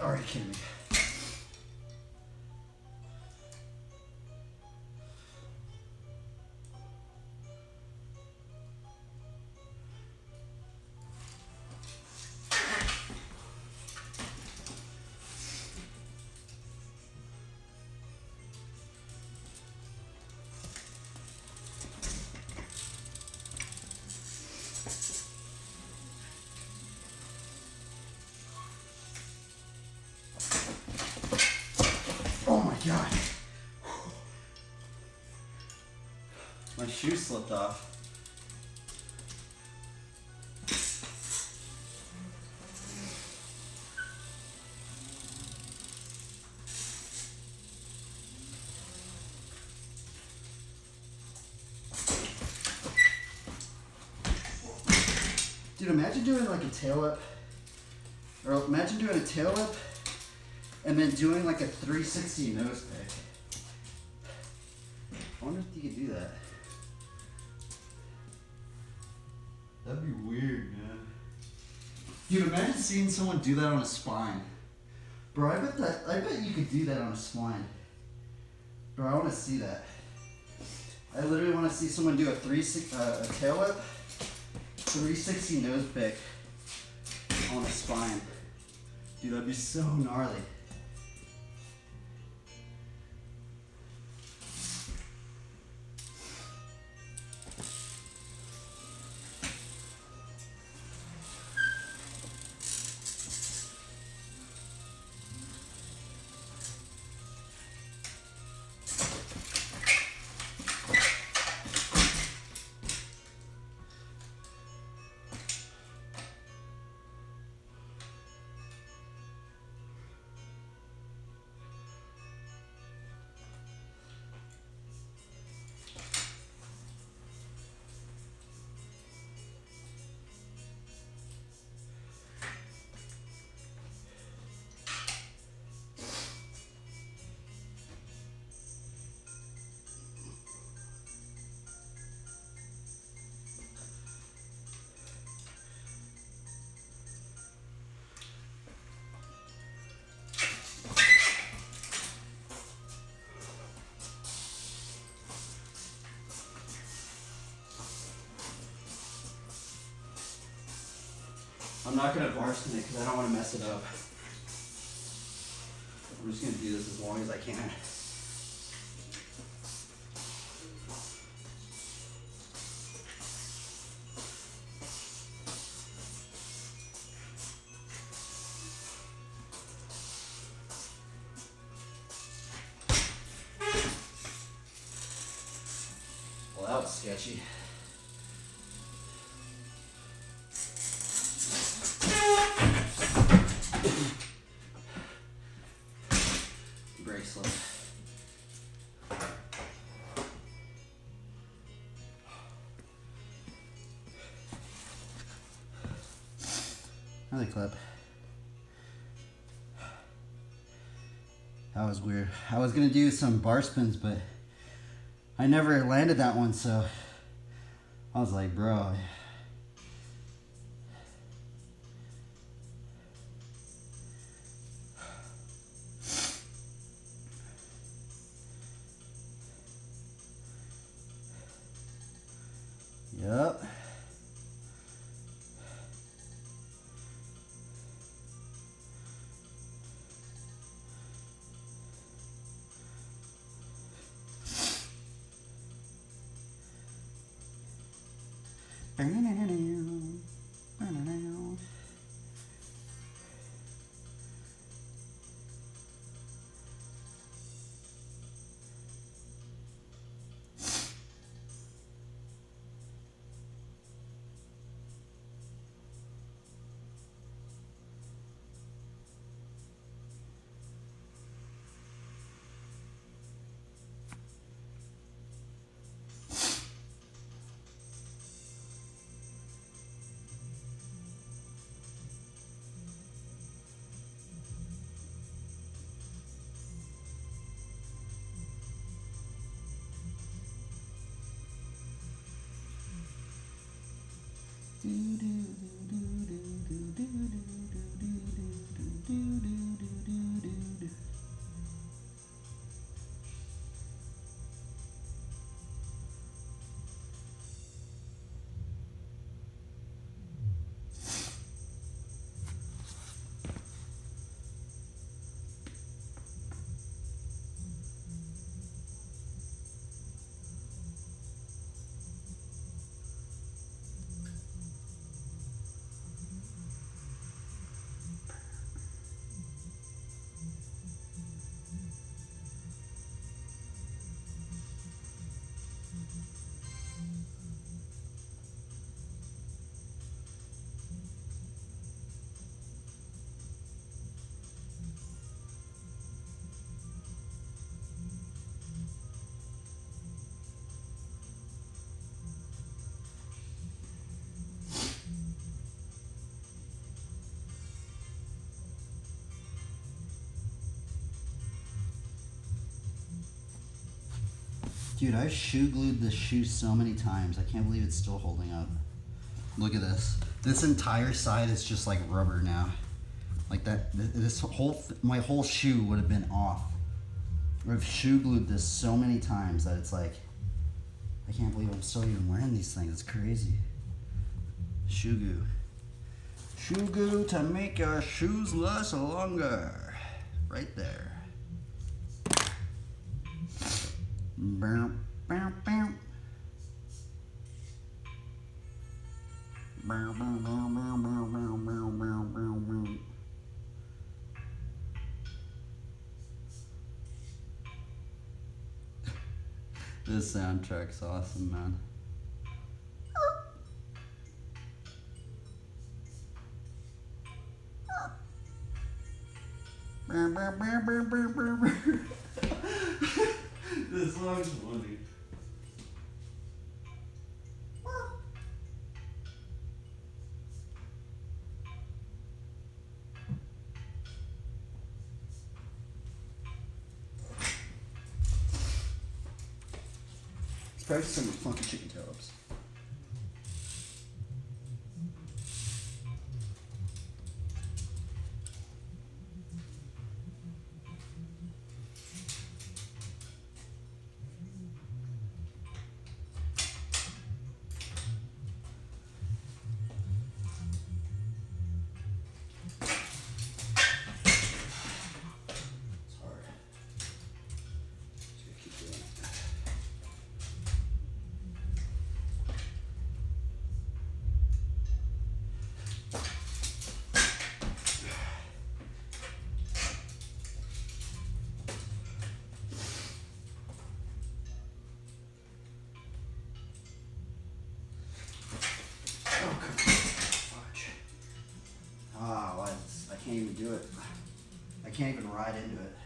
Are you kidding me? Oh my God. My shoe slipped off. Dude, imagine doing like a tail whip, or imagine doing a tail whip and then doing like a 360 nose pick. I wonder if you could do that. That'd be weird, man. Dude, imagine seeing someone do that on a spine. Bro, I bet you could do that on a spine. Bro, I want to see that. I literally want to see someone do a tail whip, 360 nose pick on a spine. Dude, that'd be so gnarly. I'm not going to varsity it because I don't want to mess it up. I'm just going to do this as long as I can. Well, that was sketchy. Bracelet. Another clip. That was weird. I was gonna do some bar spins, but I never landed that one, so I was like, bro. Yep. Dude, I've shoe glued this shoe so many times. I can't believe it's still holding up. Look at this. This entire side is just like rubber now. Like that, my whole shoe would have been off. I've shoe glued this so many times that it's like, I can't believe I'm still even wearing these things. It's crazy. Shoe glue. Shoe glue to make your shoes last longer. Right there. Bow, bow, bow. Bow, bow, bow, bow, bow, bow, bow, bow, bow, bow. This soundtrack's awesome, man. This song's funny. Let's practice some funky chicken tails. I can't even do it. I can't even ride into it.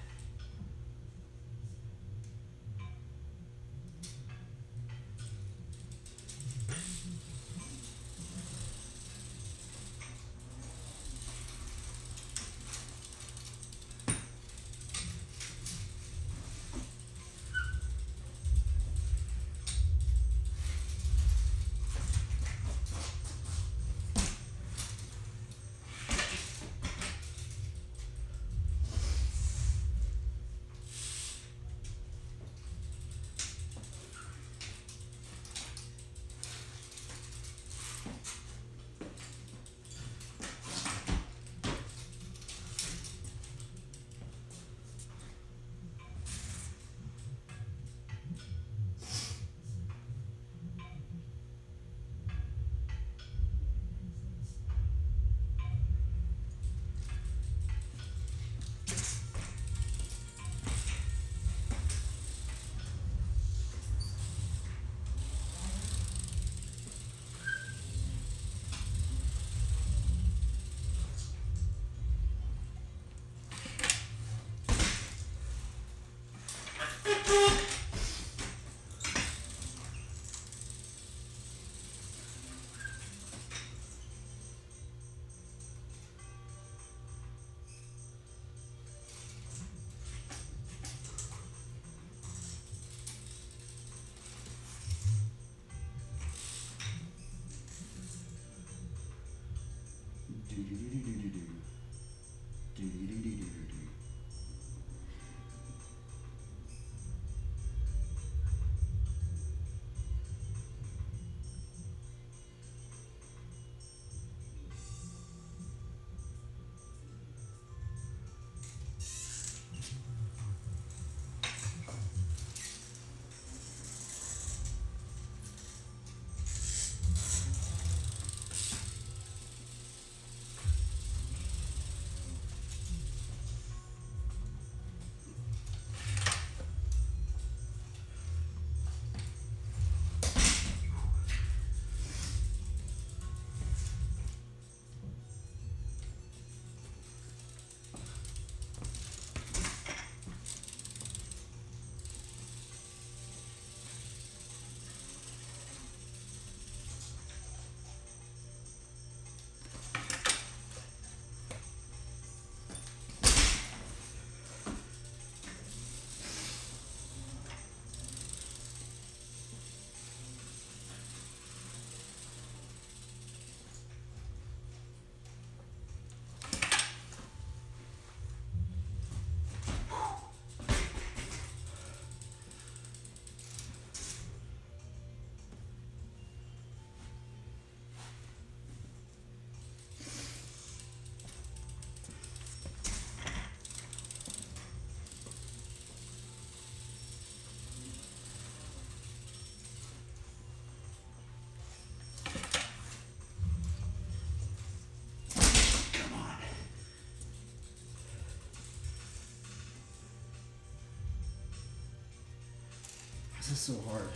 This is so hard.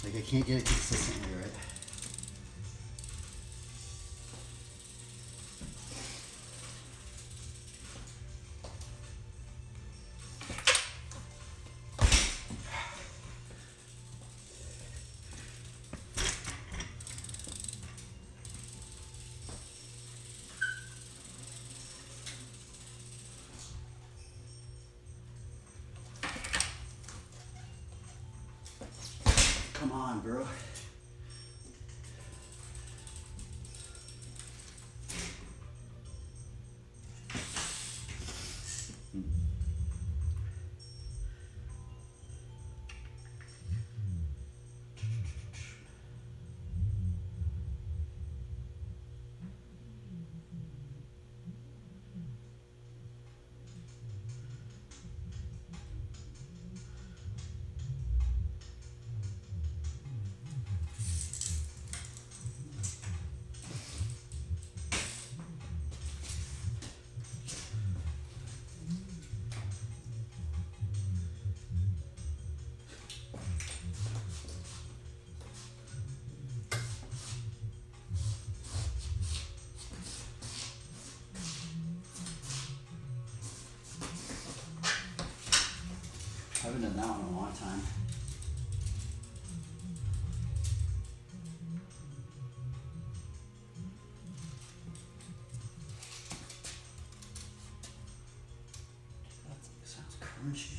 Like, I can't get it consistently right. Come on, bro. I haven't done that one in a long time. That sounds crunchy.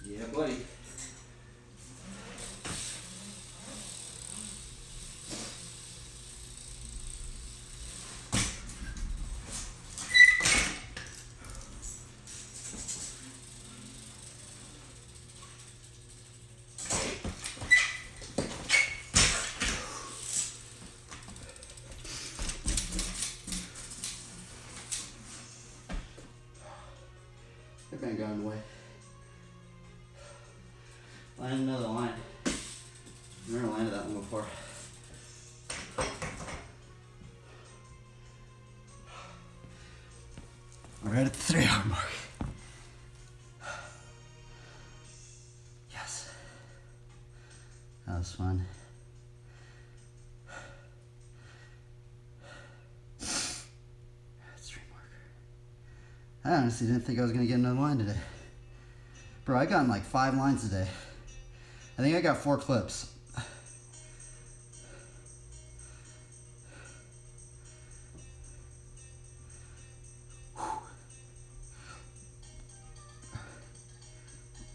Yeah, buddy. They've been going away. Land another line. I've never landed that one before. We're right at the 3 hour mark. Yes. That was fun. Stream marker. I honestly didn't think I was gonna get another line today. Bro, I gotten like 5 lines today. I think I got 4 clips.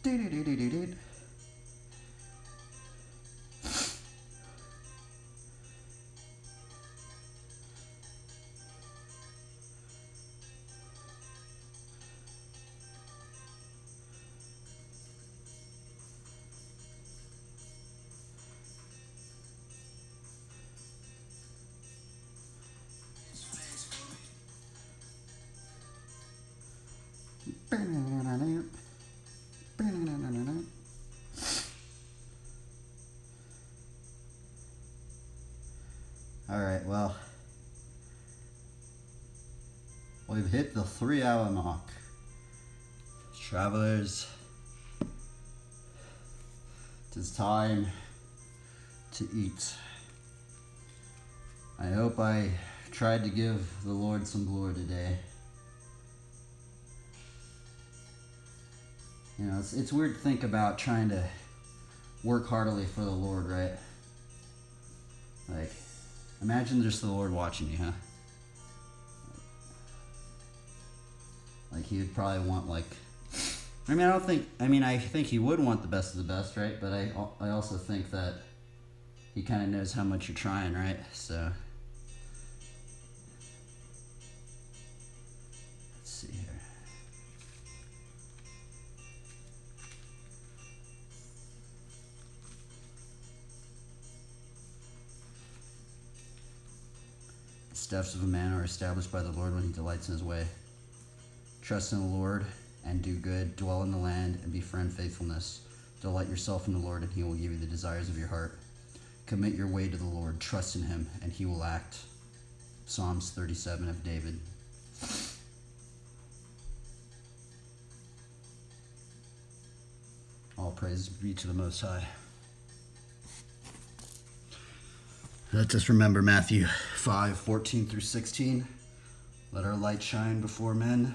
Do-do-do-do-do-do. All right, well, We've hit the 3-hour mark. Travelers, it is time to eat. I hope I tried to give the Lord some glory today. You know, it's weird to think about trying to work heartily for the Lord, right? Like, imagine just the Lord watching you, huh? Like, he would probably want, like, I think he would want the best of the best, right? But I also think that he kind of knows how much you're trying, right? So, let's see here. The steps of a man are established by the Lord when he delights in his way. Trust in the Lord and do good, dwell in the land and befriend faithfulness. Delight yourself in the Lord and he will give you the desires of your heart. Commit your way to the Lord, trust in him and he will act. Psalms 37 of David. All praise be to the Most High. Let us remember Matthew 5:14 through 16. Let our light shine before men.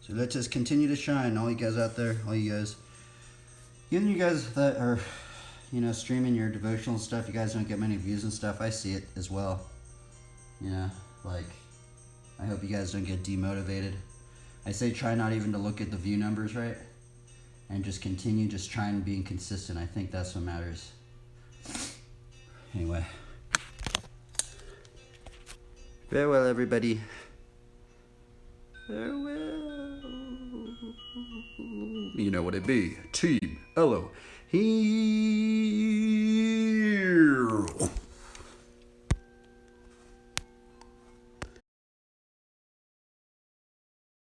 So let us continue to shine, all you guys out there, all you guys. Even you guys that are, you know, streaming your devotional stuff, you guys don't get many views and stuff. I see it as well. You know, like, I hope you guys don't get demotivated. I say try not even to look at the view numbers, right? And just continue just trying being consistent. I think that's what matters. Anyway. Farewell, everybody. Farewell. You know what it be. Team Elohim.